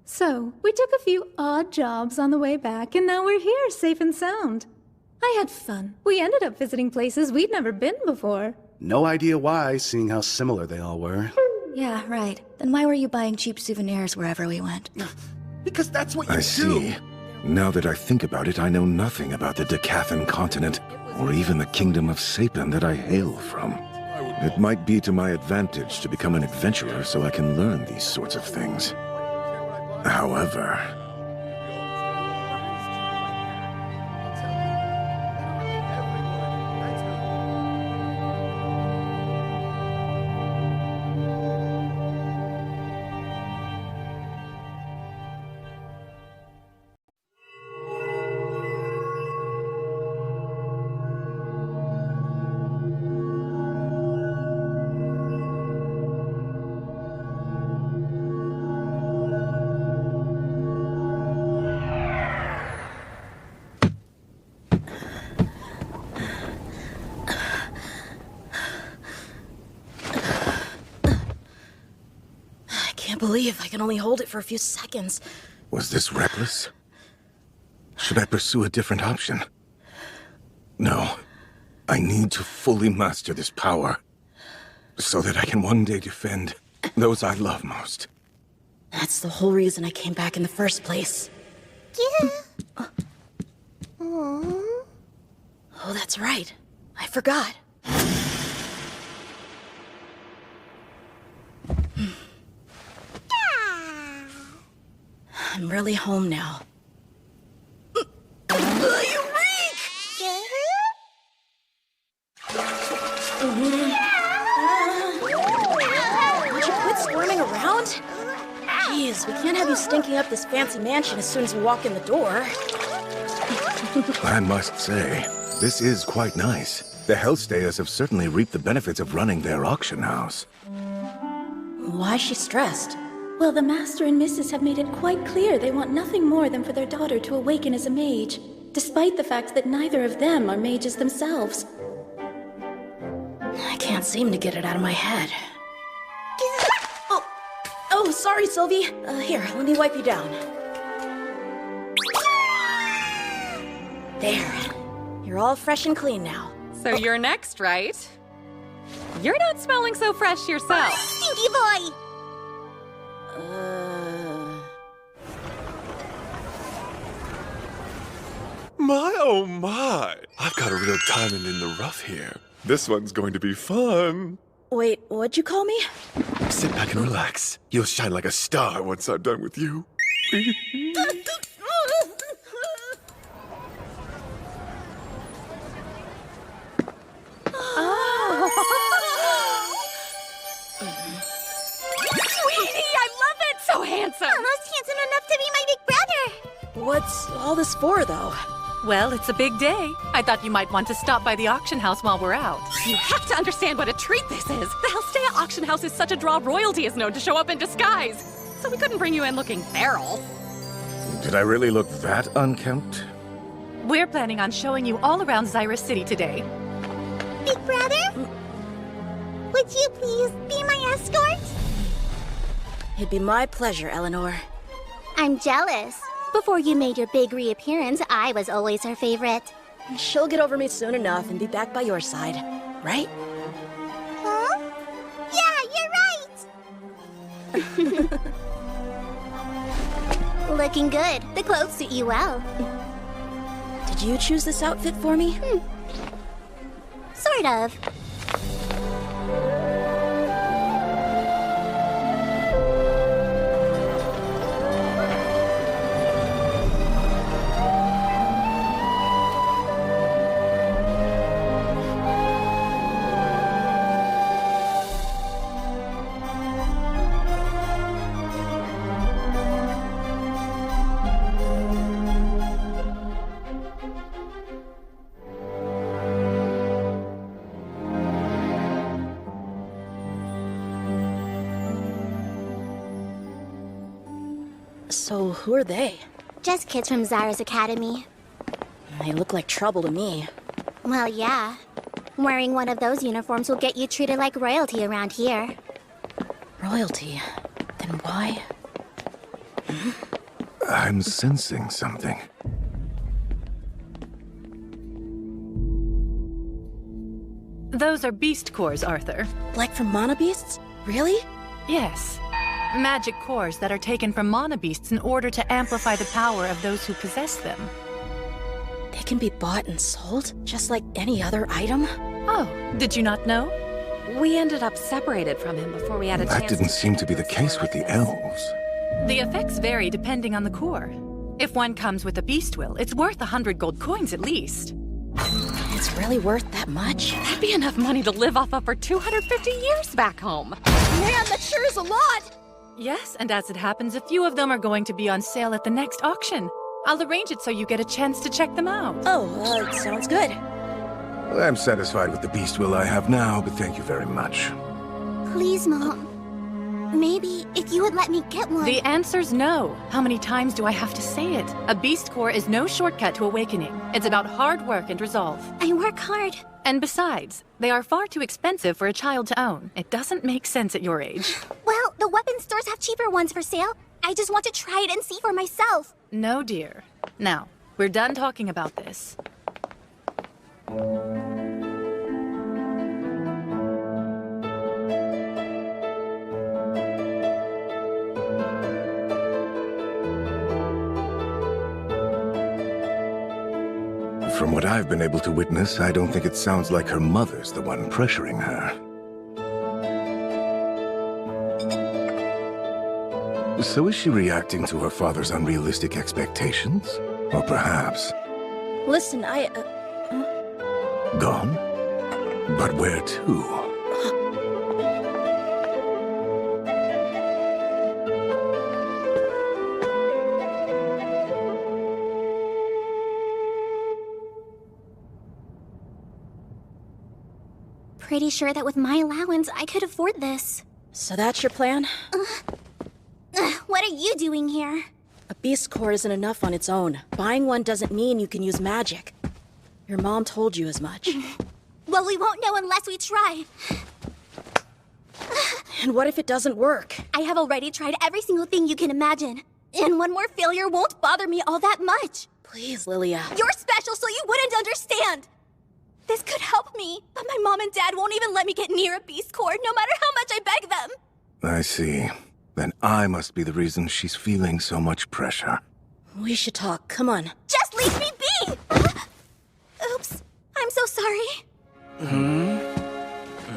So, we took a few odd jobs on the way back, and now we're here, safe and sound. I had fun. We ended up visiting places we'd never been before. No idea why, seeing how similar they all were. Yeah, right. Then why were you buying cheap souvenirs wherever we went? Because that's what you do. I see. Now that I think about it, I know nothing about the Decathan continent, or even the kingdom of Sapin that I hail from. It might be to my advantage to become an adventurer so I can learn these sorts of things. However... I can't believe I can only hold it for a few seconds. Was this reckless? Should I pursue a different option? No. I need to fully master this power, so that I can one day defend those I love most. That's the whole reason I came back in the first place. Yeah. Oh, that's right. I forgot. I'm really home now. You reek! Would you quit squirming around? Jeez, we can't have you stinking up this fancy mansion as soon as you walk in the door. I must say, this is quite nice. The Hellstayers have certainly reaped the benefits of running their auction house. Why is she stressed? Well, the Master and Mrs. have made it quite clear they want nothing more than for their daughter to awaken as a mage, despite the fact that neither of them are mages themselves. I can't seem to get it out of my head. Oh, sorry, Sylvie. Here, let me wipe you down. There. You're all fresh and clean now. So you're next, right? You're not smelling so fresh yourself. Stinky boy! My, oh my! I've got a real diamond in the rough here. This one's going to be fun. Wait, what'd you call me? Sit back and relax. You'll shine like a star once I'm done with you. Sweetie, I love it! So handsome! Almost handsome enough to be my big brother! What's all this for, though? Well, it's a big day. I thought you might want to stop by the auction house while we're out. You have to understand what a treat this is. The Hellstea auction house is such a draw. Royalty is known to show up in disguise. So we couldn't bring you in looking feral. Did I really look that unkempt? We're planning on showing you all around Zyrus City today. Big brother? Would you please be my escort? It'd be my pleasure, Eleanor. I'm jealous. Before you made your big reappearance, I was always her favorite. She'll get over me soon enough and be back by your side, right? Huh? Yeah, you're right! Looking good. The clothes suit you well. Did you choose this outfit for me? Sort of. So, who are they? Just kids from Zara's Academy. They look like trouble to me. Well, yeah. Wearing one of those uniforms will get you treated like royalty around here. Royalty? Then why? I'm sensing something. Those are beast cores, Arthur. Like from mana beasts? Really? Yes. Magic cores that are taken from mana beasts in order to amplify the power of those who possess them. They can be bought and sold, just like any other item? Oh, did you not know? We ended up separated from him before we had a chance. That didn't seem to be the case with the elves. The effects vary depending on the core. If one comes with a beast will, it's worth 100 gold coins at least. It's really worth that much? That'd be enough money to live off of for 250 years back home. Man, that sure is a lot! Yes, and as it happens, a few of them are going to be on sale at the next auction. I'll arrange it so you get a chance to check them out. Oh, sounds good. Well, I'm satisfied with the beast will I have now, but thank you very much. Please, Mom. Maybe if you would let me get one. The answer's no. How many times do I have to say it? A beast core is no shortcut to awakening. It's about hard work and resolve. I work hard. And besides, they are far too expensive for a child to own. It doesn't make sense at your age. Well, the weapon stores have cheaper ones for sale. I just want to try it and see for myself. No, dear. Now, we're done talking about this. From what I've been able to witness, I don't think it sounds like her mother's the one pressuring her. So is she reacting to her father's unrealistic expectations? Or perhaps... Listen, Gone? But where to? Pretty sure that with my allowance, I could afford this. So that's your plan? What are you doing here? A beast core isn't enough on its own. Buying one doesn't mean you can use magic. Your mom told you as much. Well, we won't know unless we try. And what if it doesn't work? I have already tried every single thing you can imagine. And one more failure won't bother me all that much. Please, Lilia. You're special, so you wouldn't understand. This could help me, but my mom and dad won't even let me get near a beast core, no matter how much I beg them. I see. Then I must be the reason she's feeling so much pressure. We should talk. Come on. Just leave me be! Oops. I'm so sorry.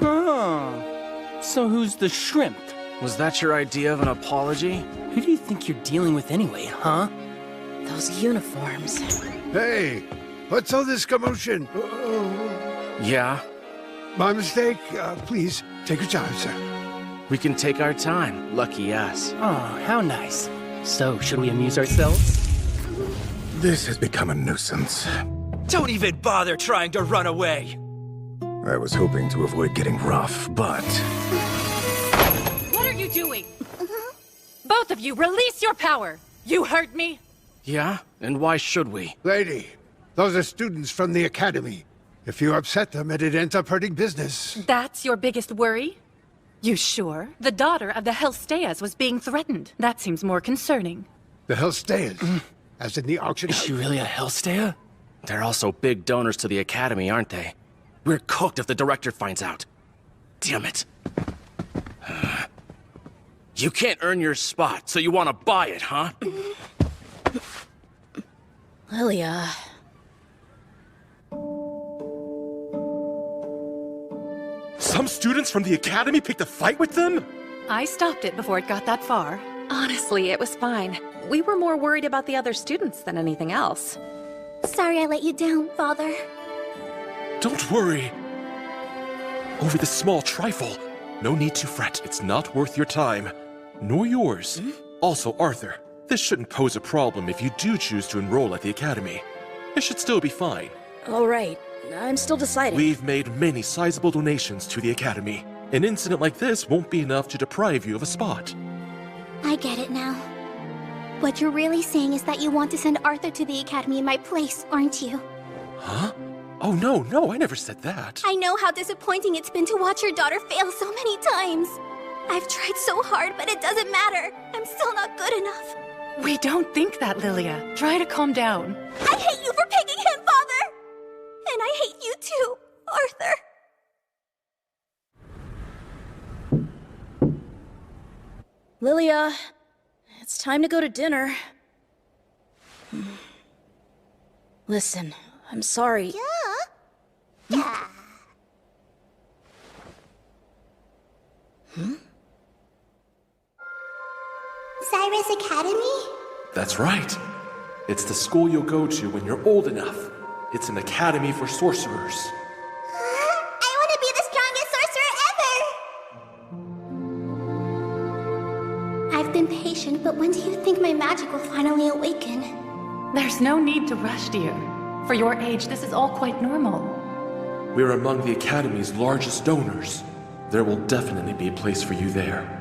Oh. So who's the shrimp? Was that your idea of an apology? Who do you think you're dealing with anyway, huh? Those uniforms. Hey, what's all this commotion? Yeah? My mistake. Please, take your time, sir. We can take our time. Lucky us. Oh, how nice. So, should we amuse ourselves? This has become a nuisance. Don't even bother trying to run away! I was hoping to avoid getting rough, but... What are you doing? Both of you, release your power! You heard me? Yeah? And why should we? Lady, those are students from the academy. If you upset them, it ends up hurting business. That's your biggest worry? You sure? The daughter of the Hellsteas was being threatened. That seems more concerning. The Hellsteas? as in the auction Is house. she really a Hellstea? They're also big donors to the Academy, aren't they? We're cooked if the director finds out. Damn it. You can't earn your spot, so you want to buy it, huh? Lilia. Some students from the Academy picked a fight with them? I stopped it before it got that far. Honestly, it was fine. We were more worried about the other students than anything else. Sorry I let you down, Father. Don't worry. Over this small trifle. No need to fret. It's not worth your time. Nor yours. Also, Arthur, this shouldn't pose a problem if you do choose to enroll at the Academy. It should still be fine. All right. I'm still deciding. We've made many sizable donations to the Academy. An incident like this won't be enough to deprive you of a spot. I get it now. What you're really saying is that you want to send Arthur to the Academy in my place, aren't you? Huh? Oh, no, I never said that. I know how disappointing it's been to watch your daughter fail so many times. I've tried so hard, but it doesn't matter. I'm still not good enough. We don't think that, Lilia. Try to calm down. I hate you for picking him, Father! And I hate you too, Arthur. Lilia, it's time to go to dinner. Listen, I'm sorry. Yeah. Cyrus Academy? That's right. It's the school you'll go to when you're old enough. It's an academy for sorcerers. I want to be the strongest sorcerer ever! I've been patient, but when do you think my magic will finally awaken? There's no need to rush, dear. For your age, this is all quite normal. We're among the Academy's largest donors. There will definitely be a place for you there.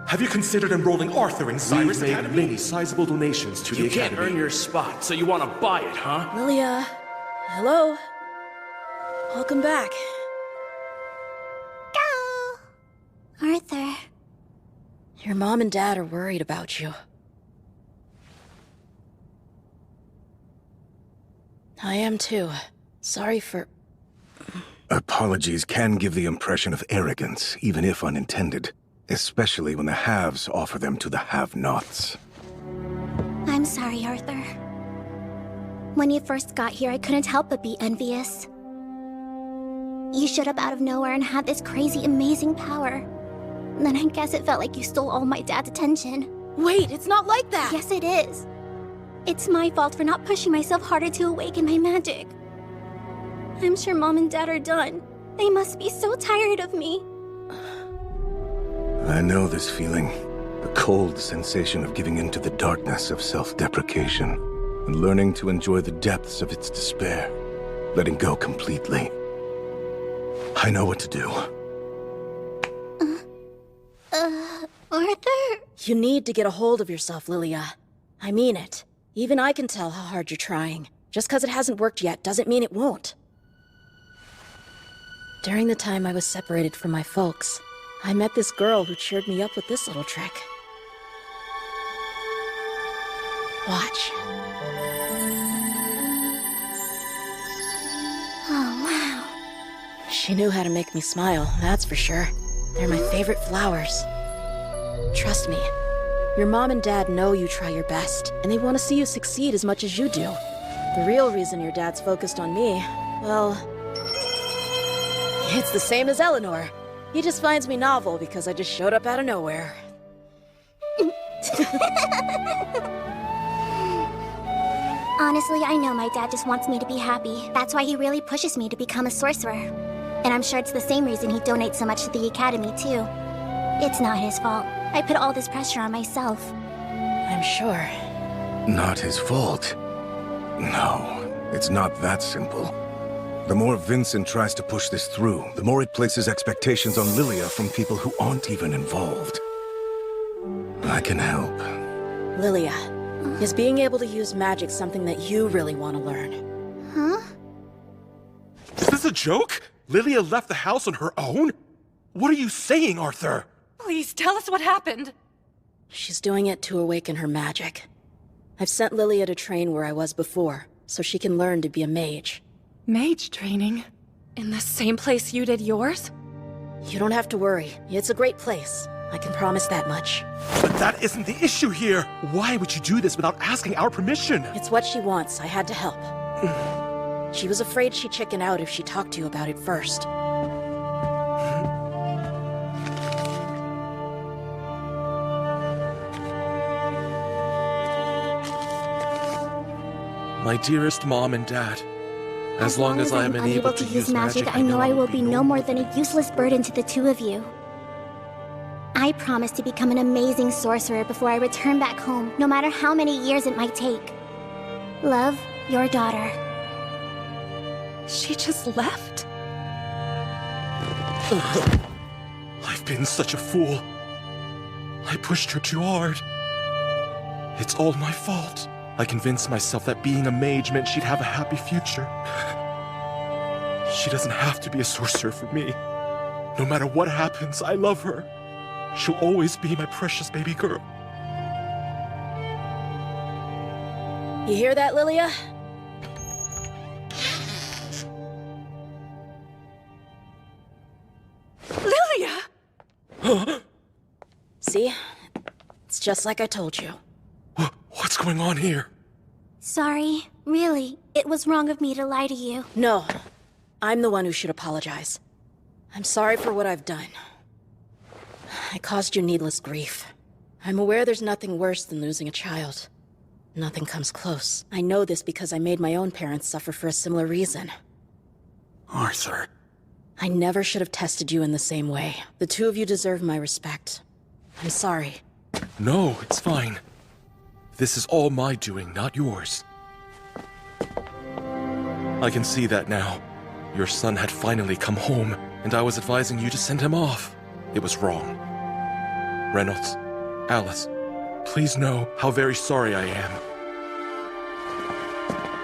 Have you considered enrolling Arthur in Cyrus Academy? We've made many sizable donations to the Academy. You can't earn your spot, so you want to buy it, huh? Lilia, hello? Welcome back. Arthur. Your mom and dad are worried about you. I am too. Sorry for... Apologies can give the impression of arrogance, even if unintended. Especially when the haves offer them to the have-nots. I'm sorry, Arthur. When you first got here, I couldn't help but be envious. You showed up out of nowhere and had this crazy, amazing power. Then I guess it felt like you stole all my dad's attention. Wait, it's not like that! Yes, it is. It's my fault for not pushing myself harder to awaken my magic. I'm sure Mom and Dad are done. They must be so tired of me. I know this feeling. The cold sensation of giving in to the darkness of self-deprecation and learning to enjoy the depths of its despair, letting go completely. I know what to do. Arthur? You need to get a hold of yourself, Lilia. I mean it. Even I can tell how hard you're trying. Just because it hasn't worked yet doesn't mean it won't. During the time I was separated from my folks, I met this girl who cheered me up with this little trick. Watch. Oh, wow. She knew how to make me smile, that's for sure. They're my favorite flowers. Trust me, your mom and dad know you try your best, and they want to see you succeed as much as you do. The real reason your dad's focused on me, well, it's the same as Eleanor. He just finds me novel because I just showed up out of nowhere. Honestly, I know my dad just wants me to be happy. That's why he really pushes me to become a sorcerer. And I'm sure it's the same reason he donates so much to the Academy, too. It's not his fault. I put all this pressure on myself. I'm sure. Not his fault. No, it's not that simple. The more Vincent tries to push this through, the more it places expectations on Lilia from people who aren't even involved. I can help. Lilia, is being able to use magic something that you really want to learn? Huh? Is this a joke? Lilia left the house on her own? What are you saying, Arthur? Please tell us what happened. She's doing it to awaken her magic. I've sent Lilia to train where I was before, so she can learn to be a mage. Mage training? In the same place you did yours? You don't have to worry. It's a great place. I can promise that much. But that isn't the issue here! Why would you do this without asking our permission? It's what she wants. I had to help. She was afraid she'd chicken out if she talked to you about it first. My dearest Mom and Dad, as long as I am unable to use magic, I know I will be no more than a useless burden to the two of you. I promise to become an amazing sorcerer before I return back home, no matter how many years it might take. Love, your daughter. She just left? I've been such a fool. I pushed her too hard. It's all my fault. I convinced myself that being a mage meant she'd have a happy future. She doesn't have to be a sorcerer for me. No matter what happens, I love her. She'll always be my precious baby girl. You hear that, Lilia? Lilia! See? It's just like I told you. What's going on here? Sorry. Really, it was wrong of me to lie to you. No. I'm the one who should apologize. I'm sorry for what I've done. I caused you needless grief. I'm aware there's nothing worse than losing a child. Nothing comes close. I know this because I made my own parents suffer for a similar reason. Arthur. I never should have tested you in the same way. The two of you deserve my respect. I'm sorry. No, it's fine. This is all my doing, not yours. I can see that now. Your son had finally come home, and I was advising you to send him off. It was wrong. Reynolds, Alice, please know how very sorry I am.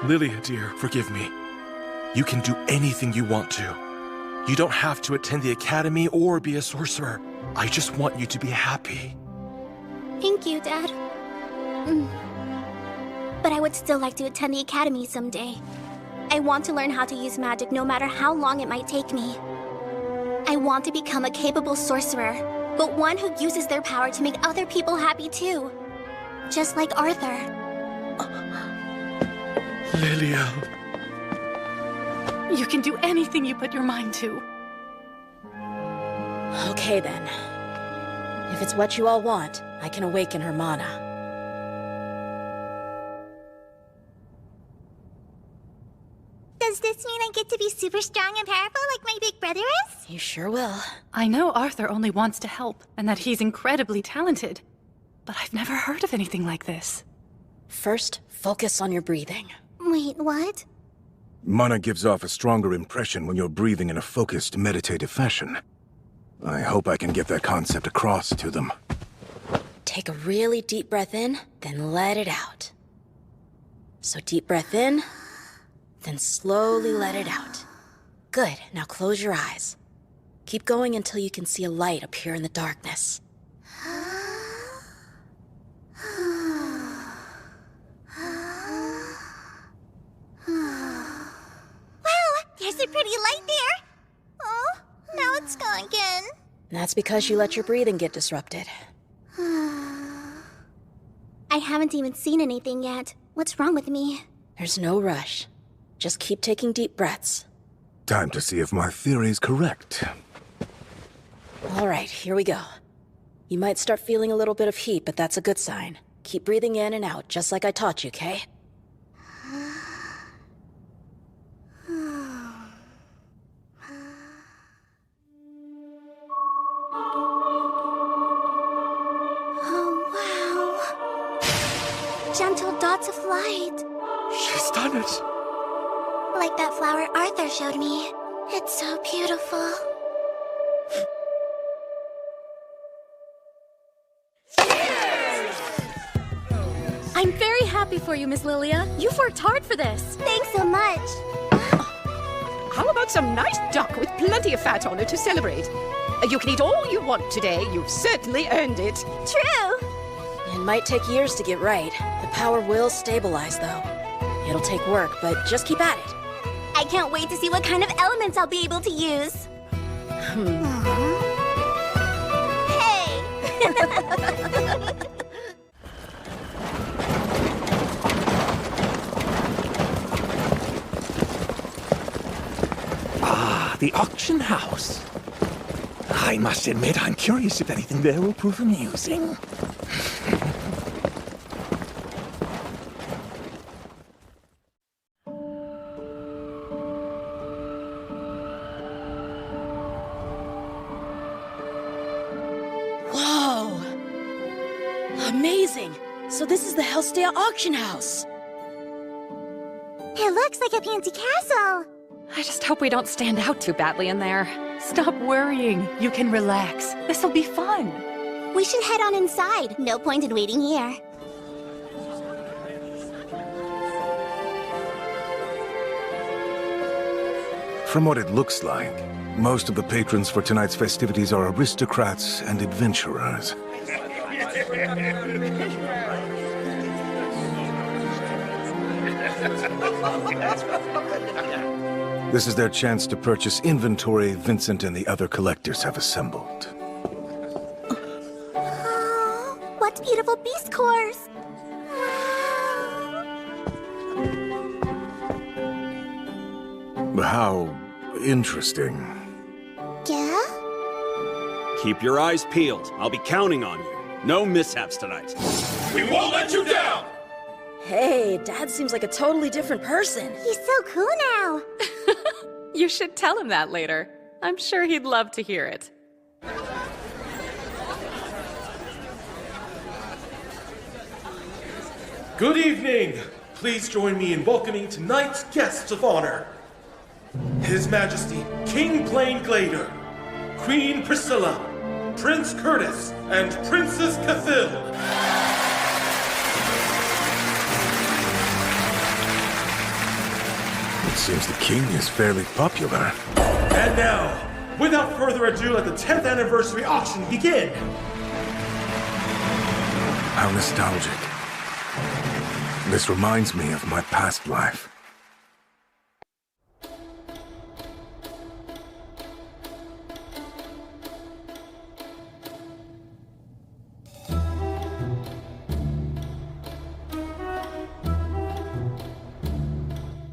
Lilia, dear, forgive me. You can do anything you want to. You don't have to attend the academy or be a sorcerer. I just want you to be happy. Thank you, Dad. But I would still like to attend the academy someday. I want to learn how to use magic no matter how long it might take me. I want to become a capable sorcerer, but one who uses their power to make other people happy too. Just like Arthur. Lilia. You can do anything you put your mind to. Okay then. If it's what you all want, I can awaken her mana. Does this mean I get to be super strong and powerful like my big brother is? You sure will. I know Arthur only wants to help, and that he's incredibly talented. But I've never heard of anything like this. First, focus on your breathing. Wait, what? Mana gives off a stronger impression when you're breathing in a focused, meditative fashion. I hope I can get that concept across to them. Take a really deep breath in, then let it out. So deep breath in, then slowly let it out. Good, now close your eyes. Keep going until you can see a light appear in the darkness. There's a pretty light there. Oh, now it's gone again. That's because you let your breathing get disrupted. I haven't even seen anything yet. What's wrong with me? There's no rush. Just keep taking deep breaths. Time to see if my theory's correct. All right, here we go. You might start feeling a little bit of heat, but that's a good sign. Keep breathing in and out, just like I taught you, Kay? Gentle dots of light. She's done it. Like that flower Arthur showed me. It's so beautiful. I'm very happy for you, Miss Lilia. You've worked hard for this. Thanks so much. How about some nice duck with plenty of fat on it to celebrate? You can eat all you want today. You've certainly earned it. True. It might take years to get right. The power will stabilize, though. It'll take work, but just keep at it. I can't wait to see what kind of elements I'll be able to use. Hey! The auction house. I must admit, I'm curious if anything there will prove amusing. Whoa! Amazing! So this is the Helstea auction house. It looks like a fancy castle. I just hope we don't stand out too badly in there. Stop worrying. You can relax. This'll be fun. We should head on inside. No point in waiting here. From what it looks like, most of the patrons for tonight's festivities are aristocrats and adventurers. This is their chance to purchase inventory Vincent and the other collectors have assembled. Oh, what beautiful beast cores! How interesting. Yeah? Keep your eyes peeled. I'll be counting on you. No mishaps tonight. We won't let you down! Hey, Dad seems like a totally different person. He's so cool now. You should tell him that later. I'm sure he'd love to hear it. Good evening! Please join me in welcoming tonight's guests of honor. His Majesty, King Plain Glader, Queen Priscilla, Prince Curtis, and Princess Cathil. It seems the king is fairly popular. And now, without further ado, let the 10th anniversary auction begin! How nostalgic. This reminds me of my past life.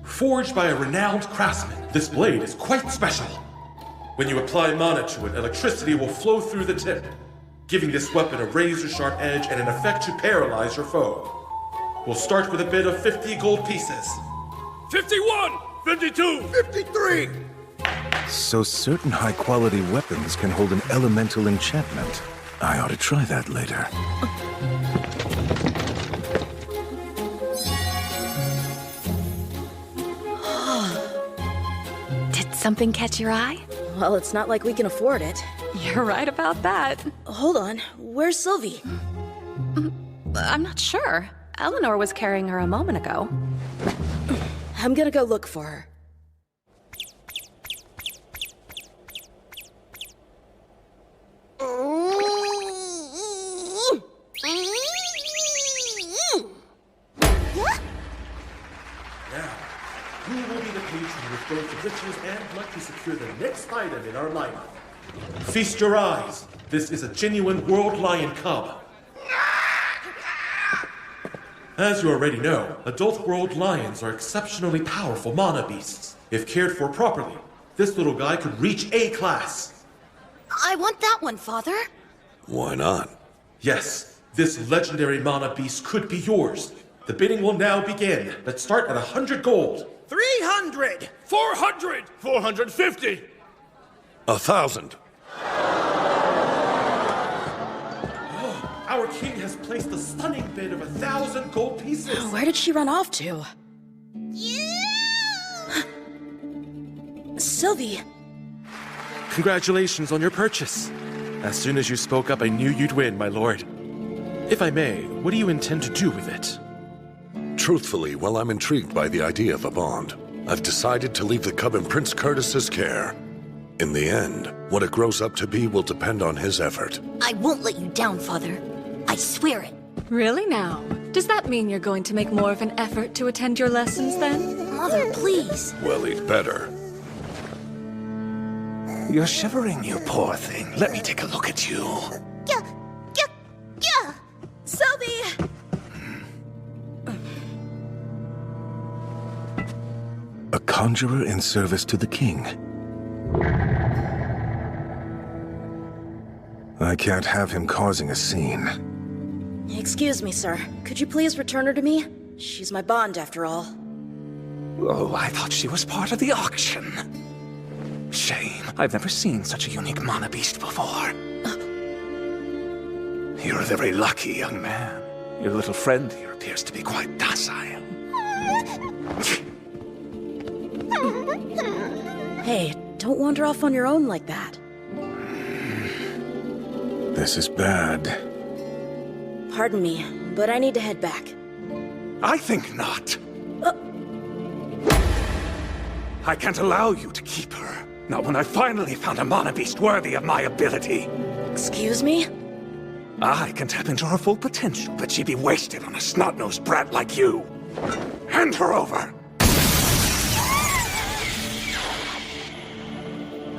Forged by a renowned craftsman, this blade is quite special. When you apply mana to it, electricity will flow through the tip, giving this weapon a razor-sharp edge and an effect to paralyze your foe. We'll start with a bid of 50 gold pieces. 51! 52! 53! So certain high-quality weapons can hold an elemental enchantment. I ought to try that later. Did something catch your eye? Well, it's not like we can afford it. You're right about that. Hold on. Where's Sylvie? I'm not sure. Eleanor was carrying her a moment ago. I'm gonna go look for her. Who will be the patron with both the riches and luck to secure the next item in our lineup? Feast your eyes. This is a genuine World Lion Cub. As you already know, adult World Lions are exceptionally powerful mana beasts. If cared for properly, this little guy could reach A class. I want that one, Father. Why not? Yes, this legendary mana beast could be yours. The bidding will now begin. Let's start at 100 gold. 300! 400! 450! 1,000. Our king has placed a stunning bid of 1,000 gold pieces. Where did she run off to? Sylvie! Congratulations on your purchase. As soon as you spoke up, I knew you'd win, my lord. If I may, what do you intend to do with it? Truthfully, while I'm intrigued by the idea of a bond, I've decided to leave the cub in Prince Curtis's care. In the end, what it grows up to be will depend on his effort. I won't let you down, Father. I swear it. Really now? Does that mean you're going to make more of an effort to attend your lessons then? Mother, please. Well, he'd better. You're shivering, you poor thing. Let me take a look at you. Yeah. Sylvie! A conjurer in service to the king. I can't have him causing a scene. Excuse me, sir. Could you please return her to me? She's my bond, after all. Oh, I thought she was part of the auction. Shame. I've never seen such a unique mana beast before. You're a very lucky young man. Your little friend here appears to be quite docile. Hey, don't wander off on your own like that. This is bad. Pardon me, but I need to head back. I think not. I can't allow you to keep her. Not when I finally found a mana beast worthy of my ability. Excuse me? I can tap into her full potential, but she'd be wasted on a snot-nosed brat like you. Hand her over!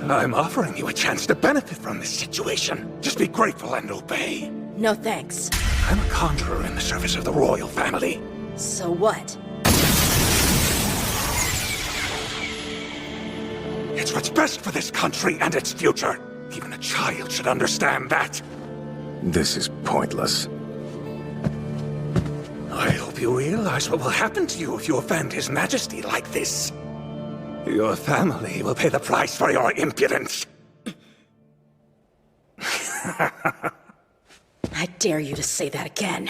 I'm offering you a chance to benefit from this situation. Just be grateful and obey. No thanks. I'm a conjurer in the service of the royal family. So what? It's what's best for this country and its future. Even a child should understand that. This is pointless. I hope you realize what will happen to you if you offend His Majesty like this. Your family will pay the price for your impudence. I dare you to say that again.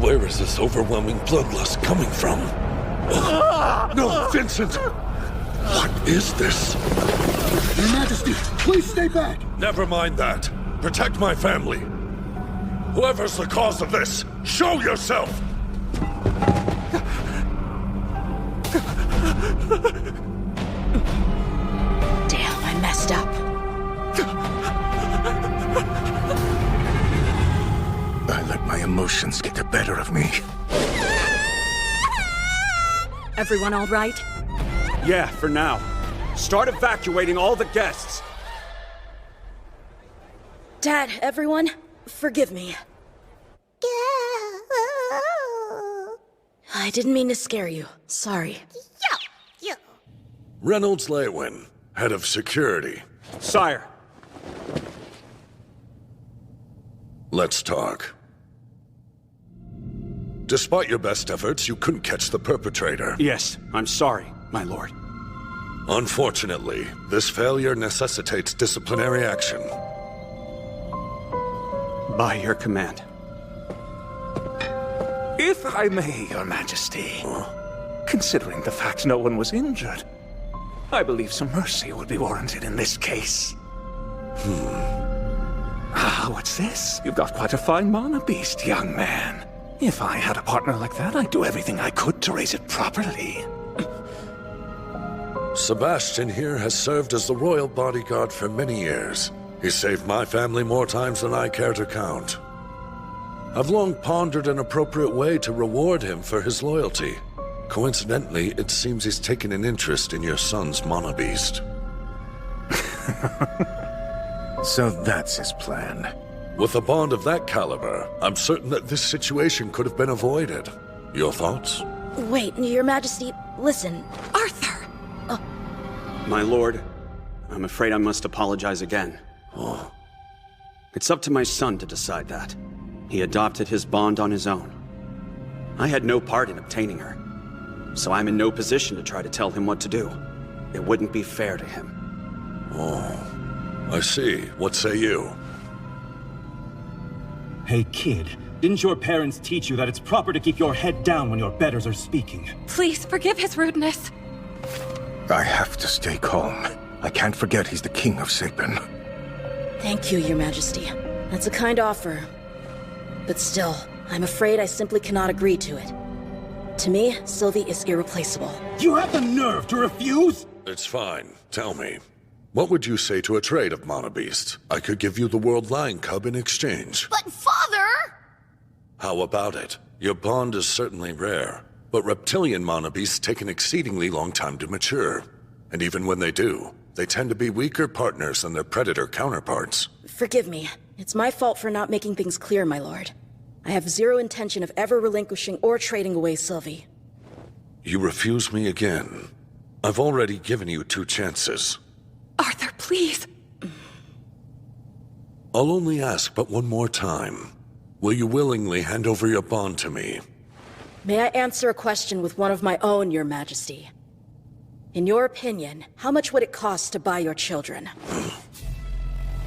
Where is this overwhelming bloodlust coming from? No, Vincent! What is this? Your Majesty, please stay back! Never mind that. Protect my family. Whoever's the cause of this, show yourself! Damn, I messed up. I let my emotions get the better of me. Everyone all right? Yeah, for now. Start evacuating all the guests. Dad, everyone, forgive me. I didn't mean to scare you. Sorry. Reynolds Leywin, head of security. Sire. Let's talk. Despite your best efforts, you couldn't catch the perpetrator. Yes, I'm sorry, my lord. Unfortunately, this failure necessitates disciplinary action. By your command. If I may, Your Majesty, considering the fact no one was injured, I believe some mercy would be warranted in this case. What's this? You've got quite a fine mana beast, young man. If I had a partner like that, I'd do everything I could to raise it properly. Sebastian here has served as the royal bodyguard for many years. He's saved my family more times than I care to count. I've long pondered an appropriate way to reward him for his loyalty. Coincidentally, it seems he's taken an interest in your son's mana beast. So that's his plan. With a bond of that caliber, I'm certain that this situation could have been avoided. Your thoughts? Wait, Your Majesty, listen. Arthur! My lord, I'm afraid I must apologize again. It's up to my son to decide that. He adopted his bond on his own. I had no part in obtaining her, so I'm in no position to try to tell him what to do. It wouldn't be fair to him. I see. What say you? Hey, kid, didn't your parents teach you that it's proper to keep your head down when your betters are speaking? Please forgive his rudeness. I have to stay calm. I can't forget he's the king of Sapin. Thank you, Your Majesty. That's a kind offer. But still, I'm afraid I simply cannot agree to it. To me, Sylvie is irreplaceable. You have the nerve to refuse? It's fine. Tell me. What would you say to a trade of Mana Beast? I could give you the World Lion Cub in exchange. But father! How about it? Your bond is certainly rare, but reptilian Mana Beasts take an exceedingly long time to mature. And even when they do, they tend to be weaker partners than their predator counterparts. Forgive me. It's my fault for not making things clear, my lord. I have zero intention of ever relinquishing or trading away Sylvie. You refuse me again. I've already given you 2 chances. Arthur, please! I'll only ask but one more time. Will you willingly hand over your bond to me? May I answer a question with one of my own, Your Majesty? In your opinion, how much would it cost to buy your children?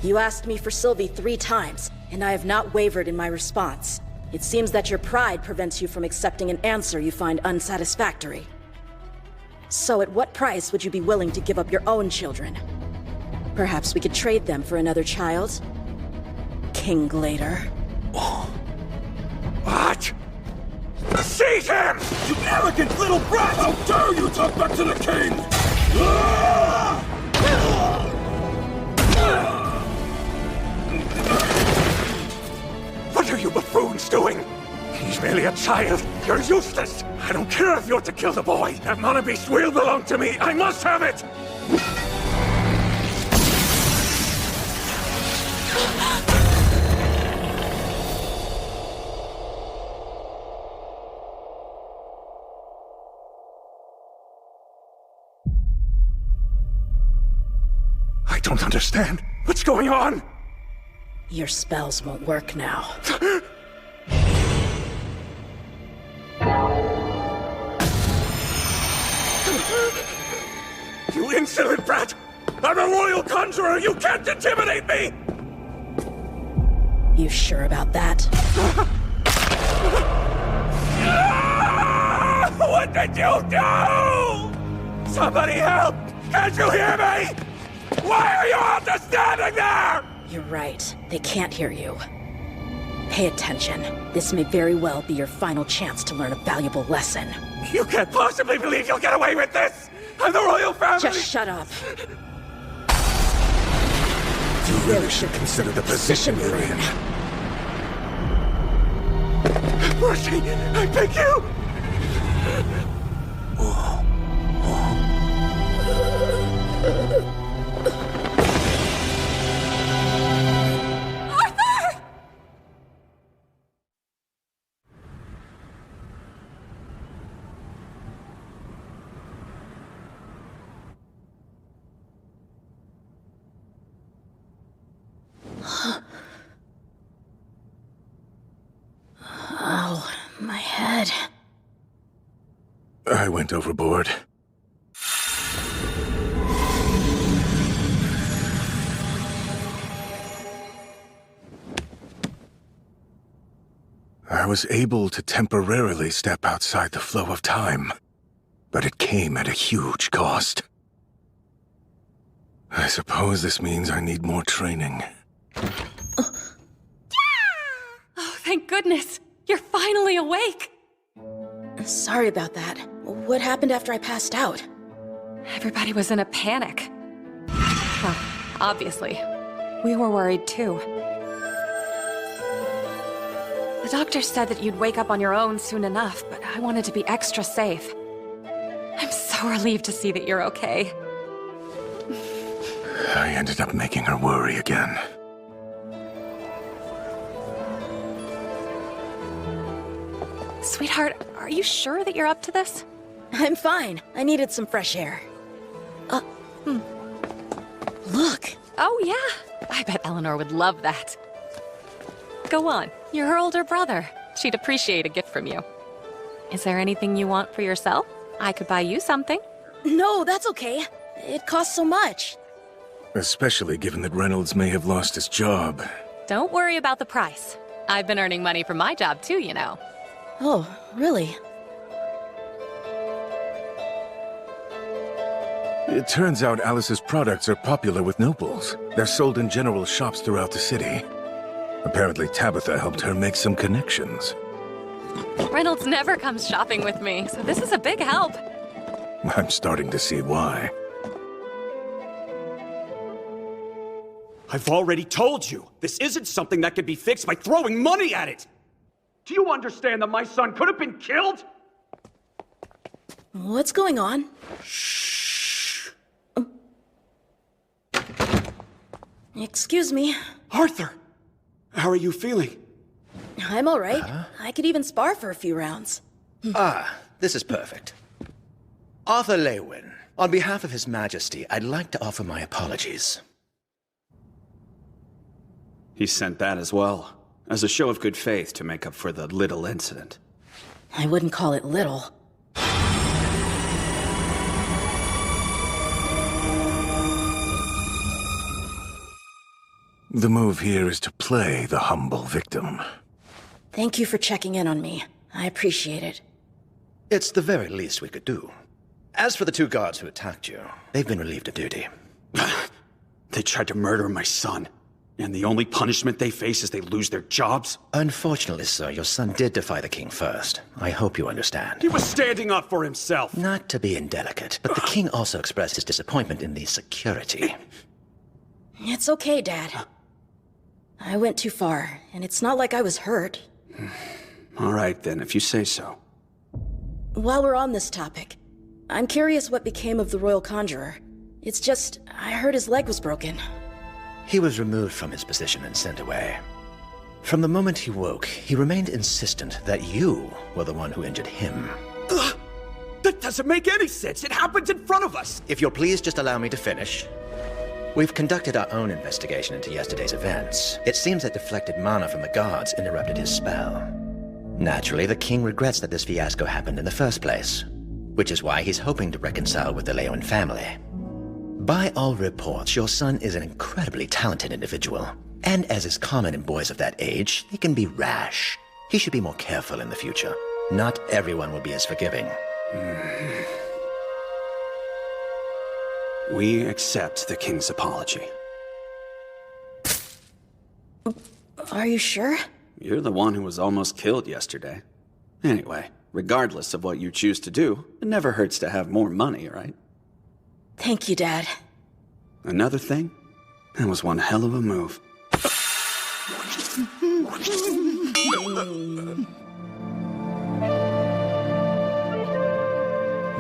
You asked me for Sylvie 3 times, and I have not wavered in my response. It seems that your pride prevents you from accepting an answer you find unsatisfactory. So at what price would you be willing to give up your own children? Perhaps we could trade them for another child? King Glader. What? Seize him! You arrogant little brat! How dare you talk back to the king! What are you buffoons doing? He's merely a child. You're useless. I don't care if you're to kill the boy. That Mana Beast will belong to me. I must have it! I don't understand. What's going on? Your spells won't work now. You insolent brat! I'm a royal conjurer! You can't intimidate me! You sure about that? What did you do? Somebody help! Can't you hear me? Why are you all just standing there? You're right. They can't hear you. Pay attention. This may very well be your final chance to learn a valuable lesson. You can't possibly believe you'll get away with this! I'm the royal family! Just shut up. You really should consider the position you're in. Mercy! I beg you! Oh, my head. I went overboard. I was able to temporarily step outside the flow of time, but it came at a huge cost. I suppose this means I need more training. Oh, thank goodness! You're finally awake! Sorry about that. What happened after I passed out? Everybody was in a panic. Well, obviously. We were worried too. The doctor said that you'd wake up on your own soon enough, but I wanted to be extra safe. I'm so relieved to see that you're okay. I ended up making her worry again. Sweetheart, are you sure that you're up to this? I'm fine. I needed some fresh air. Look! Oh, yeah. I bet Eleanor would love that. Go on. You're her older brother. She'd appreciate a gift from you. Is there anything you want for yourself? I could buy you something. No, that's okay. It costs so much. Especially given that Reynolds may have lost his job. Don't worry about the price. I've been earning money from my job too, you know. Oh, really? It turns out Alice's products are popular with nobles. They're sold in general shops throughout the city. Apparently Tabitha helped her make some connections. Reynolds never comes shopping with me, so this is a big help. I'm starting to see why. I've already told you, this isn't something that could be fixed by throwing money at it! Do you understand that my son could have been killed? What's going on? Excuse me. Arthur! How are you feeling? I'm alright. I could even spar for a few rounds. This is perfect. Arthur Leywin, on behalf of His Majesty, I'd like to offer my apologies. He sent that as well, as a show of good faith to make up for the little incident. I wouldn't call it little. The move here is to play the humble victim. Thank you for checking in on me. I appreciate it. It's the very least we could do. As for the two guards who attacked you, they've been relieved of duty. They tried to murder my son, and the only punishment they face is they lose their jobs? Unfortunately, sir, your son did defy the king first. I hope you understand. He was standing up for himself! Not to be indelicate, but the king also expressed his disappointment in the security. It's okay, Dad. I went too far, and it's not like I was hurt. All right, then, if you say so. While we're on this topic, I'm curious what became of the Royal Conjurer. It's just, I heard his leg was broken. He was removed from his position and sent away. From the moment he woke, he remained insistent that you were the one who injured him. Ugh! That doesn't make any sense! It happened in front of us! If you'll please just allow me to finish. We've conducted our own investigation into yesterday's events. It seems that deflected mana from the guards interrupted his spell. Naturally, the king regrets that this fiasco happened in the first place, which is why he's hoping to reconcile with the Leywin family. By all reports, your son is an incredibly talented individual, and as is common in boys of that age, they can be rash. He should be more careful in the future. Not everyone will be as forgiving. We accept the king's apology. Are you sure? You're the one who was almost killed yesterday. Anyway, regardless of what you choose to do, it never hurts to have more money, right? Thank you, Dad. Another thing? That was one hell of a move.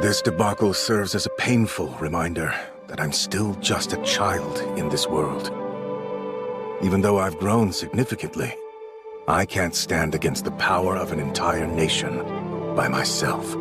This debacle serves as a painful reminder that I'm still just a child in this world. Even though I've grown significantly, I can't stand against the power of an entire nation by myself.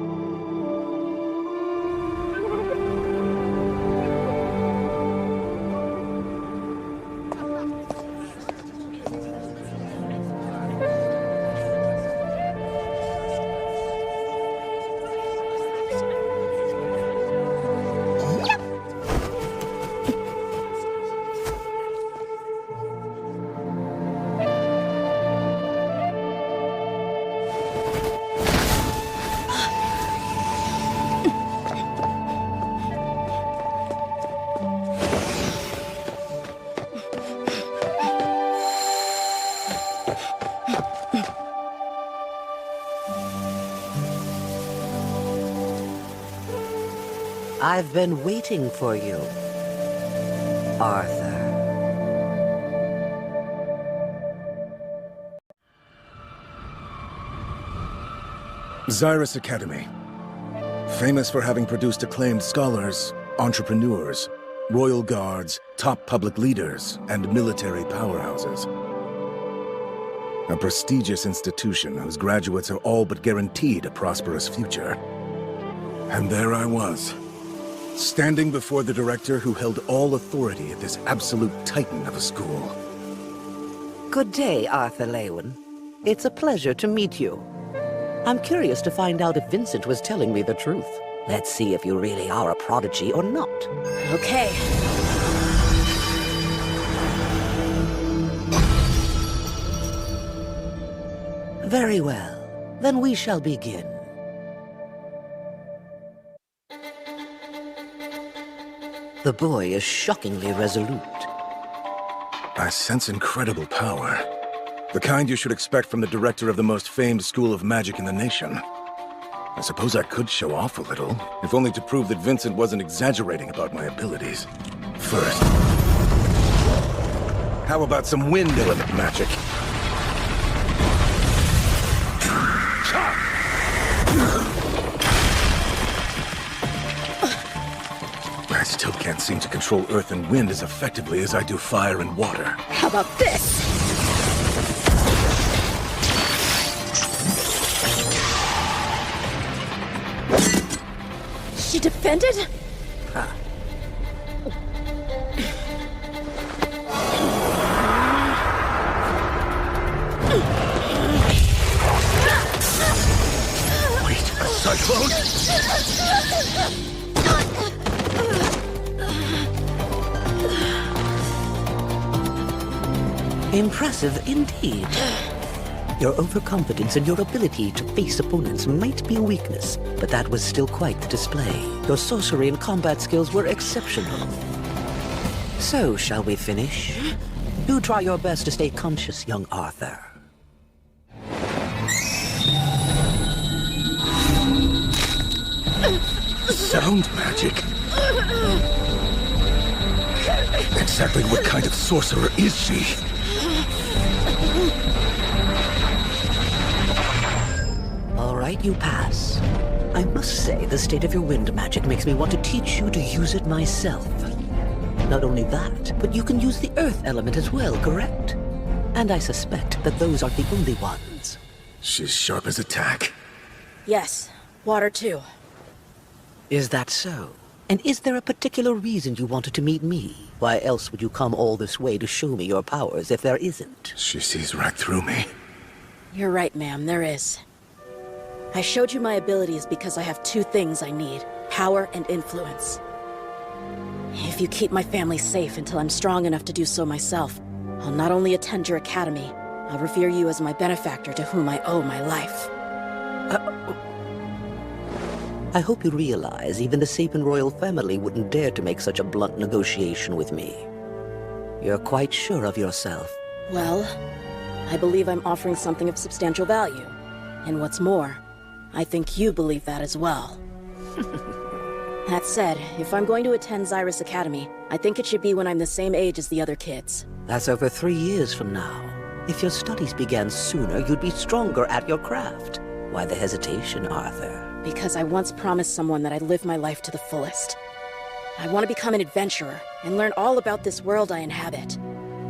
I've been waiting for you, Arthur. Xyrus Academy. Famous for having produced acclaimed scholars, entrepreneurs, royal guards, top public leaders, and military powerhouses. A prestigious institution whose graduates are all but guaranteed a prosperous future. And there I was, standing before the director who held all authority at this absolute titan of a school. Good day, Arthur Leywin. It's a pleasure to meet you. I'm curious to find out if Vincent was telling me the truth. Let's see if you really are a prodigy or not. Okay. Very well. Then we shall begin. The boy is shockingly resolute. I sense incredible power. The kind you should expect from the director of the most famed school of magic in the nation. I suppose I could show off a little, if only to prove that Vincent wasn't exaggerating about my abilities. First, how about some wind element magic? I still can't seem to control earth and wind as effectively as I do fire and water. How about this? She defended? Wait, a cyclone? Impressive indeed. Your overconfidence in your ability to face opponents might be a weakness, but that was still quite the display. Your sorcery and combat skills were exceptional. So, shall we finish? Do try your best to stay conscious, young Arthur. Sound magic? Exactly what kind of sorcerer is she? All right, you pass. I must say, the state of your wind magic makes me want to teach you to use it myself. Not only that, but you can use the earth element as well, correct? And I suspect that those aren't the only ones. She's sharp as a tack. Yes, water too. Is that so? And is there a particular reason you wanted to meet me? Why else would you come all this way to show me your powers if there isn't? She sees right through me. You're right, ma'am, there is. I showed you my abilities because I have two things I need: power and influence. If you keep my family safe until I'm strong enough to do so myself, I'll not only attend your academy, I'll revere you as my benefactor to whom I owe my life. I hope you realize even the Sapin royal family wouldn't dare to make such a blunt negotiation with me. You're quite sure of yourself. Well, I believe I'm offering something of substantial value. And what's more, I think you believe that as well. That said, if I'm going to attend Xyrus Academy, I think it should be when I'm the same age as the other kids. That's over 3 years from now. If your studies began sooner, you'd be stronger at your craft. Why the hesitation, Arthur? Because I once promised someone that I'd live my life to the fullest. I want to become an adventurer and learn all about this world I inhabit.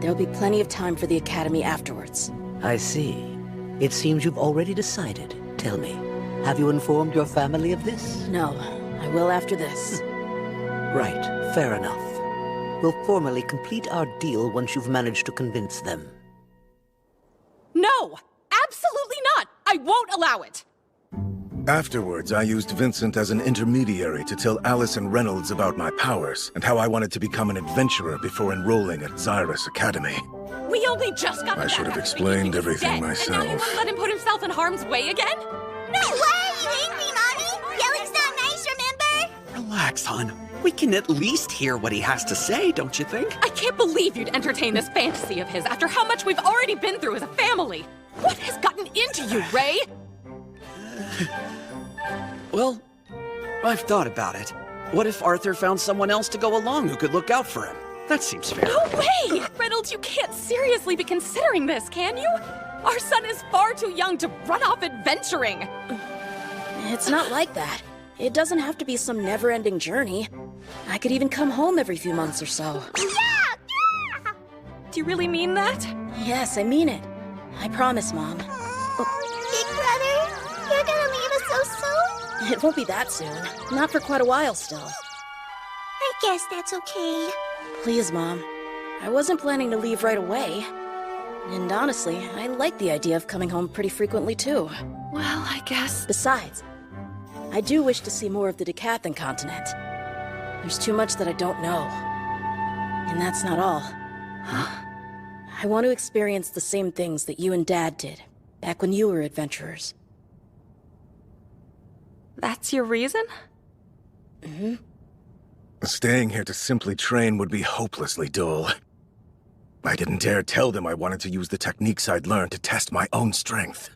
There'll be plenty of time for the academy afterwards. I see. It seems you've already decided. Tell me, have you informed your family of this? No, I will after this. Right, fair enough. We'll formally complete our deal once you've managed to convince them. No! Absolutely not! I won't allow it! Afterwards, I used Vincent as an intermediary to tell Alice and Reynolds about my powers and how I wanted to become an adventurer before enrolling at Xyrus Academy. We only just got I should have back explained after thinking he was everything dead, and now you myself. won't let him put himself in harm's way again? No! Why are you angry, Mommy? Yelling's not nice, remember? Relax, hon. We can at least hear what he has to say, don't you think? I can't believe you'd entertain this fantasy of his after how much we've already been through as a family. What has gotten into you, Ray? Well, I've thought about it. What if Arthur found someone else to go along who could look out for him? That seems fair. No way! Reynolds, you can't seriously be considering this, can you? Our son is far too young to run off adventuring. It's not like that. It doesn't have to be some never-ending journey. I could even come home every few months or so. Yeah! Do you really mean that? Yes, I mean it. I promise, Mom. Big brother, you're gonna leave us so soon? It won't be that soon. Not for quite a while still. I guess that's okay. Please, Mom. I wasn't planning to leave right away. And honestly, I like the idea of coming home pretty frequently too. Well, I guess. Besides, I do wish to see more of the Decathlon continent. There's too much that I don't know. And that's not all. Huh? I want to experience the same things that you and Dad did, back when you were adventurers. That's your reason? Mm-hmm. Staying here to simply train would be hopelessly dull. I didn't dare tell them I wanted to use the techniques I'd learned to test my own strength.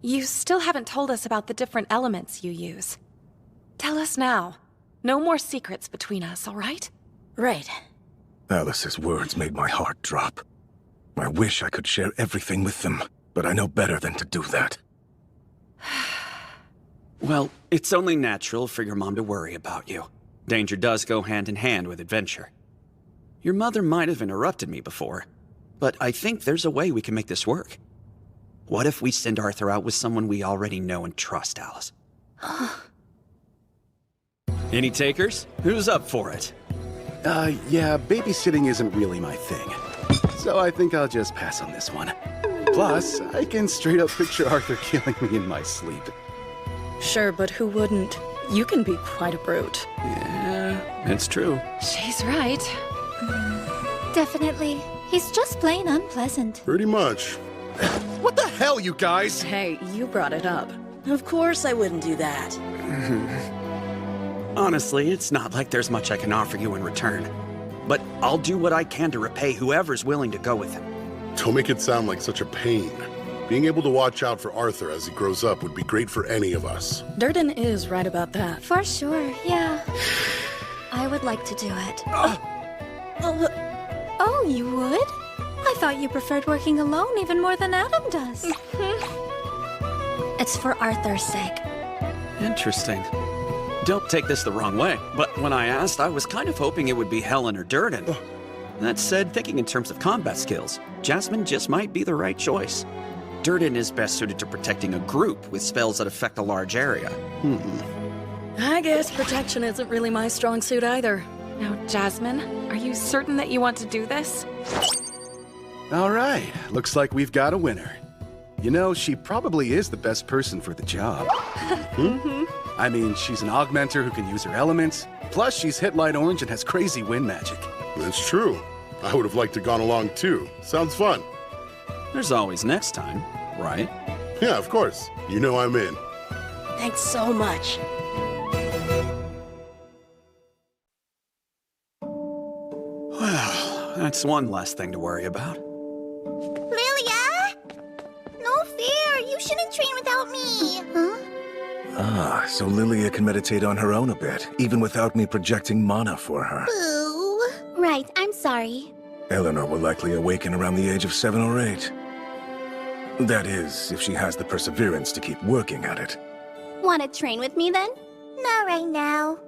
You still haven't told us about the different elements you use. Tell us now. No more secrets between us, all right? Right. Alice's words made my heart drop. I wish I could share everything with them, but I know better than to do that. Well, it's only natural for your mom to worry about you. Danger does go hand in hand with adventure. Your mother might have interrupted me before, but I think there's a way we can make this work. What if we send Arthur out with someone we already know and trust, Alice? Any takers? Who's up for it? Yeah, babysitting isn't really my thing. So I think I'll just pass on this one. Plus, I can straight up picture Arthur killing me in my sleep. Sure, but who wouldn't? You can be quite a brute. Yeah, it's true. She's right. Definitely. He's just plain unpleasant. Pretty much. What the hell, you guys? Hey, you brought it up. Of course I wouldn't do that. Honestly, it's not like there's much I can offer you in return. But I'll do what I can to repay whoever's willing to go with him. Don't make it sound like such a pain. Being able to watch out for Arthur as he grows up would be great for any of us. Durden is right about that. For sure, yeah. I would like to do it. Oh, you would? I thought you preferred working alone even more than Adam does. It's for Arthur's sake. Interesting. Don't take this the wrong way, but when I asked, I was kind of hoping it would be Helen or Durden. That said, thinking in terms of combat skills, Jasmine just might be the right choice. Durden is best suited to protecting a group with spells that affect a large area. I guess protection isn't really my strong suit either. Now, Jasmine, are you certain that you want to do this? All right, looks like we've got a winner. You know, she probably is the best person for the job. I mean, she's an augmenter who can use her elements, plus she's hit light orange and has crazy wind magic. That's true. I would have liked to gone along too. Sounds fun. There's always next time, right? Yeah, of course. You know I'm in. Thanks so much. Well, that's one less thing to worry about. Lilia? No fair. You shouldn't train without me. Huh? Ah, so Lilia can meditate on her own a bit, even without me projecting mana for her. Boo. Right, I'm sorry. Eleanor will likely awaken around the age of 7 or 8. That is, if she has the perseverance to keep working at it. Want to train with me then? Not right now.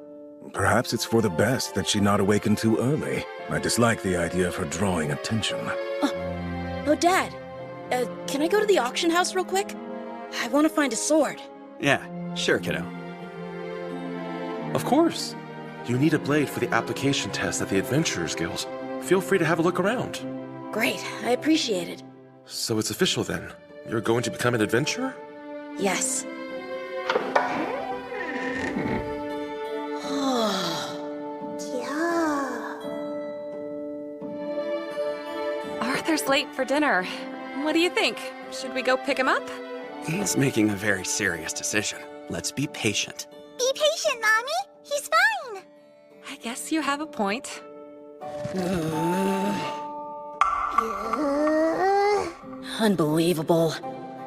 Perhaps it's for the best that she not awaken too early. I dislike the idea of her drawing attention. Oh, Dad. Can I go to the auction house real quick? I want to find a sword. Yeah, sure, kiddo. Of course. You need a blade for the application test at the Adventurers Guild. Feel free to have a look around. Great, I appreciate it. So it's official then. You're going to become an adventurer? Yes. Arthur's late for dinner. What do you think? Should we go pick him up? He's making a very serious decision. Let's be patient. Be patient, Mommy. He's fine. I guess you have a point. Unbelievable.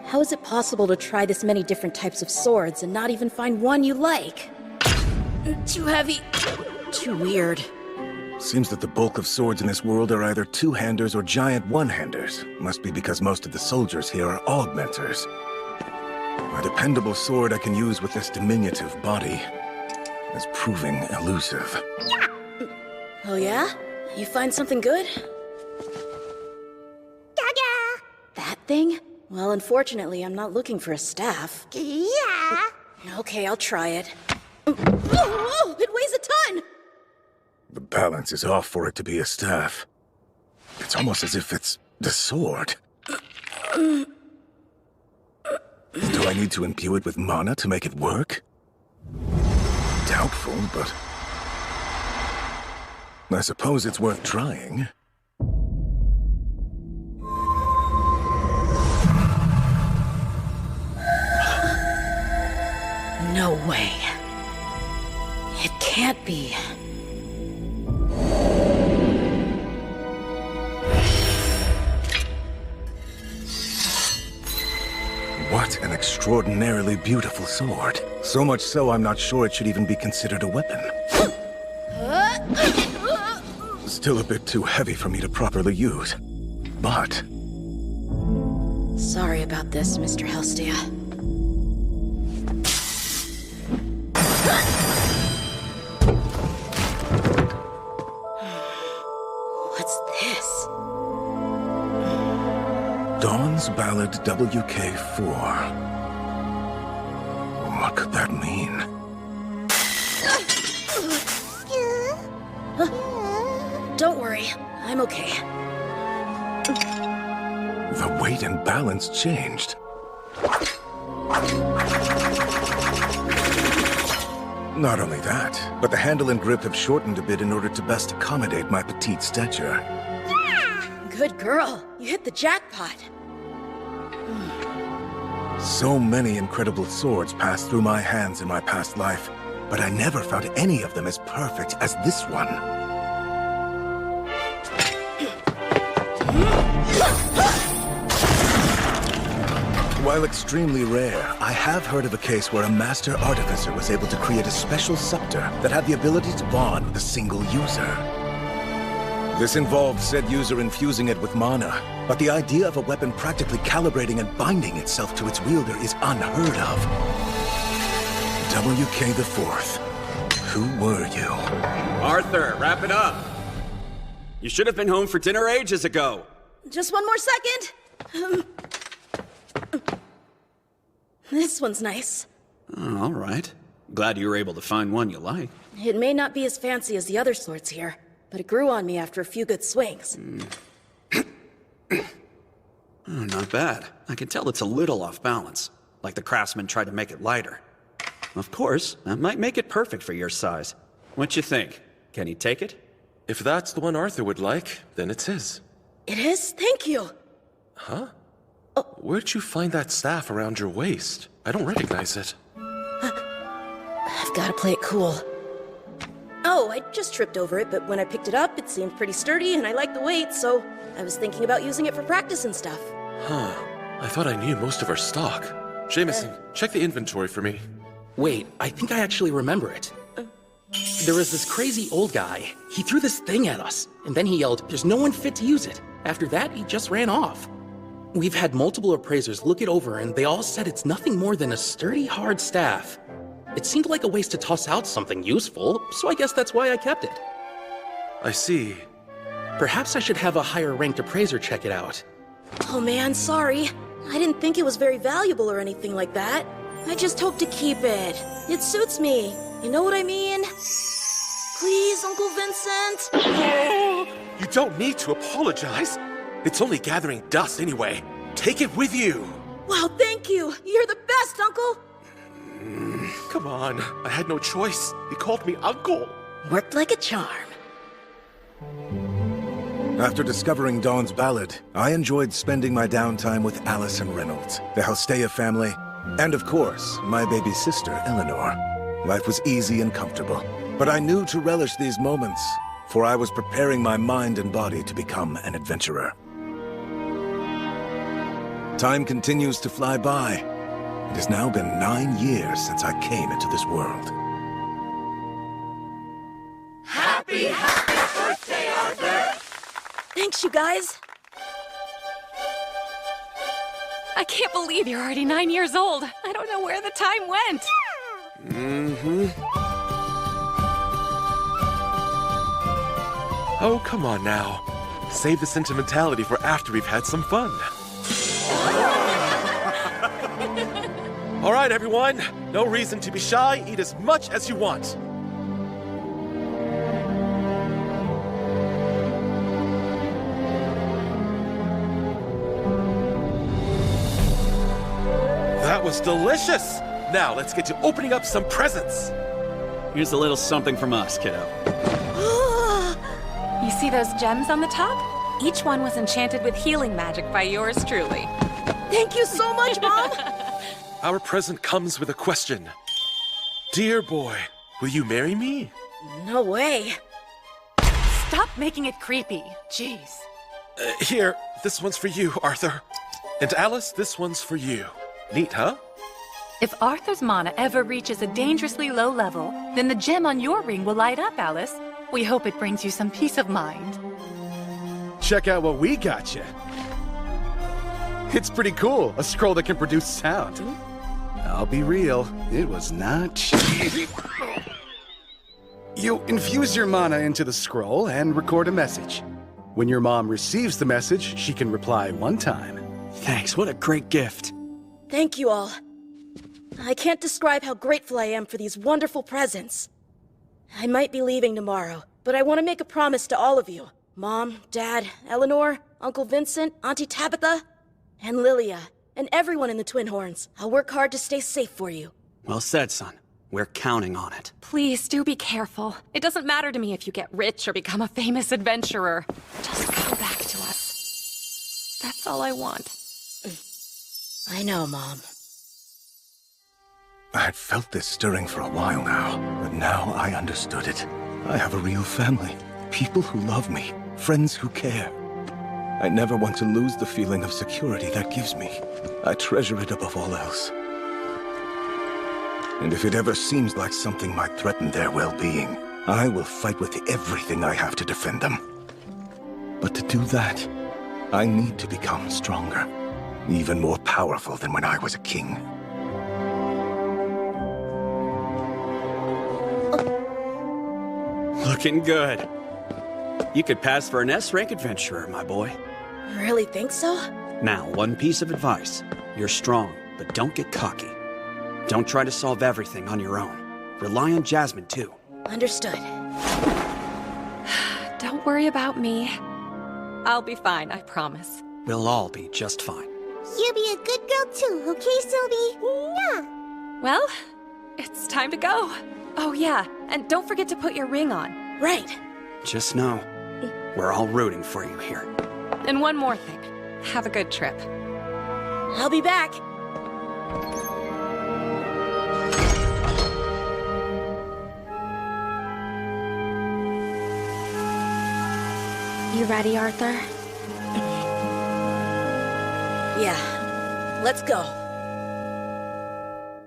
How is it possible to try this many different types of swords and not even find one you like? Too heavy. Too weird. Seems that the bulk of swords in this world are either two-handers or giant one-handers. Must be because most of the soldiers here are augmenters. A dependable sword I can use with this diminutive body is proving elusive. Oh yeah? You find something good? Gaga! That thing? Well, unfortunately, I'm not looking for a staff. Yeah. Okay, I'll try it. Oh, it weighs a ton! The balance is off for it to be a staff. It's almost as if it's the sword. Do I need to imbue it with mana to make it work? Doubtful, but I suppose it's worth trying. No way. It can't be. extraordinarily beautiful sword. So much so, I'm not sure it should even be considered a weapon. Still a bit too heavy for me to properly use. But... Sorry about this, Mr. Helstea. What's this? Dawn's Ballad WK4. What could that mean? Don't worry, I'm okay. The weight and balance changed. Not only that, but the handle and grip have shortened a bit in order to best accommodate my petite stature. Good girl. You hit the jackpot. So many incredible swords passed through my hands in my past life, but I never found any of them as perfect as this one. While extremely rare, I have heard of a case where a master artificer was able to create a special scepter that had the ability to bond with a single user. This involved said user infusing it with mana, but the idea of a weapon practically calibrating and binding itself to its wielder is unheard of. WK the Fourth, who were you? Arthur, wrap it up! You should have been home for dinner ages ago! Just one more second! This one's nice. Oh, all right. Glad you were able to find one you like. It may not be as fancy as the other swords here, but it grew on me after a few good swings. Oh, not bad. I can tell it's a little off balance, like the craftsman tried to make it lighter. Of course, that might make it perfect for your size. What you think? Can he take it? If that's the one Arthur would like, then it's his. It is? Thank you. Huh? Where'd you find that staff around your waist? I don't recognize it. I've got to play it cool. Oh, I just tripped over it, but when I picked it up, it seemed pretty sturdy and I liked the weight, so I was thinking about using it for practice and stuff. Huh. I thought I knew most of our stock. Jameson, check the inventory for me. Wait, I think I actually remember it. There was this crazy old guy. He threw this thing at us, and then he yelled, "There's no one fit to use it." After that, he just ran off. We've had multiple appraisers look it over, and they all said it's nothing more than a sturdy, hard staff. It seemed like a waste to toss out something useful, so I guess that's why I kept it. I see. Perhaps I should have a higher-ranked appraiser check it out. Oh man, sorry. I didn't think it was very valuable or anything like that. I just hope to keep it. It suits me. You know what I mean? Please, Uncle Vincent? You don't need to apologize. It's only gathering dust anyway. Take it with you. Wow, thank you. You're the best, Uncle. Come on. I had no choice. He called me Uncle. Worked like a charm. After discovering Dawn's Ballad, I enjoyed spending my downtime with Alice and Reynolds, the Helstea family, and of course, my baby sister, Eleanor. Life was easy and comfortable, but I knew to relish these moments, for I was preparing my mind and body to become an adventurer. Time continues to fly by. It has now been 9 years since I came into this world. Happy birthday, Arthur! Thanks, you guys. I can't believe you're already 9 years old. I don't know where the time went. Oh, come on now. Save the sentimentality for after we've had some fun. All right, everyone. No reason to be shy. Eat as much as you want. That was delicious. Now, let's get to opening up some presents. Here's a little something from us, kiddo. You see those gems on the top? Each one was enchanted with healing magic by yours truly. Thank you so much, Mom! Our present comes with a question. Dear boy, will you marry me? No way. Stop making it creepy. Jeez. Here, this one's for you, Arthur. And Alice, this one's for you. Neat, huh? If Arthur's mana ever reaches a dangerously low level, then the gem on your ring will light up, Alice. We hope it brings you some peace of mind. Check out what we got you. It's pretty cool, a scroll that can produce sound. I'll be real, it was not cheap. You infuse your mana into the scroll and record a message. When your mom receives the message, she can reply one time. Thanks, what a great gift. Thank you all. I can't describe how grateful I am for these wonderful presents. I might be leaving tomorrow, but I want to make a promise to all of you. Mom, Dad, Eleanor, Uncle Vincent, Auntie Tabitha, and Lilia, and everyone in the Twin Horns. I'll work hard to stay safe for you. Well said, son. We're counting on it. Please do be careful. It doesn't matter to me if you get rich or become a famous adventurer. Just come back to us. That's all I want. I know, Mom. I had felt this stirring for a while now, but now I understood it. I have a real family, people who love me, friends who care. I never want to lose the feeling of security that gives me. I treasure it above all else. And if it ever seems like something might threaten their well-being, I will fight with everything I have to defend them. But to do that, I need to become stronger, even more powerful than when I was a king. Looking good. You could pass for an S-rank adventurer, my boy. Really think so? Now, one piece of advice. You're strong, but don't get cocky. Don't try to solve everything on your own. Rely on Jasmine, too. Understood. Don't worry about me. I'll be fine, I promise. We'll all be just fine. You be a good girl too, okay, Sylvie? Mwah. Well, it's time to go. Oh yeah, and don't forget to put your ring on. Right. Just know, we're all rooting for you here. And one more thing. Have a good trip. I'll be back. You ready, Arthur? Yeah. Let's go.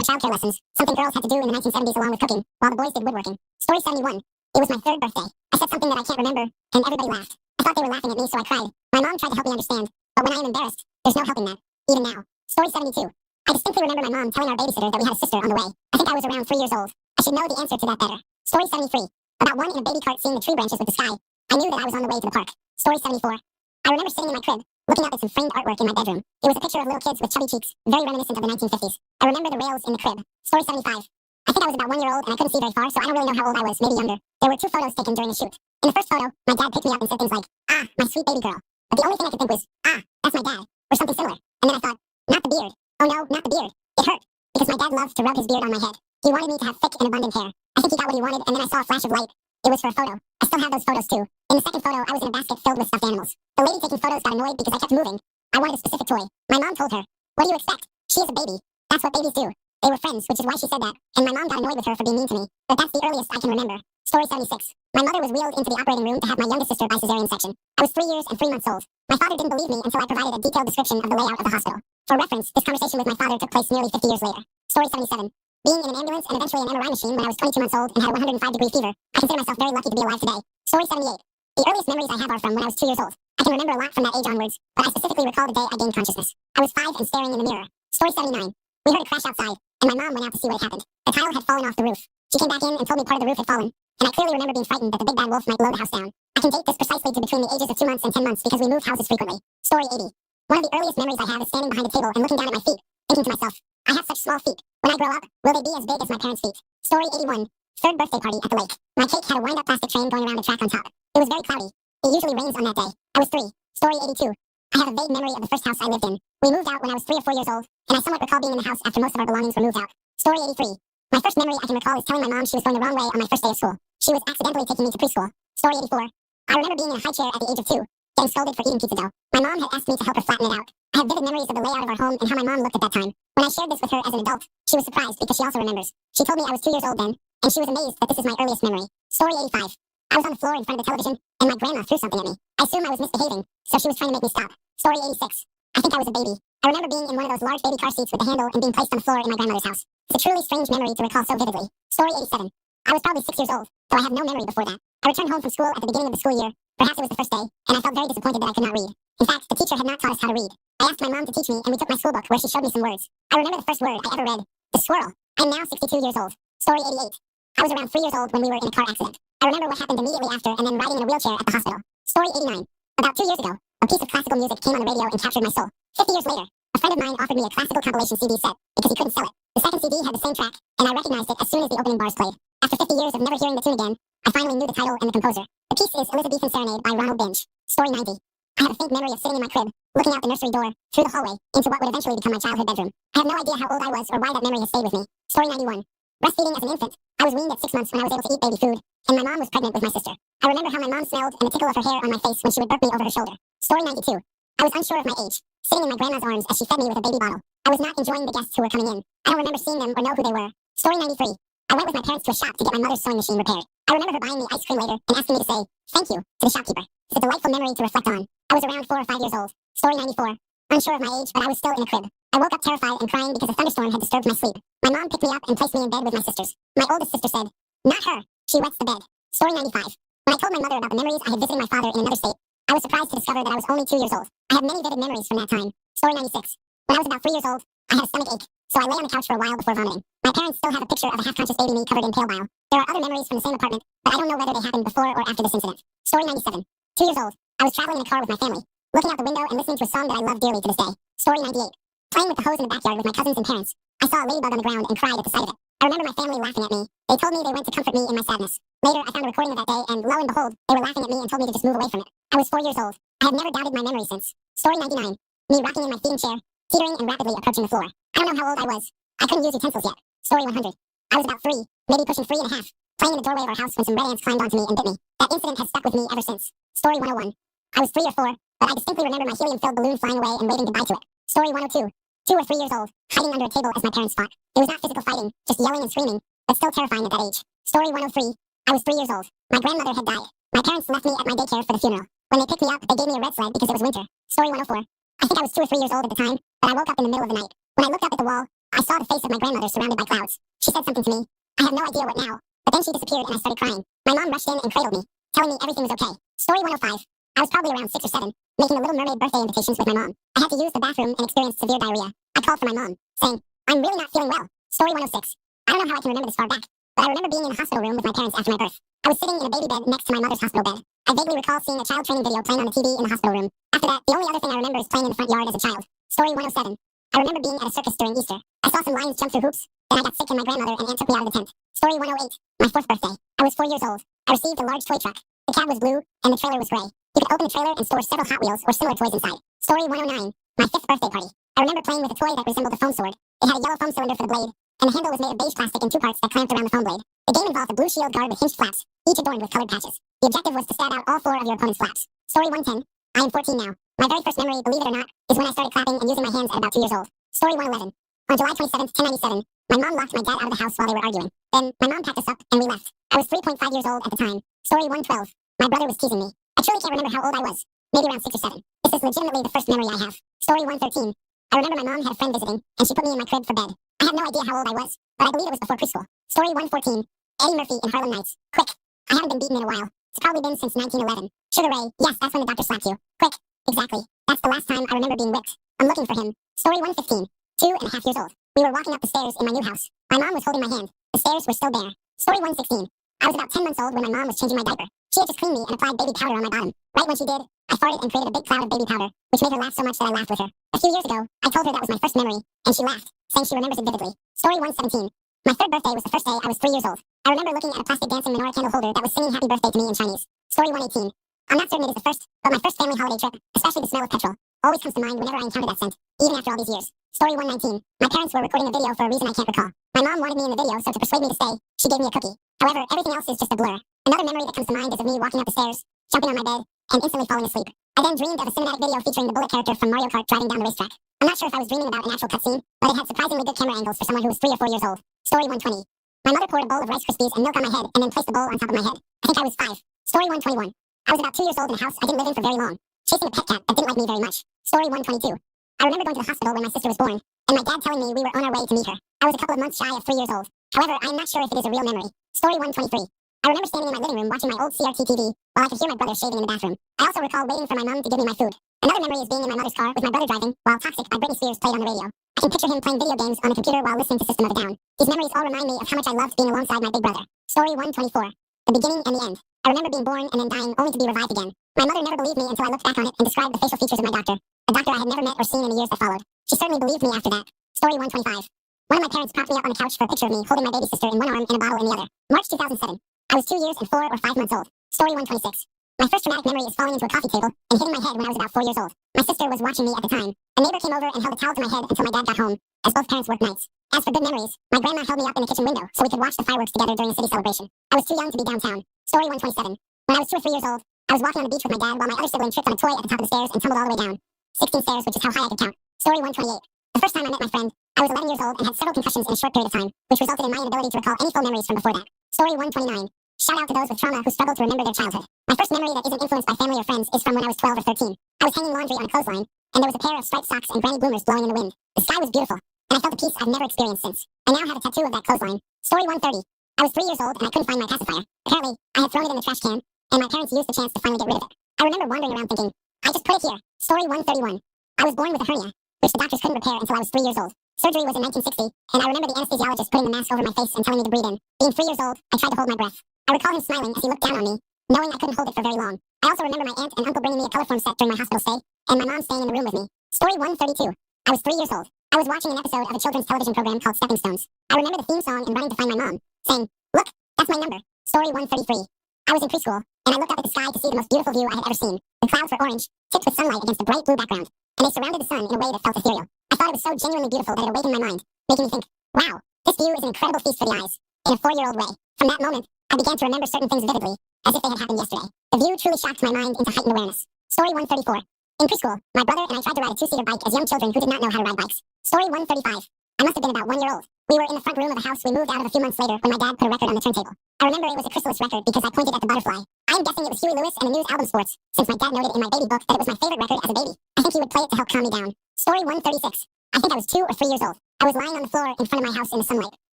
Childcare lessons. Something girls had to do in the 1970s along with cooking, while the boys did woodworking. Story 71. It was my 3rd birthday. I said something that I can't remember, and everybody laughed. I thought they were laughing at me, so I cried. My mom tried to help me understand, but when I am embarrassed, there's no helping that, even now. Story 72. I distinctly remember my mom telling our babysitter that we had a sister on the way. I think I was around 3 years old. I should know the answer to that better. Story 73. About one in a baby cart seeing the tree branches with the sky. I knew that I was on the way to the park. Story 74. I remember sitting in my crib, looking up at some framed artwork in my bedroom. It was a picture of little kids with chubby cheeks, very reminiscent of the 1950s. I remember the rails in the crib. Story 75. I think I was about 1 year old and I couldn't see very far, so I don't really know how old I was, maybe younger. There were 2 photos taken during the shoot. In the first photo, my dad picked me up and said things like, "Ah, my sweet baby girl." But the only thing I could think was, "Ah, that's my dad," or something similar. And then I thought, not the beard. Oh no, not the beard. It hurt, because my dad loved to rub his beard on my head. He wanted me to have thick and abundant hair. I think he got what he wanted, and then I saw a flash of light. It was for a photo. I still have those photos too. In the second photo, I was in a basket filled with stuffed animals. The lady taking photos got annoyed because I kept moving. I wanted a specific toy. My mom told her, "What do you expect? She is a baby. That's what babies do." They were friends, which is why she said that, and my mom got annoyed with her for being mean to me. But that's the earliest I can remember. Story 76. My mother was wheeled into the operating room to have my youngest sister by cesarean section. I was 3 years and 3 months old. My father didn't believe me until I provided a detailed description of the layout of the hospital. For reference, this conversation with my father took place nearly 50 years later. Story 77. Being in an ambulance and eventually an MRI machine when I was 22 months old and had a 105-degree fever, I consider myself very lucky to be alive today. Story 78. The earliest memories I have are from when I was 2 years old. I can remember a lot from that age onwards, but I specifically recall the day I gained consciousness. I was 5 and staring in the mirror. Story 79. We heard a crash outside, and my mom went out to see what had happened. The tile had fallen off the roof. She came back in and told me part of the roof had fallen, and I clearly remember being frightened that the big bad wolf might blow the house down. I can date this precisely to between the ages of 2 months and 10 months because we moved houses frequently. Story 80. One of the earliest memories I have is standing behind a table and looking down at my feet, thinking to myself, I have such small feet. When I grow up, will they be as big as my parents' feet? Story 81. 3rd birthday party at the lake. My cake had a wind-up plastic train going around a track on top. It was very cloudy. It usually rains on that day. I was 3. Story 82. I have a vague memory of the first house I lived in. We moved out when I was 3 or 4 years old, and I somewhat recall being in the house after most of our belongings were moved out. Story 83. My first memory I can recall is telling my mom she was going the wrong way on my first day of school. She was accidentally taking me to preschool. Story 84. I remember being in a high chair at the age of 2, getting scolded for eating pizza dough. My mom had asked me to help her flatten it out. I have vivid memories of the layout of our home and how my mom looked at that time. When I shared this with her as an adult, she was surprised because she also remembers. She told me I was 2 years old then, and she was amazed that this is my earliest memory. Story 85. I was on the floor in front of the television, and my grandma threw something at me. I assume I was misbehaving, so she was trying to make me stop. Story 86. I think I was a baby. I remember being in one of those large baby car seats with the handle and being placed on the floor in my grandmother's house. It's a truly strange memory to recall so vividly. Story 87. I was probably 6 years old, though I have no memory before that. I returned home from school at the beginning of the school year. Perhaps it was the first day, and I felt very disappointed that I could not read. In fact, the teacher had not taught us how to read. I asked my mom to teach me, and we took my school book where she showed me some words. I remember the first word I ever read, the squirrel. I'm now 62 years old. Story 88. I was around 3 years old when we were in a car accident. I remember what happened immediately after and then riding in a wheelchair at the hospital. Story 89. About 2 years ago, a piece of classical music came on the radio and captured my soul. 50 years later, a friend of mine offered me a classical compilation CD set because he couldn't sell it. The second CD had the same track, and I recognized it as soon as the opening bars played. After 50 years of never hearing the tune again, I finally knew the title and the composer. The piece is Elizabethan Serenade by Ronald Binge. Story 90. I have a faint memory of sitting in my crib, looking out the nursery door, through the hallway, into what would eventually become my childhood bedroom. I have no idea how old I was or why that memory has stayed with me. Story 91. Breastfeeding as an infant. I was weaned at 6 months when I was able to eat baby food, and my mom was pregnant with my sister. I remember how my mom smelled and the tickle of her hair on my face when she would burp me over her shoulder. Story 92. I was unsure of my age, sitting in my grandma's arms as she fed me with a baby bottle. I was not enjoying the guests who were coming in. I don't remember seeing them or know who they were. Story 93. I went with my parents to a shop to get my mother's sewing machine repaired. I remember her buying me ice cream later and asking me to say, thank you, to the shopkeeper. It's a delightful memory to reflect on. I was around 4 or 5 years old. Story 94. Unsure of my age, but I was still in a crib. I woke up terrified and crying because a thunderstorm had disturbed my sleep. My mom picked me up and placed me in bed with my sisters. My oldest sister said, not her. She wets the bed. Story 95. When I told my mother about the memories I had visiting my father in another state, I was surprised to discover that I was only 2 years old. I have many vivid memories from that time. Story 96. When I was about 3 years old, I had a stomach ache, so I lay on the couch for a while before vomiting. My parents still have a picture of a half-conscious baby me covered in pale bile. There are other memories from the same apartment, but I don't know whether they happened before or after this incident. Story 97. 2 years old. I was traveling in a car with my family, looking out the window and listening to a song that I love dearly to this day. Story 98. Playing with the hose in the backyard with my cousins and parents, I saw a ladybug on the ground and cried at the sight of it. I remember my family laughing at me. They told me they went to comfort me in my sadness. Later, I found a recording of that day, and lo and behold, they were laughing at me and told me to just move away from it. I was 4 years old. I have never doubted my memory since. Story 99. Me rocking in my feeding chair, teetering and rapidly approaching the floor. I don't know how old I was. I couldn't use utensils yet. Story 100. I was about 3, maybe pushing 3 and a half, playing in the doorway of our house when some red ants climbed onto me and bit me. That incident has stuck with me ever since. Story 101. I was 3 or 4, but I distinctly remember my helium-filled balloon flying away and waving goodbye to it. Story 102. 2 or 3 years old, hiding under a table as my parents fought. It was not physical fighting, just yelling and screaming, but still terrifying at that age. Story 103. I was 3 years old. My grandmother had died. My parents left me at my daycare for the funeral. When they picked me up, they gave me a red sled because it was winter. Story 104. I think I was 2 or 3 years old at the time, but I woke up in the middle of the night. When I looked up at the wall, I saw the face of my grandmother surrounded by clouds. She said something to me. I have no idea what now, but then she disappeared and I started crying. My mom rushed in and cradled me, telling me everything was okay. Story 105. I was probably around 6 or 7, making the Little Mermaid birthday invitations with my mom. I had to use the bathroom and experienced severe diarrhea. I called for my mom, saying, I'm really not feeling well. Story 106. I don't know how I can remember this far back, but I remember being in a hospital room with my parents after my birth. I was sitting in a baby bed next to my mother's hospital bed. I vaguely recall seeing a child training video playing on the TV in the hospital room. After that, the only other thing I remember is playing in the front yard as a child. Story 107. I remember being at a circus during Easter. I saw some lions jump through hoops. Then I got sick and my grandmother and aunt took me out of the tent. Story 108. My 4th birthday. I was 4 years old. I received a large toy truck. The cab was blue and the trailer was gray. You could open the trailer and store several Hot Wheels or similar toys inside. Story 109. My 5th birthday party. I remember playing with a toy that resembled a foam sword. It had a yellow foam cylinder for the blade, and the handle was made of beige plastic in 2 parts that clamped around the foam blade. The game involved a blue shield guard with hinged flaps, each adorned with colored patches. The objective was to stab out all 4 of your opponent's flaps. Story 110. I am 14 now. My very first memory, believe it or not, is when I started clapping and using my hands at about 2 years old. Story 111. On July 27th, 1097, my mom locked my dad out of the house while they were arguing. Then, my mom packed us up, and we left. I was 3.5 years old at the time. Story 112. My brother was teasing me. I truly can't remember how old I was. Maybe around 6 or 7. This is legitimately the first memory I have. Story 113. I remember my mom had a friend visiting, and she put me in my crib for bed. I have no idea how old I was, but I believe it was before preschool. Story 114. Eddie Murphy in Harlem Nights. Quick. I haven't been beaten in a while. It's probably been since 1911. Sugar Ray. Yes, that's when the doctor slapped you. Quick. Exactly. That's the last time I remember being whipped. I'm looking for him. Story 115. 2.5 years old. We were walking up the stairs in my new house. My mom was holding my hand. The stairs were still bare. Story 116. I was about 10 months old when my mom was changing my diaper. She had just cleaned me and applied baby powder on my bottom. Right when she did, I farted and created a big cloud of baby powder, which made her laugh so much that I laughed with her. A few years ago, I told her that was my first memory, and she laughed, saying she remembers it vividly. Story 117. My 3rd birthday was the first day I was 3 years old. I remember looking at a plastic dancing menorah candle holder that was singing happy birthday to me in Chinese. Story 118. I'm not certain it is the first, but my first family holiday trip, especially the smell of petrol, always comes to mind whenever I encounter that scent, even after all these years. Story 119. My parents were recording a video for a reason I can't recall. My mom wanted me in the video, so to persuade me to stay, she gave me a cookie. However, everything else is just a blur. Another memory that comes to mind is of me walking up the stairs, jumping on my bed, and instantly falling asleep. I then dreamed of a cinematic video featuring the Bullet character from Mario Kart driving down the racetrack. I'm not sure if I was dreaming about an actual cutscene, but it had surprisingly good camera angles for someone who was 3 or 4 years old. Story 120. My mother poured a bowl of Rice Krispies and milk on my head and then placed the bowl on top of my head. I think I was 5. Story 121. I was about 2 years old in a house I didn't live in for very long, chasing a pet cat that didn't like me very much. Story 122. I remember going to the hospital when my sister was born, and my dad telling me we were on our way to meet her. I was a couple of months shy of 3 years old. However, I am not sure if it is a real memory. Story 123. I remember standing in my living room watching my old CRT TV while I could hear my brother shaving in the bathroom. I also recall waiting for my mom to give me my food. Another memory is being in my mother's car with my brother driving while Toxic by Britney Spears played on the radio. I can picture him playing video games on the computer while listening to System of a Down. These memories all remind me of how much I loved being alongside my big brother. Story 124. The beginning and the end. I remember being born and then dying only to be revived again. My mother never believed me until I looked back on it and described the facial features of my doctor. A doctor I had never met or seen in the years that followed. She certainly believed me after that. Story 125. One of my parents propped me up on the couch for a picture of me holding my baby sister in one arm and a bottle in the other. March 2007. I was 2 years and 4 or 5 months old. Story 126. My first traumatic memory is falling into a coffee table and hitting my head when I was about 4 years old. My sister was watching me at the time. A neighbor came over and held a towel to my head until my dad got home, as both parents worked nights. As for good memories, my grandma held me up in the kitchen window so we could watch the fireworks together during a city celebration. I was too young to be downtown. Story 127. When I was 2 or 3 years old, I was walking on the beach with my dad while my other sibling tripped on a toy at the top of the stairs and tumbled all the way down. 16 stairs, which is how high I could count. Story 128. The first time I met my friend, I was 11 years old and had several concussions in a short period of time, which resulted in my inability to recall any full memories from before that. Story 129. Shout out to those with trauma who struggle to remember their childhood. My first memory that isn't influenced by family or friends is from when I was 12 or 13. I was hanging laundry on a clothesline, and there was a pair of striped socks and granny bloomers blowing in the wind. The sky was beautiful, and I felt a peace I've never experienced since. I now have a tattoo of that clothesline. Story 130. I was 3 years old and I couldn't find my pacifier. Apparently, I had thrown it in the trash can, and my parents used the chance to finally get rid of it. I remember wandering around thinking, I just put it here. Story 131. I was born with a hernia, which the doctors couldn't repair until I was 3 years old. Surgery was in 1960, and I remember the anesthesiologist putting the mask over my face and telling me to breathe in. Being 3 years old, I tried to hold my breath. I recall him smiling as he looked down on me, knowing I couldn't hold it for very long. I also remember my aunt and uncle bringing me a colorform set during my hospital stay, and my mom staying in the room with me. Story 132. I was 3 years old. I was watching an episode of a children's television program called Stepping Stones. I remember the theme song and running to find my mom, saying, "Look, that's my number." Story 133. I was in preschool, and I looked up at the sky to see the most beautiful view I had ever seen. The clouds were orange, tipped with sunlight against a bright blue background, and they surrounded the sun in a way that felt ethereal. I thought it was so genuinely beautiful that it awakened my mind, making me think, wow, this view is an incredible feast for the eyes, in a 4-year-old way. From that moment, I began to remember certain things vividly, as if they had happened yesterday. The view truly shocked my mind into heightened awareness. Story 134. In preschool, my brother and I tried to ride a 2-seater bike as young children who did not know how to ride bikes. Story 135. I must have been about 1 year old. We were in the front room of the house we moved out of a few months later when my dad put a record on the turntable. I remember it was a Chrysalis record because I pointed at the butterfly. I am guessing it was Huey Lewis and the News Album Sports, since my dad noted in my baby book that it was my favorite record as a baby. I think he would play it to help calm me down. Story 136. I think I was 2 or 3 years old. I was lying on the floor in front of my house in the sunlight.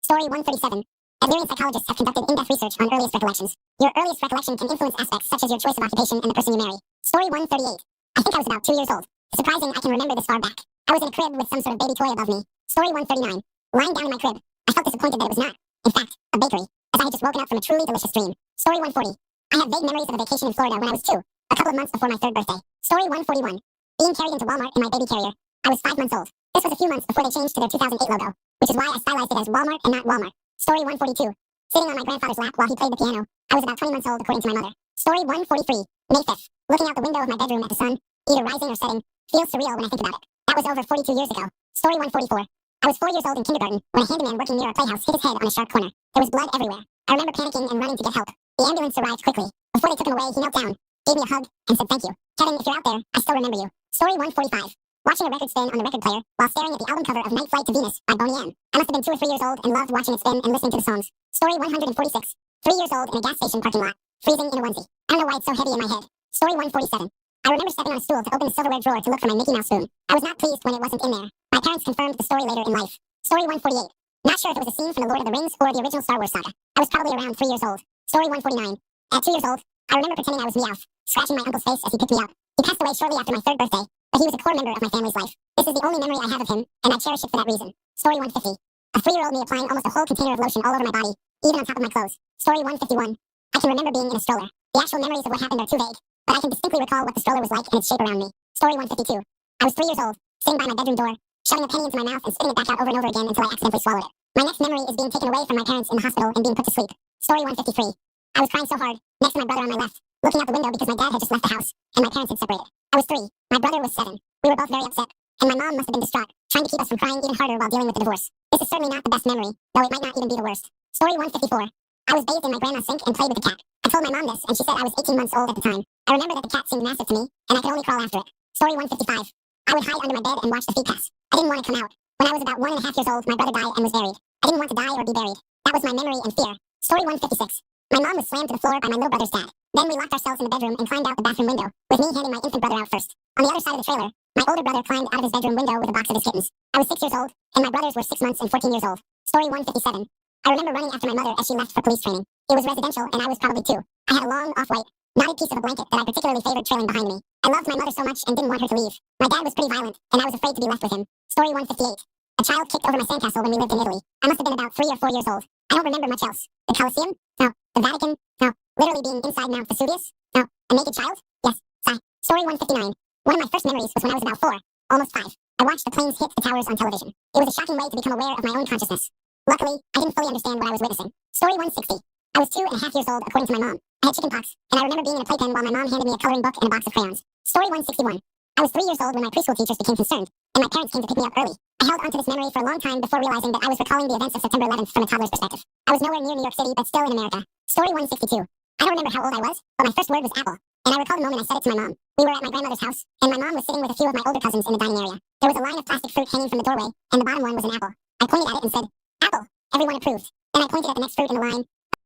Story 137. Adlerian psychologists have conducted in-depth research on earliest recollections. Your earliest recollection can influence aspects such as your choice of occupation and the person you marry. Story 138. I think I was about 2 years old. Surprising I can remember this far back. I was in a crib with some sort of baby toy above me. Story 139. Lying down in my crib, I felt disappointed that it was not, in fact, a bakery, as I had just woken up from a truly delicious dream. Story 140. I have vague memories of a vacation in Florida when I was 2, a couple of months before my 3rd birthday. Story 141. Being carried into Walmart in my baby carrier. I was 5 months old. This was a few months before they changed to their 2008 logo, which is why I stylized it as Walmart and not Walmart. Story 142. Sitting on my grandfather's lap while he played the piano. I was about 20 months old according to my mother. Story 143. May 5th. Looking out the window of my bedroom at the sun, either rising or setting, feels surreal when I think about it. That was over 42 years ago. Story 144. I was 4 years old in kindergarten when a handyman working near our playhouse hit his head on a sharp corner. There was blood everywhere. I remember panicking and running to get help. The ambulance arrived quickly. Before they took him away, he knelt down, gave me a hug, and said thank you. Kevin, if you're out there, I still remember you. Story 145. Watching a record spin on the record player while staring at the album cover of Night Flight to Venus by Boney M. I must have been 2 or 3 years old and loved watching it spin and listening to the songs. Story 146. 3 years old in a gas station parking lot, freezing in a onesie. I don't know why it's so heavy in my head. Story 147. I remember stepping on a stool to open the silverware drawer to look for my Mickey Mouse spoon. I was not pleased when it wasn't in there. My parents confirmed the story later in life. Story 148. Not sure if it was a scene from The Lord of the Rings or the original Star Wars saga. I was probably around 3 years old. Story 149. At 2 years old, I remember pretending I was Meowth, scratching my uncle's face as he picked me up. He passed away shortly after my 3rd birthday, but he was a core member of my family's life. This is the only memory I have of him, and I cherish it for that reason. Story 150. A 3-year-old me applying almost a whole container of lotion all over my body, even on top of my clothes. Story 151. I can remember being in a stroller. The actual memories of what happened are too vague, but I can distinctly recall what the stroller was like and its shape around me. Story 152. I was 3 years old, sitting by my bedroom door, shoving a penny into my mouth and spitting it back out over and over again until I accidentally swallowed it. My next memory is being taken away from my parents in the hospital and being put to sleep. Story 153. I was crying so hard, next to my brother on my left, looking out the window because my dad had just left the house, and my parents had separated. I was 3. My brother was 7. We were both very upset, and my mom must have been distraught, trying to keep us from crying even harder while dealing with the divorce. This is certainly not the best memory, though it might not even be the worst. Story 154. I was bathed in my grandma's sink and played with the cat. I told my mom this, and she said I was 18 months old at the time. I remember that the cat seemed massive to me, and I could only crawl after it. Story 155. I would hide under my bed and watch the feet pass. I didn't want to come out. When I was about 1.5 years old, my brother died and was buried. I didn't want to die or be buried. That was my memory and fear. Story 156. My mom was slammed to the floor by my little brother's dad. Then we locked ourselves in the bedroom and climbed out the bathroom window, with me handing my infant brother out first. On the other side of the trailer, My older brother climbed out of his bedroom window with a box of his kittens. I was 6 years old, and my brothers were 6 months and 14 years old. Story 157. I remember running after my mother as she left for police training. It was residential, and I was probably 2. I had a long, off-white, knotted piece of a blanket that I particularly favored trailing behind me. I loved my mother so much and didn't want her to leave. My dad was pretty violent, and I was afraid to be left with him. Story 158. A child kicked over my sandcastle when we lived in Italy. I must have been about 3 or 4 years old. I don't remember much else. The Colosseum? No. The Vatican? No. Literally being inside Mount Vesuvius? No. A naked child? Yes. Sigh. Story 159. One of my first memories was when I was about 4, almost 5. I watched the planes hit the towers on television. It was a shocking way to become aware of my own consciousness. Luckily, I didn't fully understand what I was witnessing. Story 160. I was 2.5 years old, according to my mom. I had chickenpox, and I remember being in a playpen while my mom handed me a coloring book and a box of crayons. Story 161. I was 3 years old when my preschool teachers became concerned, and my parents came to pick me up early. I held onto this memory for a long time before realizing that I was recalling the events of September 11th from a toddler's perspective. I was nowhere near New York City, but still in America. Story 162. I don't remember how old I was, but my first word was apple, and I recall the moment I said it to my mom. We were at my grandmother's house, and my mom was sitting with a few of my older cousins in the dining area. There was a line of plastic fruit hanging from the doorway, and the bottom one was an apple. I pointed at it and said, "Apple." Everyone approved. Then I pointed at the next fruit in the line.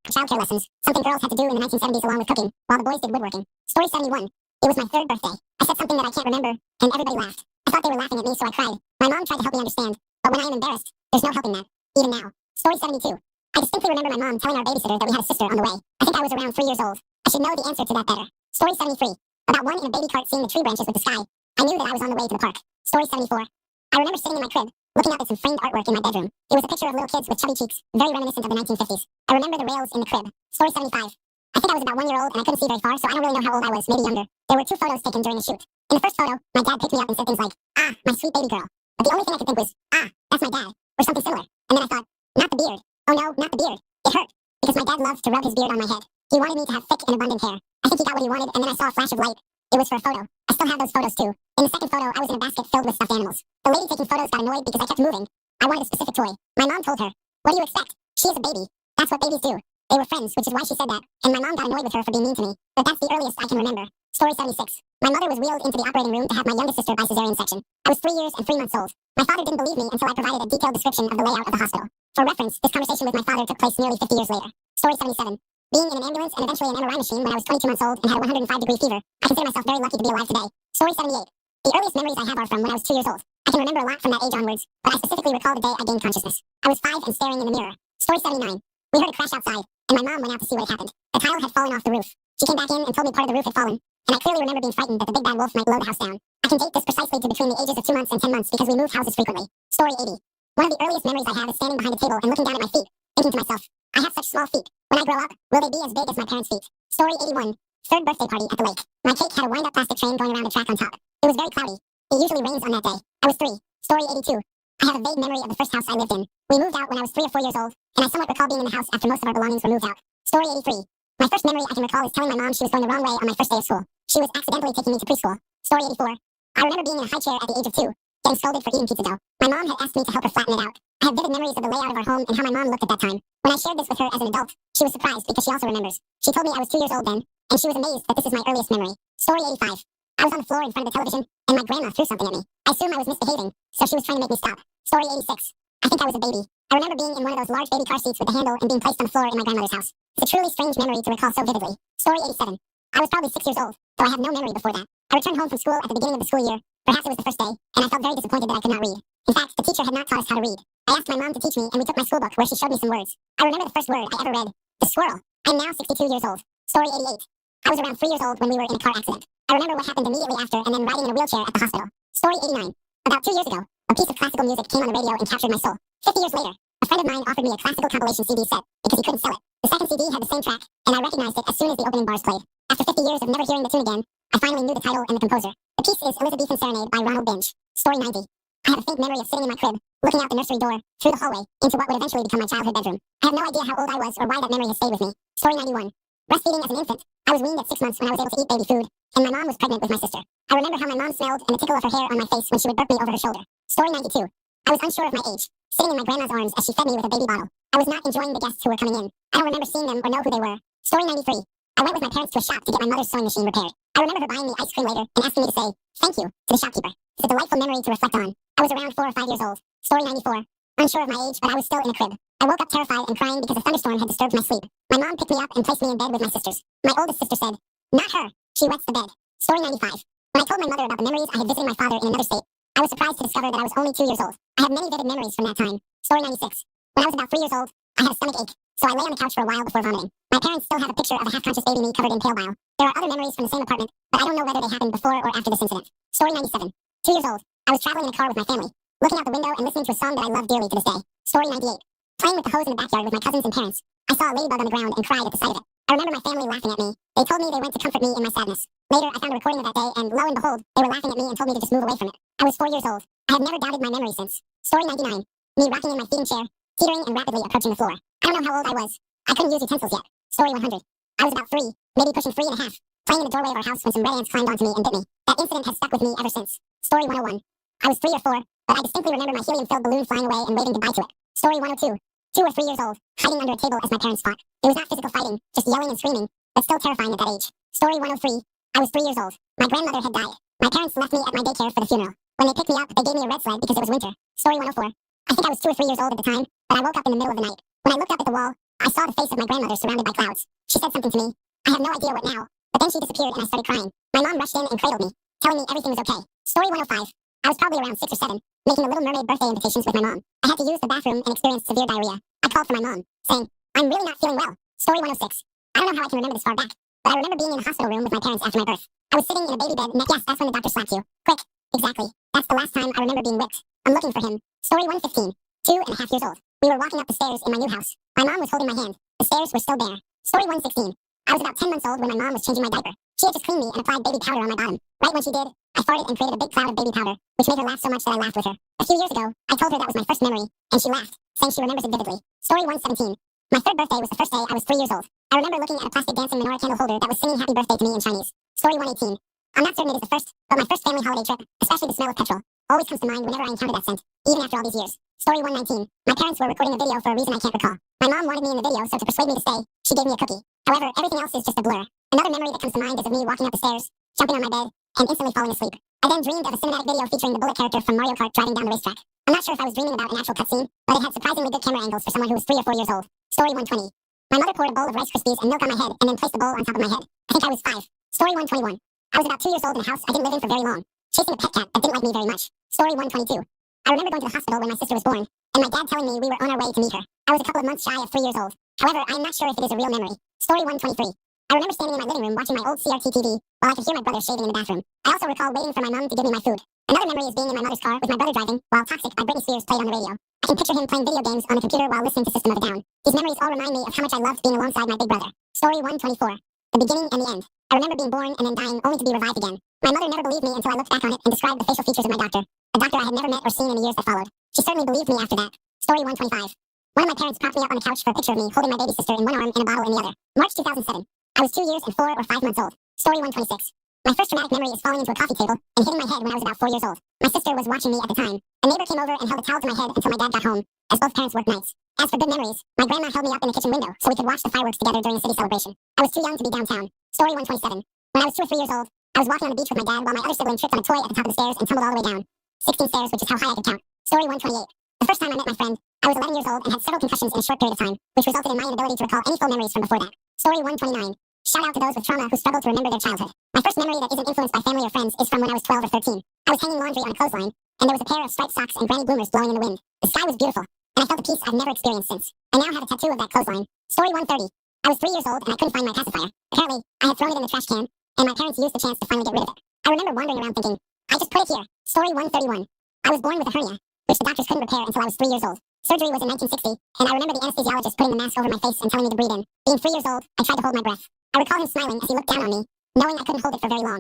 Childcare lessons, something girls had to do in the 1970s along with cooking, while the boys did woodworking. Story 71. It was my 3rd birthday. I said something that I can't remember, and everybody laughed. I thought they were laughing at me, so I cried. My mom tried to help me understand, but when I am embarrassed, there's no helping that, even now. Story 72. I distinctly remember my mom telling our babysitter that we had a sister on the way. I think I was around 3 years old. I should know the answer to that better. Story 73. About one in a baby cart seeing the tree branches with the sky. I knew that I was on the way to the park. Story 74. I remember sitting in my crib, looking up at some framed artwork in my bedroom. It was a picture of little kids with chubby cheeks, very reminiscent of the 1950s. I remember the rails in the crib. Story 75. I think I was about 1 year old and I couldn't see very far, so I don't really know how old I was, maybe younger. There were 2 photos taken during the shoot. In the first photo, my dad picked me up and said things like, "Ah, my sweet baby girl." But the only thing I could think was, "Ah, that's my dad," or something similar. And then I thought, not the beard. Oh no, not the beard. It hurt, because my dad loved to rub his beard on my head. He wanted me to have thick and abundant hair. I think he got what he wanted, and then I saw a flash of light. It was for a photo. I still have those photos too. In the second photo, I was in a basket filled with stuffed animals. The lady taking photos got annoyed because I kept moving. I wanted a specific toy. My mom told her, "What do you expect? She is a baby. That's what babies do." They were friends, which is why she said that, and my mom got annoyed with her for being mean to me. But that's the earliest I can remember. Story 76. My mother was wheeled into the operating room to have my youngest sister by cesarean section. I was 3 years and 3 months old. My father didn't believe me until I provided a detailed description of the layout of the hospital. For reference, this conversation with my father took place nearly 50 years later. Story 77. Being in an ambulance and eventually an MRI machine when I was 22 months old and had a 105-degree fever, I consider myself very lucky to be alive today. Story 78. The earliest memories I have are from when I was 2 years old. I can remember a lot from that age onwards, but I specifically recall the day I gained consciousness. I was 5 and staring in the mirror. Story 79. We heard a crash outside, and my mom went out to see what had happened. The tile had fallen off the roof. She came back in and told me part of the roof had fallen, and I clearly remember being frightened that the big bad wolf might blow the house down. I can date this precisely to between the ages of 2 months and 10 months because we moved houses frequently. Story 80. One of the earliest memories I have is standing behind a table and looking down at my feet, thinking to myself, I have such small feet. When I grow up, will they be as big as my parents' feet? Story 81. 3rd birthday party at the lake. My cake had a wind-up plastic train going around a track on top. It was very cloudy. It usually rains on that day. I was 3. Story 82. I have a vague memory of the first house I lived in. We moved out when I was 3 or 4 years old, and I somewhat recall being in the house after most of our belongings were moved out. Story 83. My first memory I can recall is telling my mom she was going the wrong way on my first day of school. She was accidentally taking me to preschool. Story 84. I remember being in a high chair at the age of 2, getting scolded for eating pizza dough. My mom had asked me to help her flatten it out. I have vivid memories of the layout of our home and how my mom looked at that time. When I shared this with her as an adult, she was surprised because she also remembers. She told me I was 2 years old then, and she was amazed that this is my earliest memory. Story 85. I was on the floor in front of the television, and my grandma threw something at me. I assume I was misbehaving, so she was trying to make me stop. Story 86. I think I was a baby. I remember being in one of those large baby car seats with the handle and being placed on the floor in my grandmother's house. It's a truly strange memory to recall so vividly. Story 87. I was probably 6 years old, though I have no memory before that. I returned home from school at the beginning of the school year. Perhaps it was the first day, and I felt very disappointed that I could not read. In fact, the teacher had not taught us how to read. I asked my mom to teach me, and we took my school book where she showed me some words. I remember the first word I ever read. The squirrel. I'm now 62 years old. Story 88. I was around 3 years old when we were in a car accident. I remember what happened immediately after and then riding in a wheelchair at the hospital. Story 89. About 2 years ago, a piece of classical music came on the radio and captured my soul. 50 years later, a friend of mine offered me a classical compilation CD set because he couldn't sell it. The second CD had the same track, and I recognized it as soon as the opening bars played. After 50 years of never hearing the tune again, I finally knew the title and the composer. The piece is Elizabethan Serenade by Ronald Binge. Story 90. I have a faint memory of sitting in my crib, looking out the nursery door, through the hallway, into what would eventually become my childhood bedroom. I have no idea how old I was or why that memory has stayed with me. Story 91. Breastfeeding as an infant. I was weaned at 6 months when I was able to eat baby food, and my mom was pregnant with my sister. I remember how my mom smelled and the tickle of her hair on my face when she would burp me over her shoulder. Story 92. I was unsure of my age, sitting in my grandma's arms as she fed me with a baby bottle. I was not enjoying the guests who were coming in. I don't remember seeing them or know who they were. Story 93. I went with my parents to a shop to get my mother's sewing machine repaired. I remember her buying me ice cream later and asking me to say, thank you, to the shopkeeper. It's a delightful memory to reflect on. I was around 4 or 5 years old. Story 94. Unsure of my age, but I was still in a crib. I woke up terrified and crying because a thunderstorm had disturbed my sleep. My mom picked me up and placed me in bed with my sisters. My oldest sister said, not her. She wets the bed. Story 95. When I told my mother about the memories I had visiting my father in another state, I was surprised to discover that I was only 2 years old. I have many vivid memories from that time. Story 96. When I was about 3 years old, I had a stomach ache, so I lay on the couch for a while before vomiting. My parents still have a picture of a half-conscious baby me covered in pale bile. There are other memories from the same apartment, but I don't know whether they happened before or after this incident. Story 97. 2 years old. I was traveling in a car with my family, looking out the window and listening to a song that I love dearly to this day. Story 98. Playing with the hose in the backyard with my cousins and parents, I saw a ladybug on the ground and cried at the sight of it. I remember my family laughing at me. They told me they went to comfort me in my sadness. Later, I found a recording of that day, and lo and behold, they were laughing at me and told me to just move away from it. I was 4 years old. I have never doubted my memory since. Story 99. Me rocking in my feeding chair, teetering and rapidly approaching the floor. I don't know how old I was. I couldn't use utensils yet. Story 100. I was about 3, maybe pushing 3 and a half, playing in the doorway of our house when some red ants climbed onto me and bit me. That incident has stuck with me ever since. Story 101. I was 3 or 4, but I distinctly remember my helium-filled balloon flying away and waving goodbye to it. Story 102. 2 or 3 years old, hiding under a table as my parents fought. It was not physical fighting, just yelling and screaming, but still terrifying at that age. Story 103. I was 3 years old. My grandmother had died. My parents left me at my daycare for the funeral. When they picked me up, they gave me a red sled because it was winter. Story 104. I think I was 2 or 3 years old at the time, but I woke up in the middle of the night. When I looked up at the wall, I saw the face of my grandmother surrounded by clouds. She said something to me. I have no idea what now, but then she disappeared and I started crying. My mom rushed in and cradled me, telling me everything was okay. Story 105. I was probably around 6 or 7, making the Little Mermaid birthday invitations with my mom. I had to use the bathroom and experienced severe diarrhea. I called for my mom, saying, "I'm really not feeling well." Story 106. I don't know how I can remember this far back, but I remember being in the hospital room with my parents after my birth. I was sitting in a baby bed, and yes, that's when the doctor slapped you. Quick. Exactly. That's the last time I remember being whipped. I'm looking for him. Story 115. 2.5 years old. We were walking up the stairs in my new house. My mom was holding my hand. The stairs were still bare. Story 116. I was about 10 months old when my mom was changing my diaper. She had just cleaned me and applied baby powder on my bottom. Right when she did, I farted and created a big cloud of baby powder, which made her laugh so much that I laughed with her. A few years ago, I told her that was my first memory, and she laughed, saying she remembers it vividly. Story 117. My third birthday was the first day I was 3 years old. I remember looking at a plastic dancing menorah candle holder that was singing happy birthday to me in Chinese. Story 118. I'm not certain it is the first, but my first family holiday trip, especially the smell of petrol, always comes to mind whenever I encounter that scent, even after all these years. Story 119. My parents were recording a video for a reason I can't recall. My mom wanted me in the video, so to persuade me to stay, she gave me a cookie. However, everything else is just a blur. Another memory that comes to mind is of me walking up the stairs, jumping on my bed, and instantly falling asleep. I then dreamed of a cinematic video featuring the Bullet character from Mario Kart driving down the racetrack. I'm not sure if I was dreaming about an actual cutscene, but it had surprisingly good camera angles for someone who was 3 or 4 years old. Story 120. My mother poured a bowl of Rice Krispies and milk on my head and then placed the bowl on top of my head. I think I was 5. Story 121. I was about 2 years old in a house I didn't live in for very long, chasing a pet cat that didn't like me very much. Story 122. I remember going to the hospital when my sister was born, and my dad telling me we were on our way to meet her. I was a couple of months shy of 3 years old. However, I am not sure if it is a real memory. Story 123. I remember standing in my living room watching my old CRT TV while I could hear my brother shaving in the bathroom. I also recall waiting for my mom to give me my food. Another memory is being in my mother's car with my brother driving while Toxic by Britney Spears played on the radio. I can picture him playing video games on the computer while listening to System of a Down. These memories all remind me of how much I loved being alongside my big brother. Story 124. The beginning and the end. I remember being born and then dying only to be revived again. My mother never believed me until I looked back on it and described the facial features of my doctor. A doctor I had never met or seen in the years that followed. She certainly believed me after that. Story 125. One of my parents propped me up on the couch for a picture of me holding my baby sister in one arm and a bottle in the other. March 2007. I was 2 years and 4 or 5 months old. Story 126. My first traumatic memory is falling into a coffee table and hitting my head when I was about 4 years old. My sister was watching me at the time. A neighbor came over and held a towel to my head until my dad got home, as both parents worked nights. As for good memories, my grandma held me up in the kitchen window so we could watch the fireworks together during a city celebration. I was too young to be downtown. Story 127. When I was 2 or 3 years old, I was walking on the beach with my dad while my other sibling tripped on a toy at the top of the stairs and tumbled all the way down. 16 stairs, which is how high I could count. Story 128. The first time I met my friend, I was 11 years old and had several concussions in a short period of time, which resulted in my inability to recall any full memories from before that. Story 129. Shout out to those with trauma who struggle to remember their childhood. My first memory that isn't influenced by family or friends is from when I was 12 or 13. I was hanging laundry on a clothesline, and there was a pair of striped socks and granny bloomers blowing in the wind. The sky was beautiful, and I felt a peace I've never experienced since. I now have a tattoo of that clothesline. Story 130. I was 3 years old and I couldn't find my pacifier. Apparently, I had thrown it in the trash can, and my parents used the chance to finally get rid of it. I remember wandering around thinking, I just put it here. Story 131. I was born with a hernia, which the doctors couldn't repair until I was 3 years old. Surgery was in 1960, and I remember the anesthesiologist putting the mask over my face and telling me to breathe in. Being 3 years old, I tried to hold my breath. I recall him smiling as he looked down on me, knowing I couldn't hold it for very long.